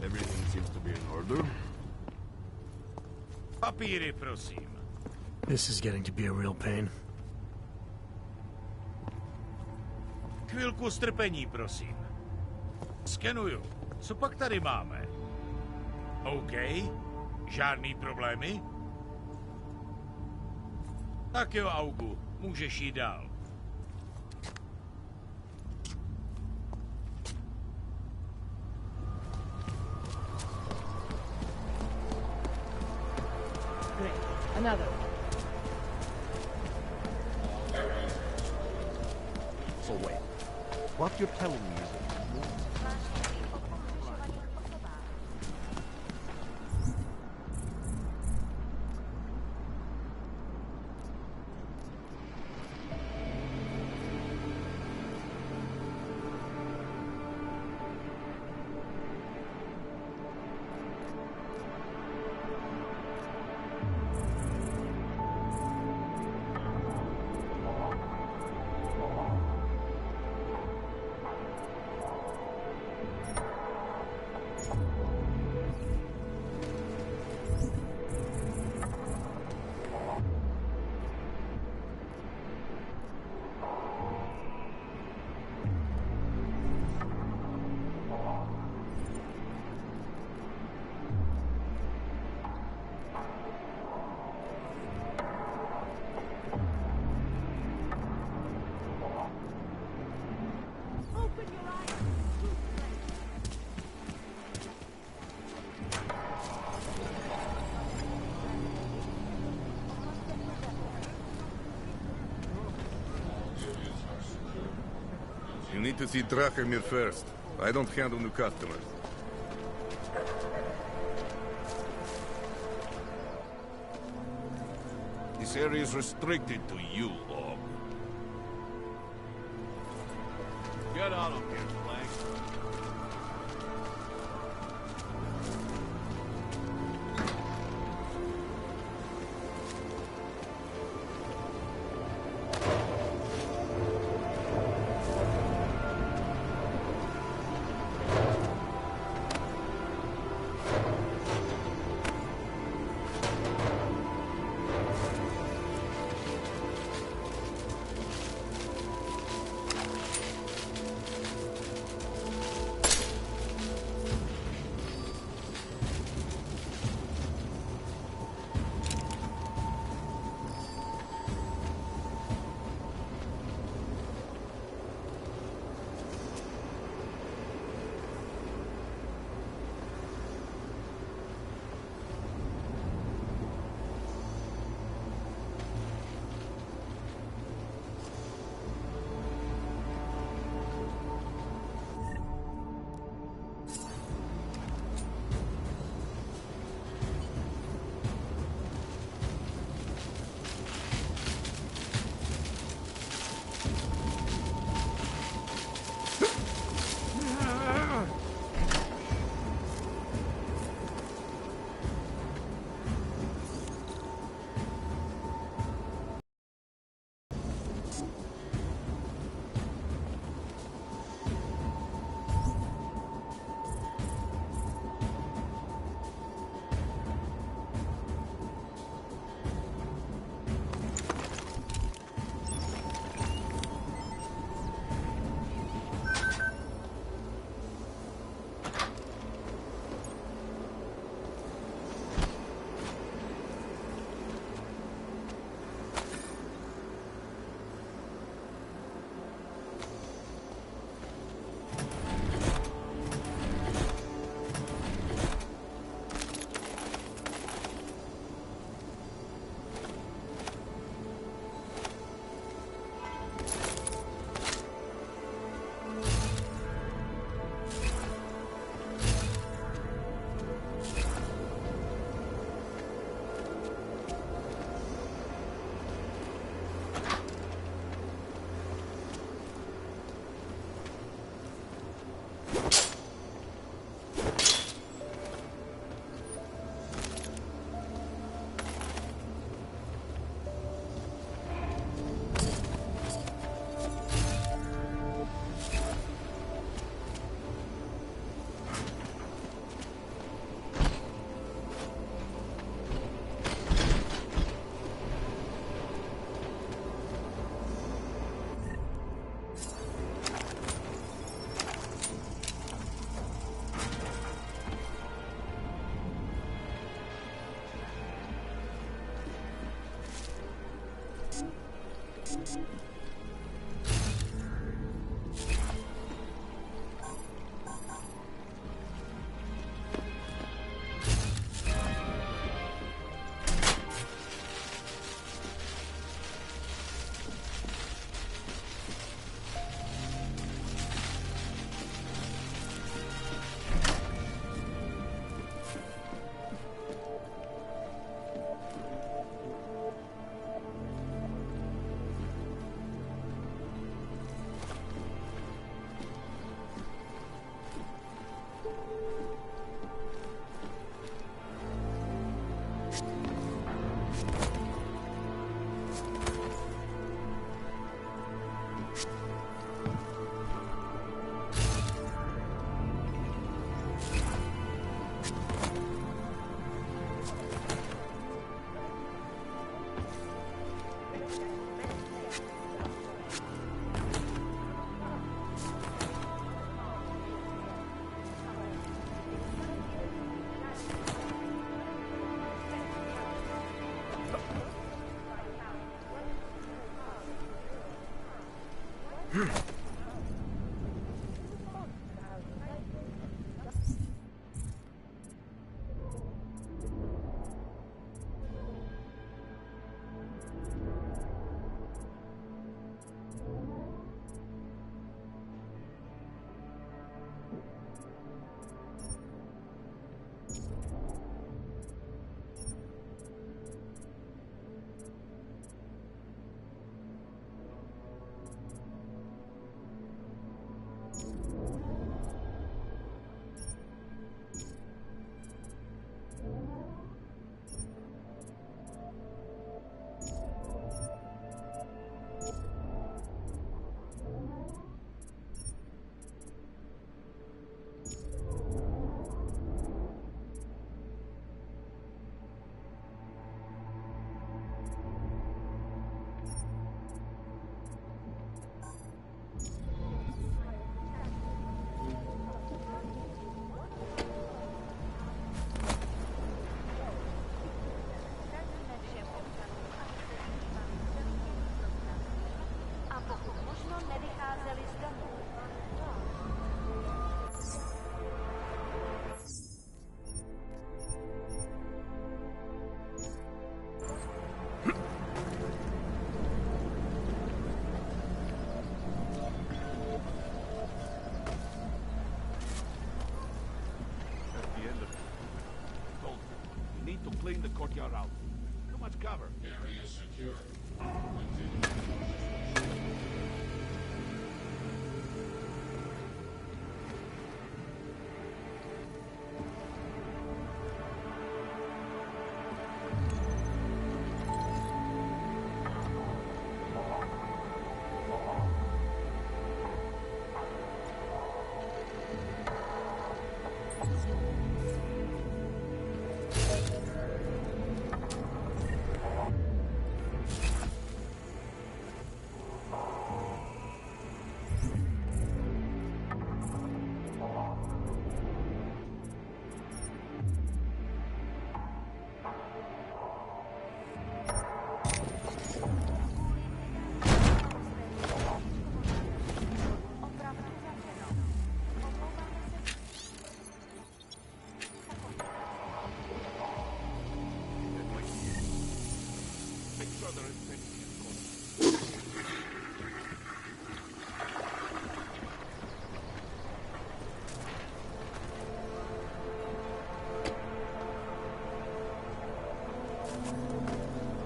Everything seems to be in order. Papíry, prosím. This is getting to be a real pain. Chvilku strpení, prosím. Skenuju. Co pak tady máme? OK. Žádný problémy? Tak jo, Augu. Můžeš jít dál. Great. Another. So wait. What you're telling me is that You need to see Drachemir first. I don't handle new customers. This area is restricted to you, Orb. Get out of here, Plank. clean the courtyard out. Too much cover. Area secure.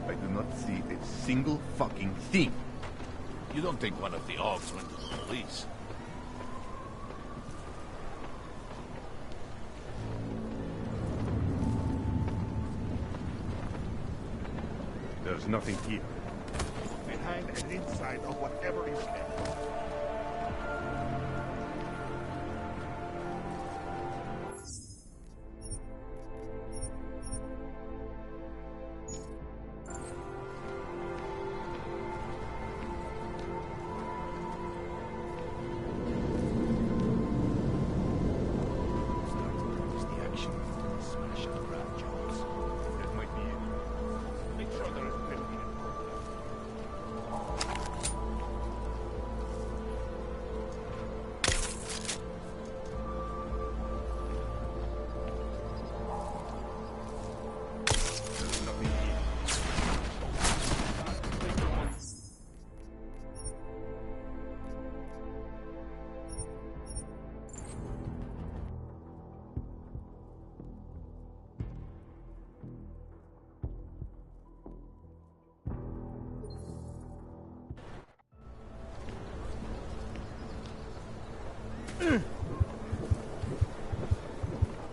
I do not see a single fucking thing. You don't think one of the Augs went to the police? There's nothing here. Behind and inside of whatever is there.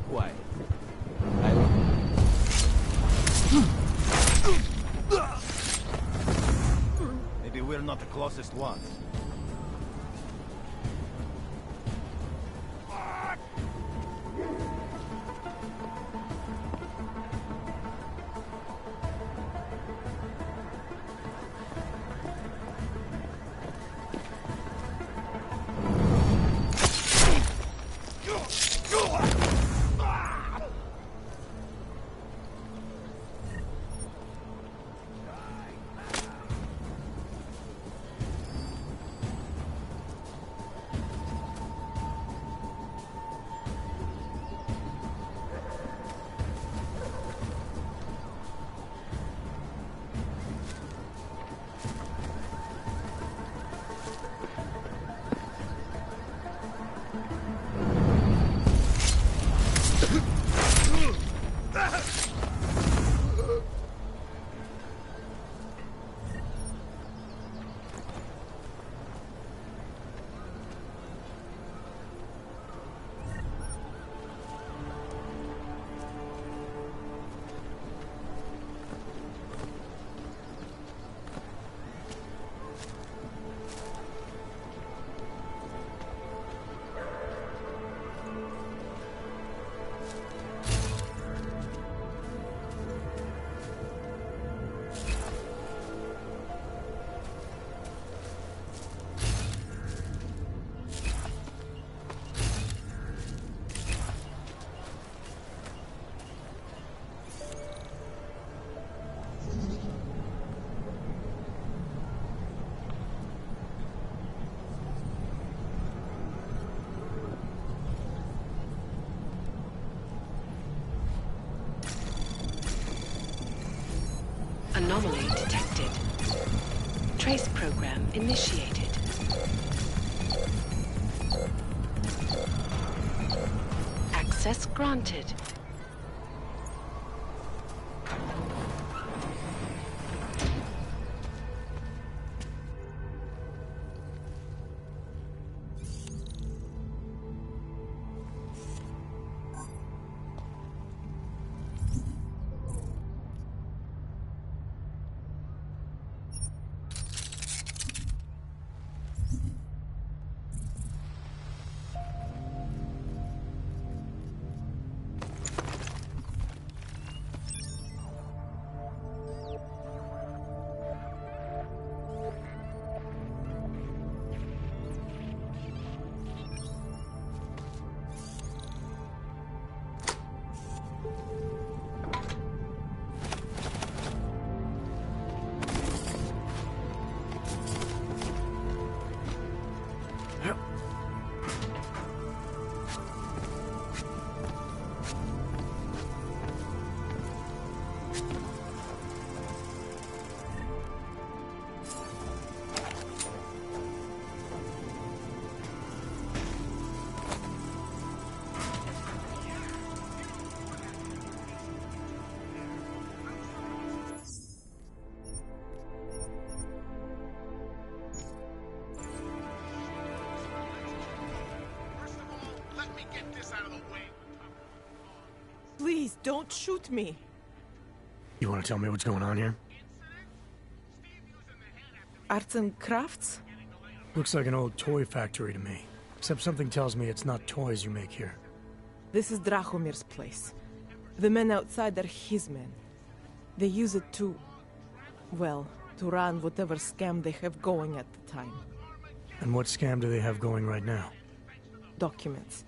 Why? Maybe we're not the closest ones. Anomaly detected. Trace program initiated. Access granted. Please, don't shoot me. You want to tell me what's going on here? Arts and crafts? Looks like an old toy factory to me. Except something tells me it's not toys you make here. This is Drahomir's place. The men outside are his men. They use it to... well, to run whatever scam they have going at the time. And what scam do they have going right now? Documents.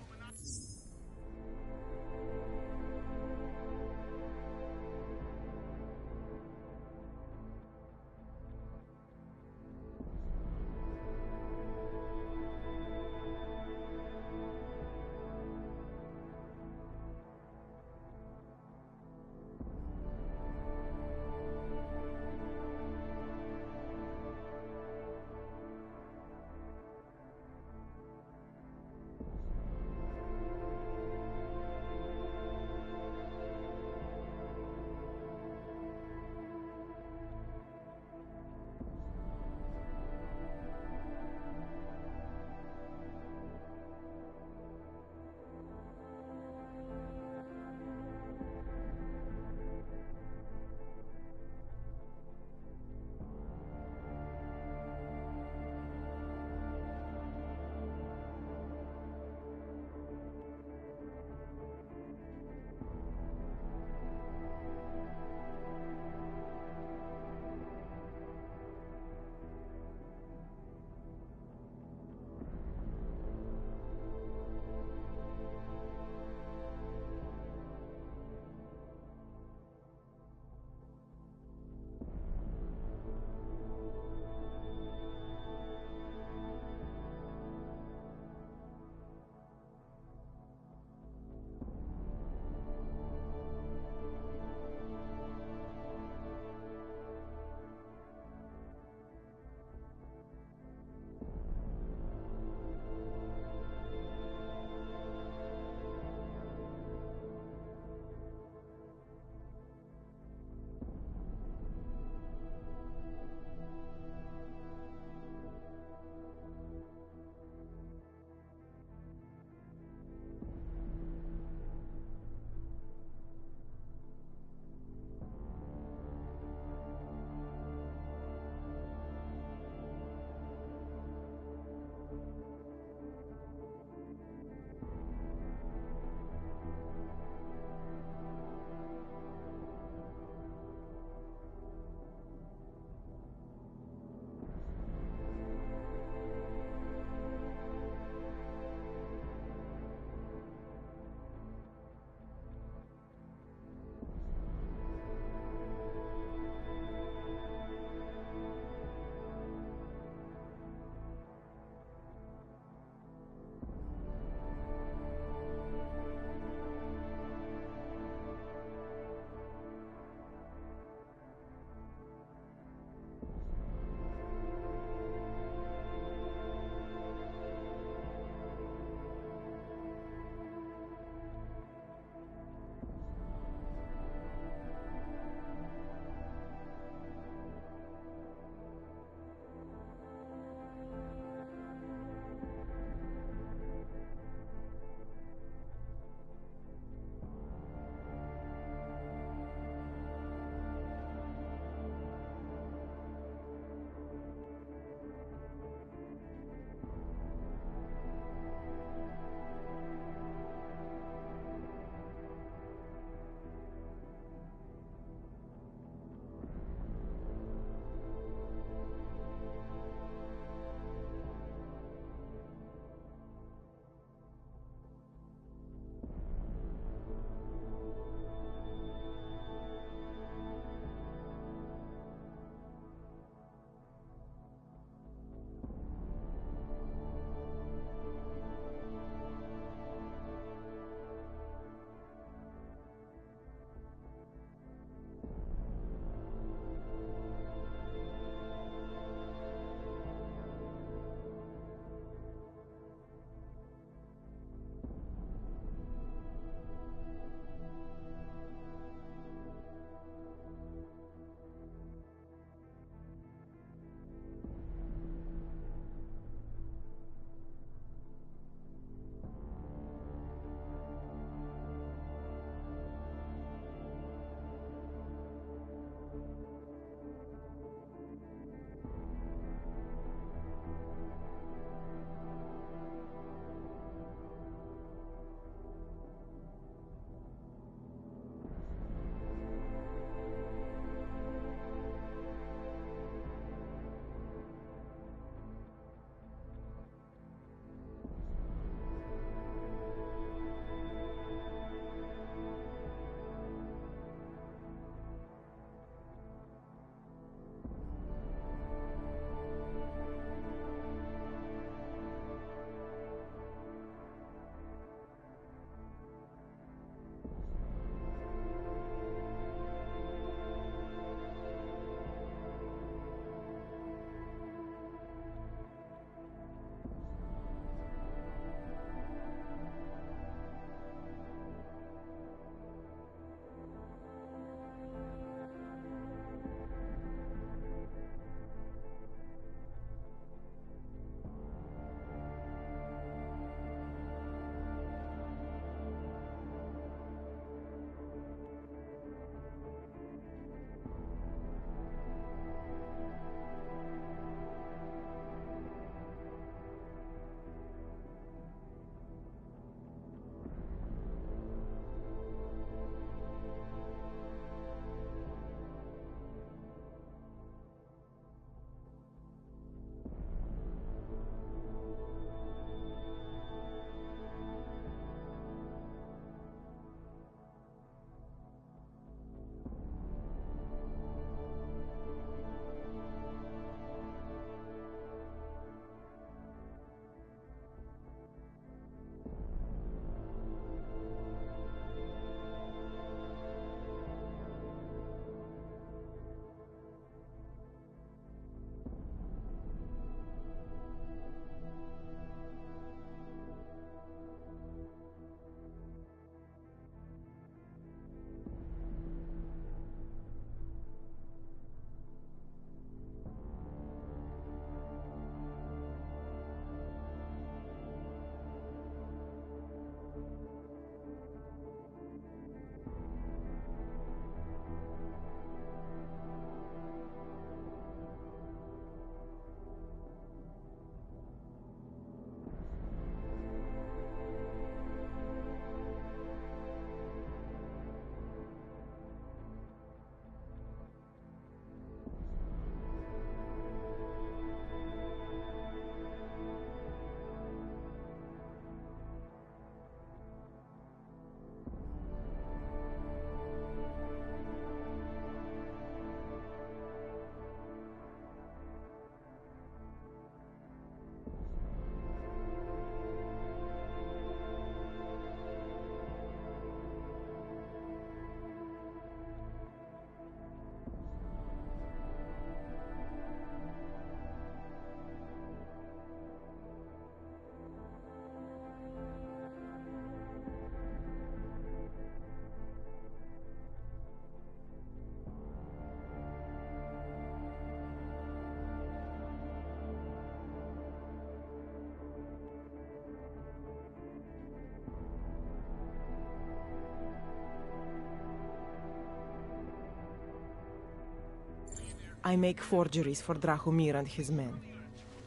I make forgeries for Drahomir and his men.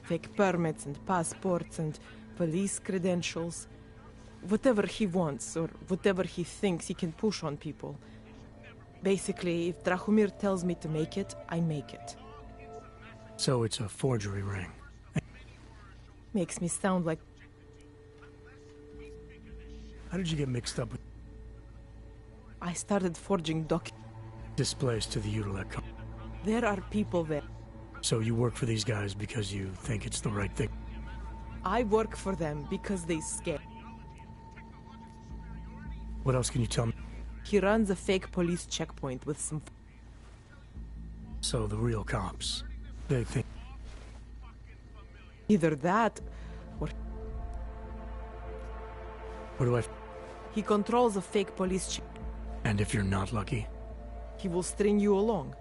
Fake permits and passports and police credentials. Whatever he wants, or whatever he thinks he can push on people. Basically, if Drahomir tells me to make it, I make it. So it's a forgery ring. Makes me sound like... How did you get mixed up with... I started forging displays to the Utilec company? There are people there. So you work for these guys because you think it's the right thing? I work for them because they scare. What else can you tell me? He runs a fake police checkpoint with some... So the real cops, they think... Either that, or... What do I... He controls a fake police check. And if you're not lucky? He will string you along.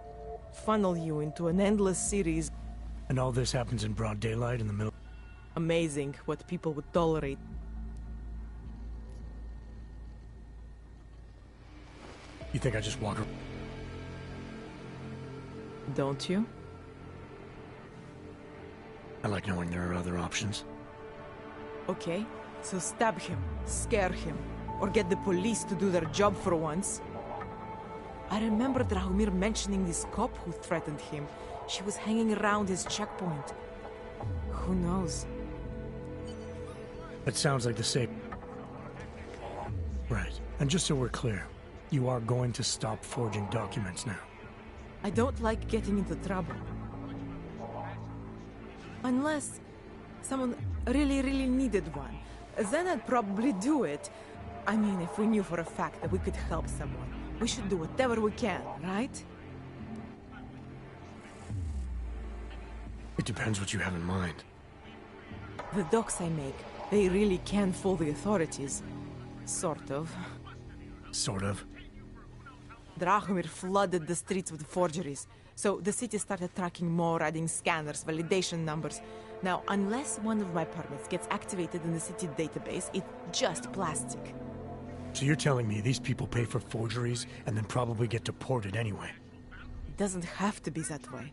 Funnel you into an endless series. And all this happens in broad daylight in the middle... Amazing what people would tolerate. You think I just walk around? Don't you? I like knowing there are other options. Okay, so stab him, scare him, or get the police to do their job for once. I remember Drahomir mentioning this cop who threatened him. She was hanging around his checkpoint. Who knows? That sounds like the same... Right. And just so we're clear, you are going to stop forging documents now. I don't like getting into trouble. Unless someone really needed one. Then I'd probably do it. I mean, if we knew for a fact that we could help someone, we should do whatever we can, right? It depends what you have in mind. The docs I make, they really can fool the authorities. Sort of. Sort of? Drahomir flooded the streets with forgeries, so the city started tracking more, adding scanners, validation numbers. Now, unless one of my permits gets activated in the city database, it's just plastic. So you're telling me these people pay for forgeries and then probably get deported anyway? It doesn't have to be that way.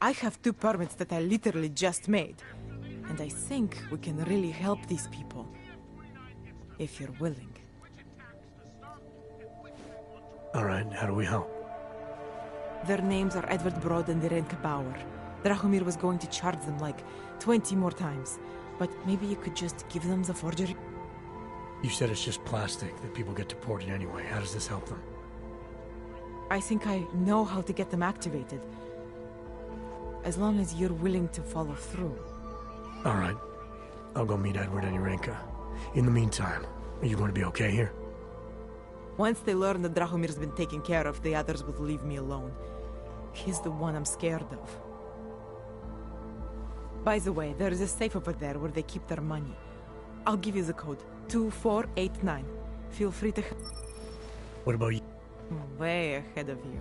I have 2 permits that I literally just made. And I think we can really help these people. If you're willing. Alright, how do we help? Their names are Edward Broad and Irenka Bauer. Drahomir was going to charge them like 20 more times. But maybe you could just give them the forgery? You said it's just plastic, that people get deported anyway. How does this help them? I think I know how to get them activated. As long as you're willing to follow through. Alright. I'll go meet Edward and Irenka. In the meantime, are you going to be okay here? Once they learn that Drahomir's been taken care of, the others will leave me alone. He's the one I'm scared of. By the way, there is a safe over there where they keep their money. I'll give you the code. 2489. Feel free to... What about you? Way ahead of you.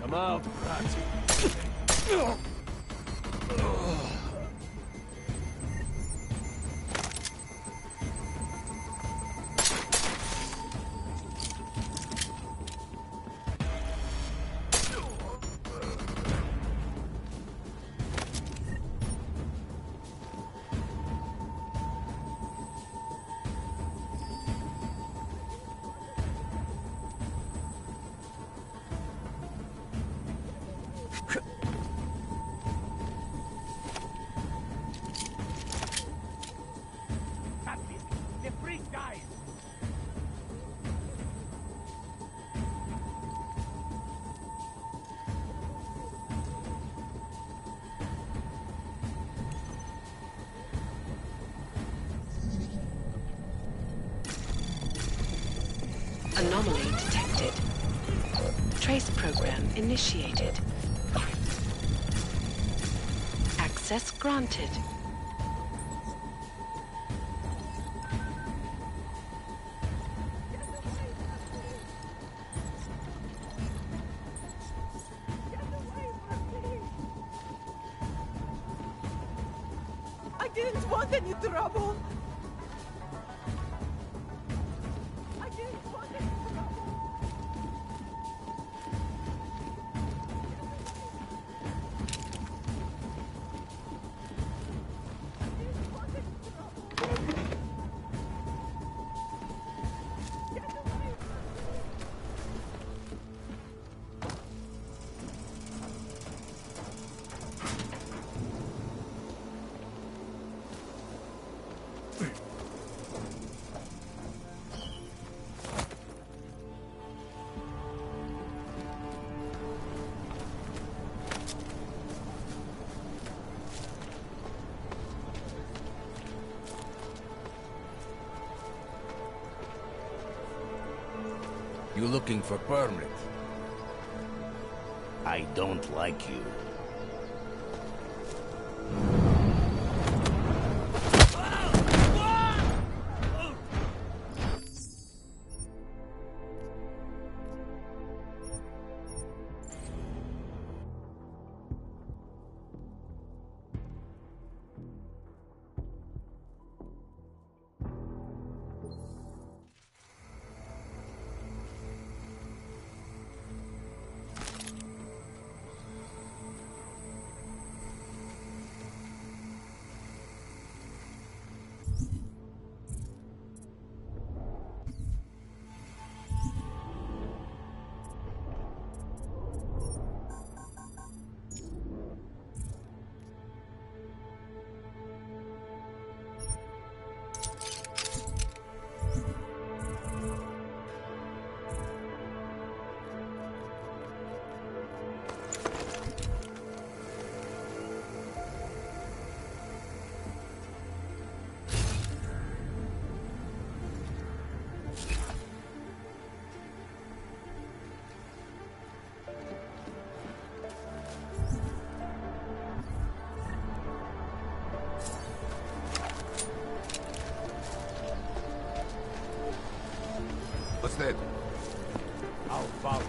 I'm out, Ratzi. The freak guys! Anomaly detected. Trace program initiated. Access granted. I didn't want any trouble. I didn't want any trouble. You looking for permit? I don't like you. What's that? I'll follow.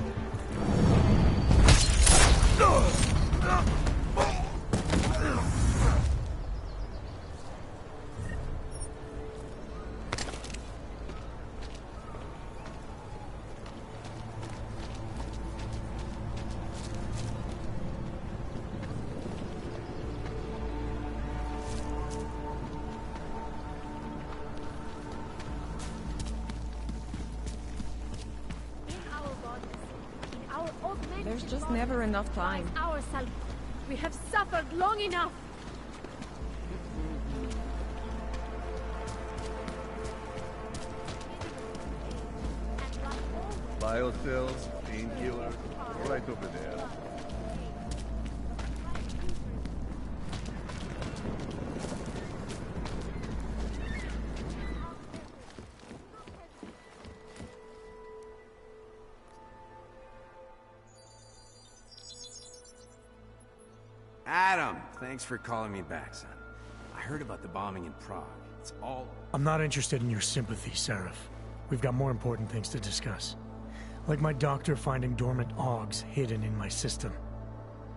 There's just never enough time. Ourselves. We have suffered long enough. Biocells, painkiller, right over there. Adam, thanks for calling me back, son. I heard about the bombing in Prague. It's all... I'm not interested in your sympathy, Seraph. We've got more important things to discuss. Like my doctor finding dormant AUGs hidden in my system.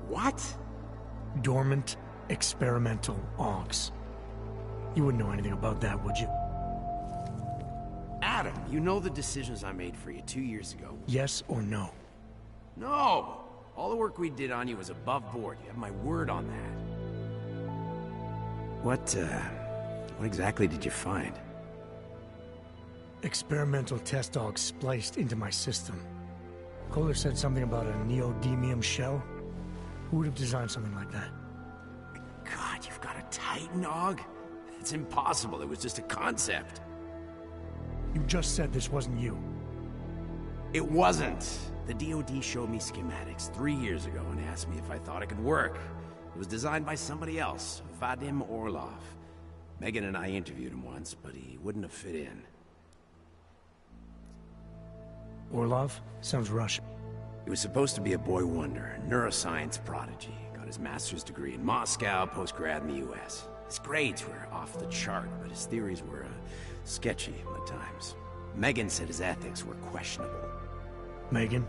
What? Dormant experimental AUGs. You wouldn't know anything about that, would you? Adam, you know the decisions I made for you 2 years ago. Yes or no? No! All the work we did on you was above board. You have my word on that. What exactly did you find? Experimental test AUGs spliced into my system. Kohler said something about a neodymium shell. Who would have designed something like that? God, you've got a Titan AUG? It's impossible. It was just a concept. You just said this wasn't you. It wasn't. The DoD showed me schematics 3 years ago and asked me if I thought it could work. It was designed by somebody else, Vadim Orlov. Megan and I interviewed him once, but he wouldn't have fit in. Orlov? Sounds Russian. He was supposed to be a boy wonder, a neuroscience prodigy. Got his master's degree in Moscow, post-grad in the US. His grades were off the chart, but his theories were sketchy at times. Megan said his ethics were questionable. Megan?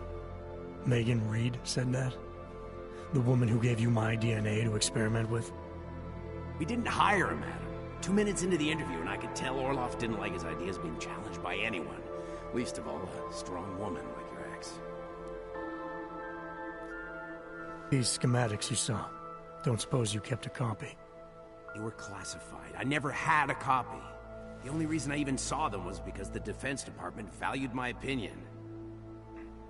Megan Reed said that? The woman who gave you my DNA to experiment with? We didn't hire him, Adam. 2 minutes into the interview, and I could tell Orlov didn't like his ideas being challenged by anyone. Least of all, a strong woman like your ex. These schematics you saw, don't suppose you kept a copy? They were classified. I never had a copy. The only reason I even saw them was because the Defense Department valued my opinion.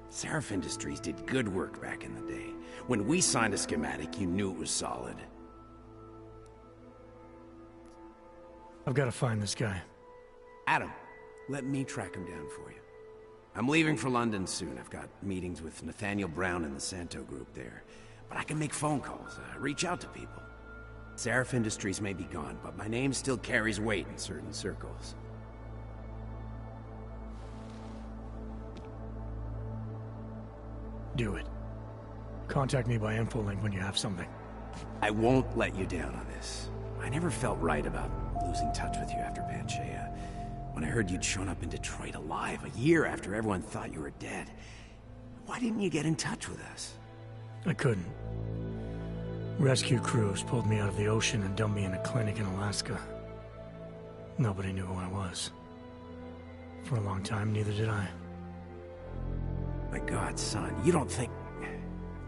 Seraph Industries did good work back in the day. When we signed a schematic, you knew it was solid. I've got to find this guy. Adam, let me track him down for you. I'm leaving for London soon. I've got meetings with Nathaniel Brown and the Santo group there. But I can make phone calls, reach out to people. Seraph Industries may be gone, but my name still carries weight in certain circles. Do it. Contact me by infolink when you have something. I won't let you down on this. I never felt right about losing touch with you after Panchea. When I heard you'd shown up in Detroit alive a year after everyone thought you were dead. Why didn't you get in touch with us? I couldn't. Rescue crews pulled me out of the ocean and dumped me in a clinic in Alaska. Nobody knew who I was. For a long time, neither did I. My God, son, you don't think...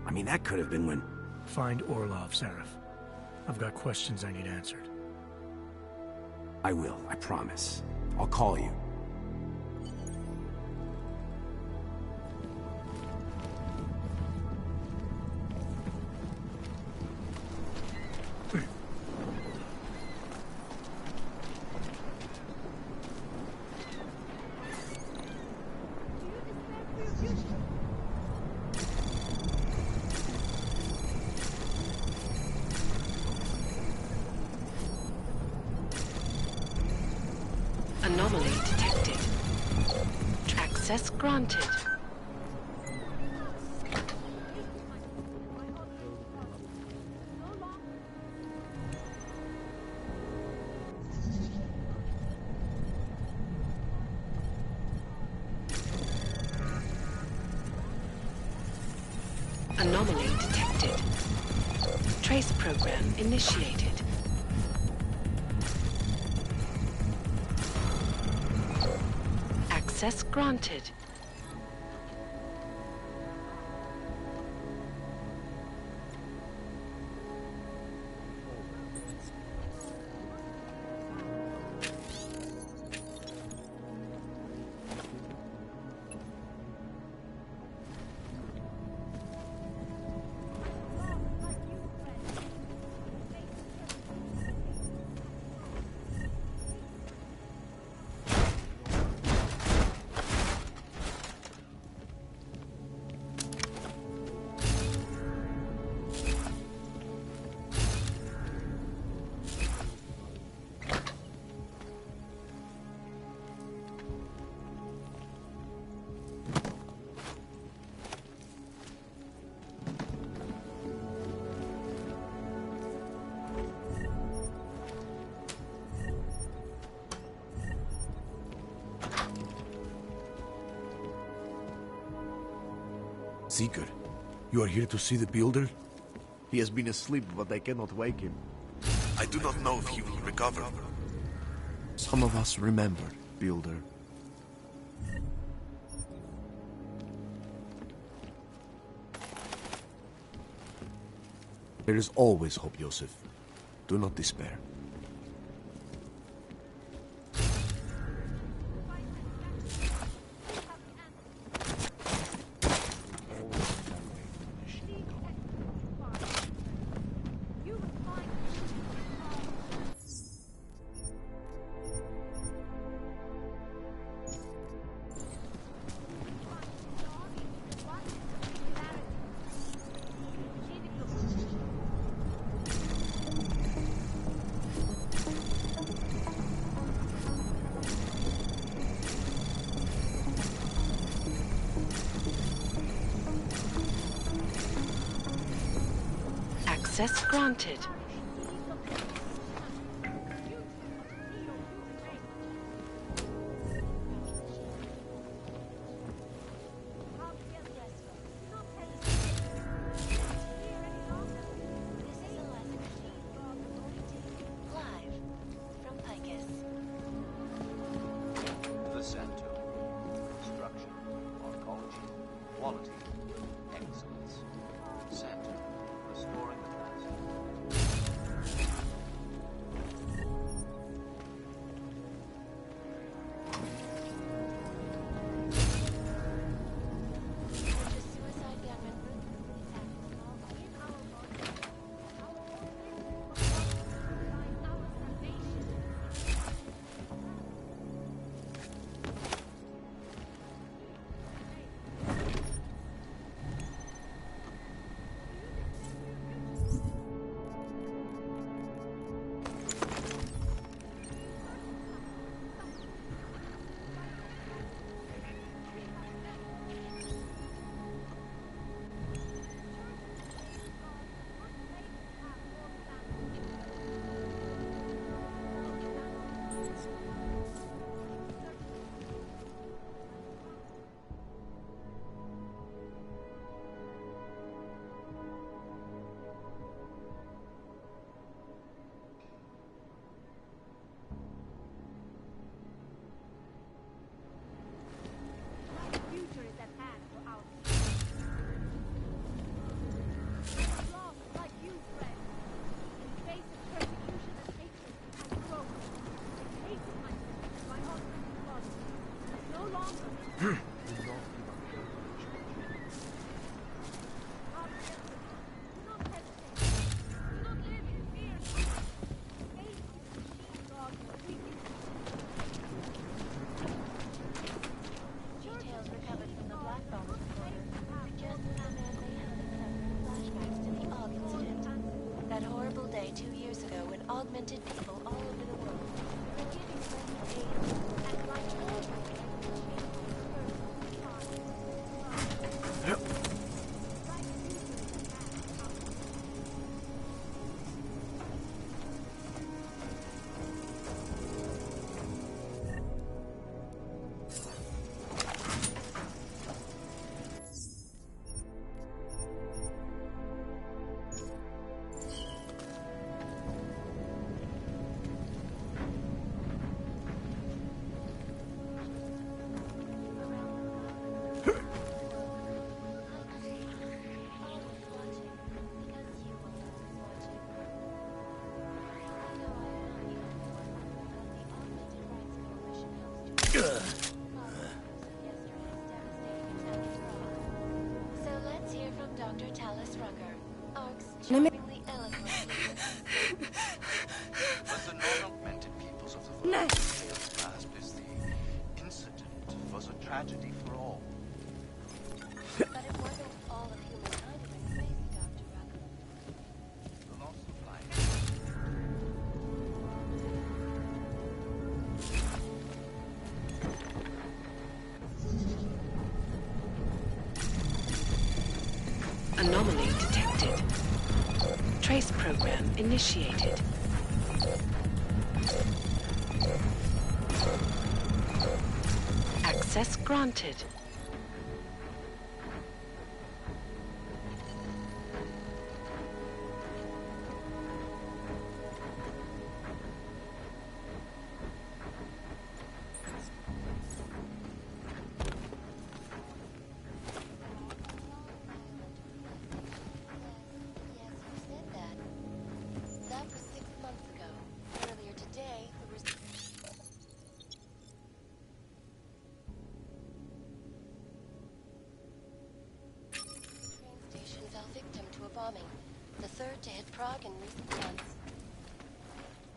I mean, that could have been when... Find Orlov, Seraph. I've got questions I need answered. I will, I promise. I'll call you. Anomaly detected. Access granted. Anomaly detected. Trace program initiated. Access granted. Seeker, you are here to see the builder? He has been asleep, but I cannot wake him. I do not know if he will recover. Some of us remember, Builder. There is always hope, Joseph. Do not despair. Access granted. The center. Construction. Oncology. Quality. Excellence. Center. Restoring the augmented people all over the world. We're giving them aid and Charmingly eloquent. But the non-augmented peoples of the world failed to grasp is the incident was a tragedy for all. But it wasn't all of humankind who went crazy, Dr. Rucker. The loss of life. Anomaly detected. Trace program initiated. Access granted. The third to hit Prague in recent months.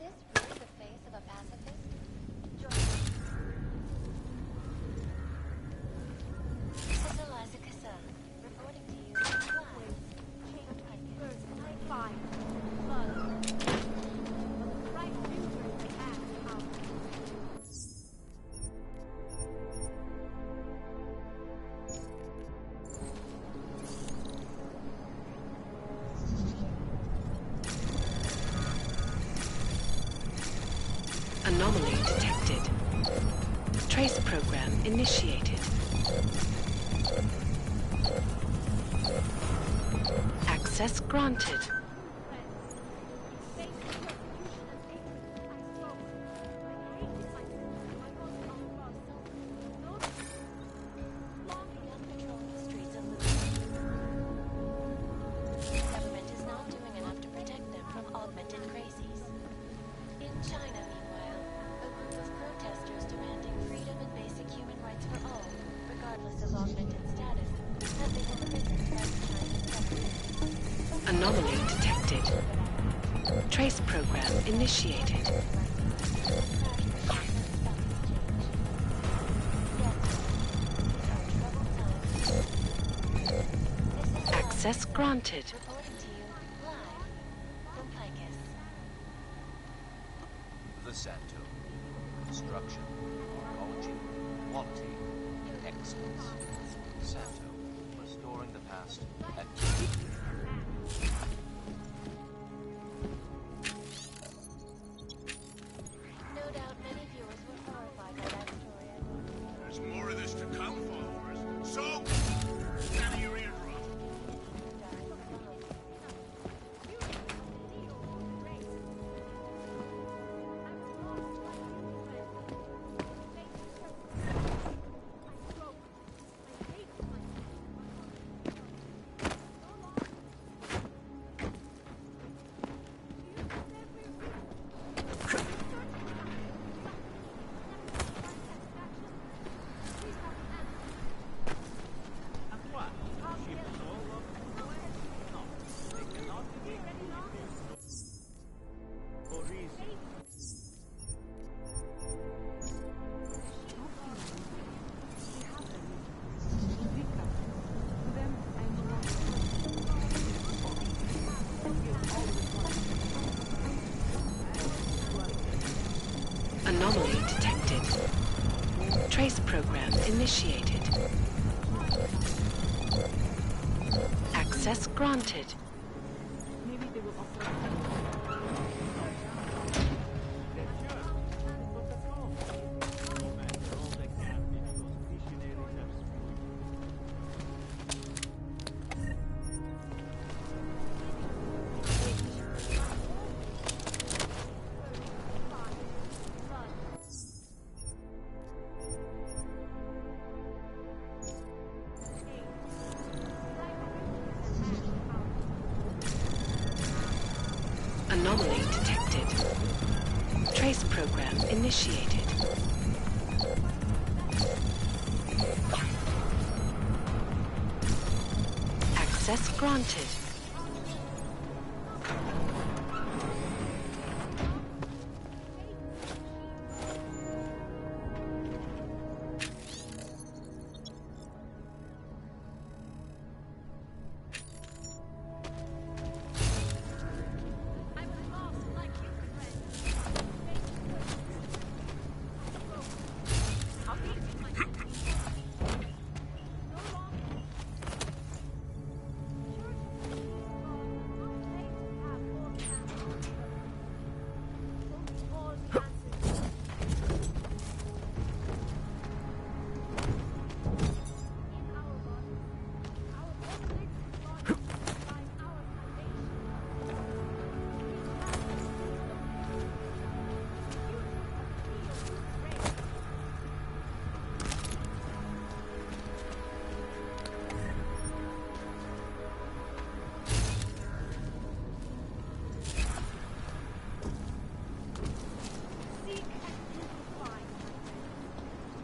Is this really the face of a pacifist? This is Eliza Kassa, reporting to you live. Anomaly detected. Trace program initiated. Access granted. Government is not doing enough to protect them from augmented crazies. In China, meanwhile, a group of protesters demanding freedom and basic human rights for all, regardless of augmented status, have been imprisoned by the Chinese government. Anomaly detected. Trace program initiated. Access granted. Reporting to you live from Picus. The Santo. Construction, ecology, quality, excellence. Santo. Restoring the past and No doubt many viewers were horrified by that story. There's more of this to come, followers. So, none of your eardrum. Anomaly detected. Trace program initiated. Access granted. Anomaly detected. Trace program initiated. Access granted.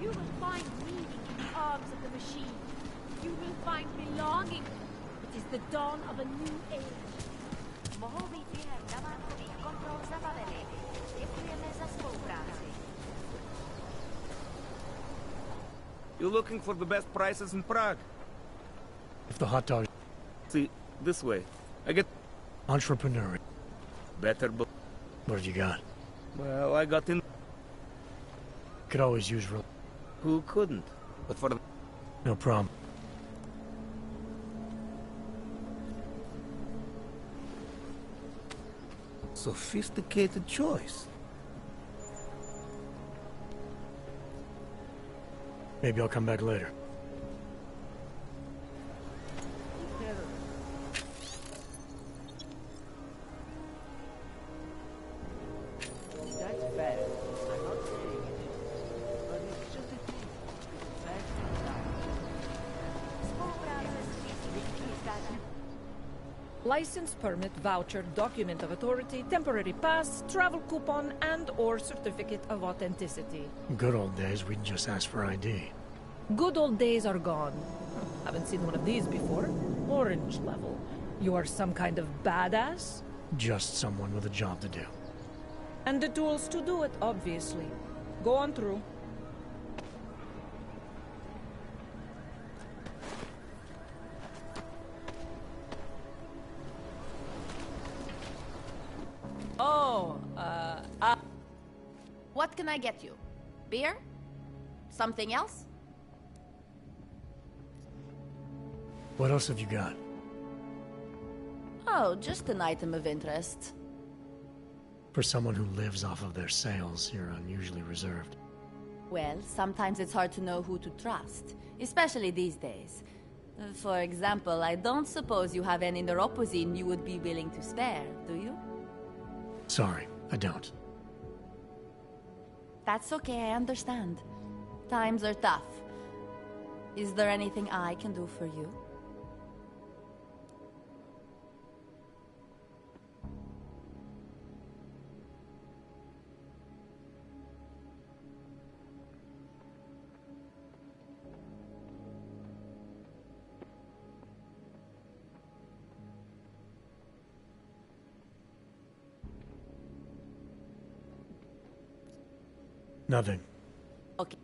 You will find meaning in the arms of the machine. You will find belonging. It is the dawn of a new age. You looking for the best prices in Prague? If the hot dog... See, this way. I get... Entrepreneur. Better but... What have you got? Well, I got in... Could always use... Who couldn't? But for... No problem. Sophisticated choice. Maybe I'll come back later. That's bad. I'm not saying it is, but it's just a thing. It's bad sometimes. License, permit, voucher, document of authority, temporary pass, travel coupon, and/or certificate of authenticity. Good old days, we'd just ask for ID. Good old days are gone. Haven't seen one of these before. Orange level. You are some kind of badass? Just someone with a job to do. And the tools to do it, obviously. Go on through. Oh, what can I get you? Beer? Something else? What else have you got? Oh, just an item of interest. For someone who lives off of their sales, you're unusually reserved. Well, sometimes it's hard to know who to trust, especially these days. For example, I don't suppose you have any neuropozyne you would be willing to spare, do you? Sorry, I don't. That's okay, I understand. Times are tough. Is there anything I can do for you? Nothing. Okay.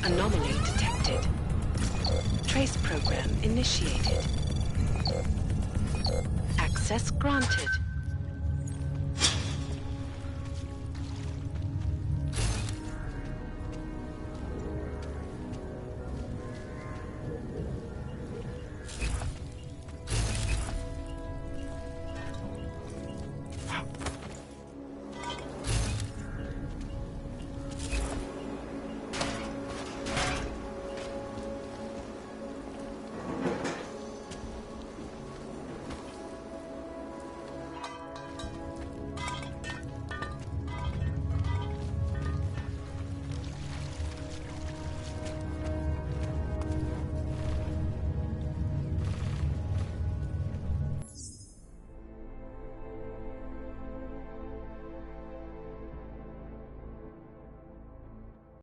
Anomaly detected. Trace program initiated. Access granted.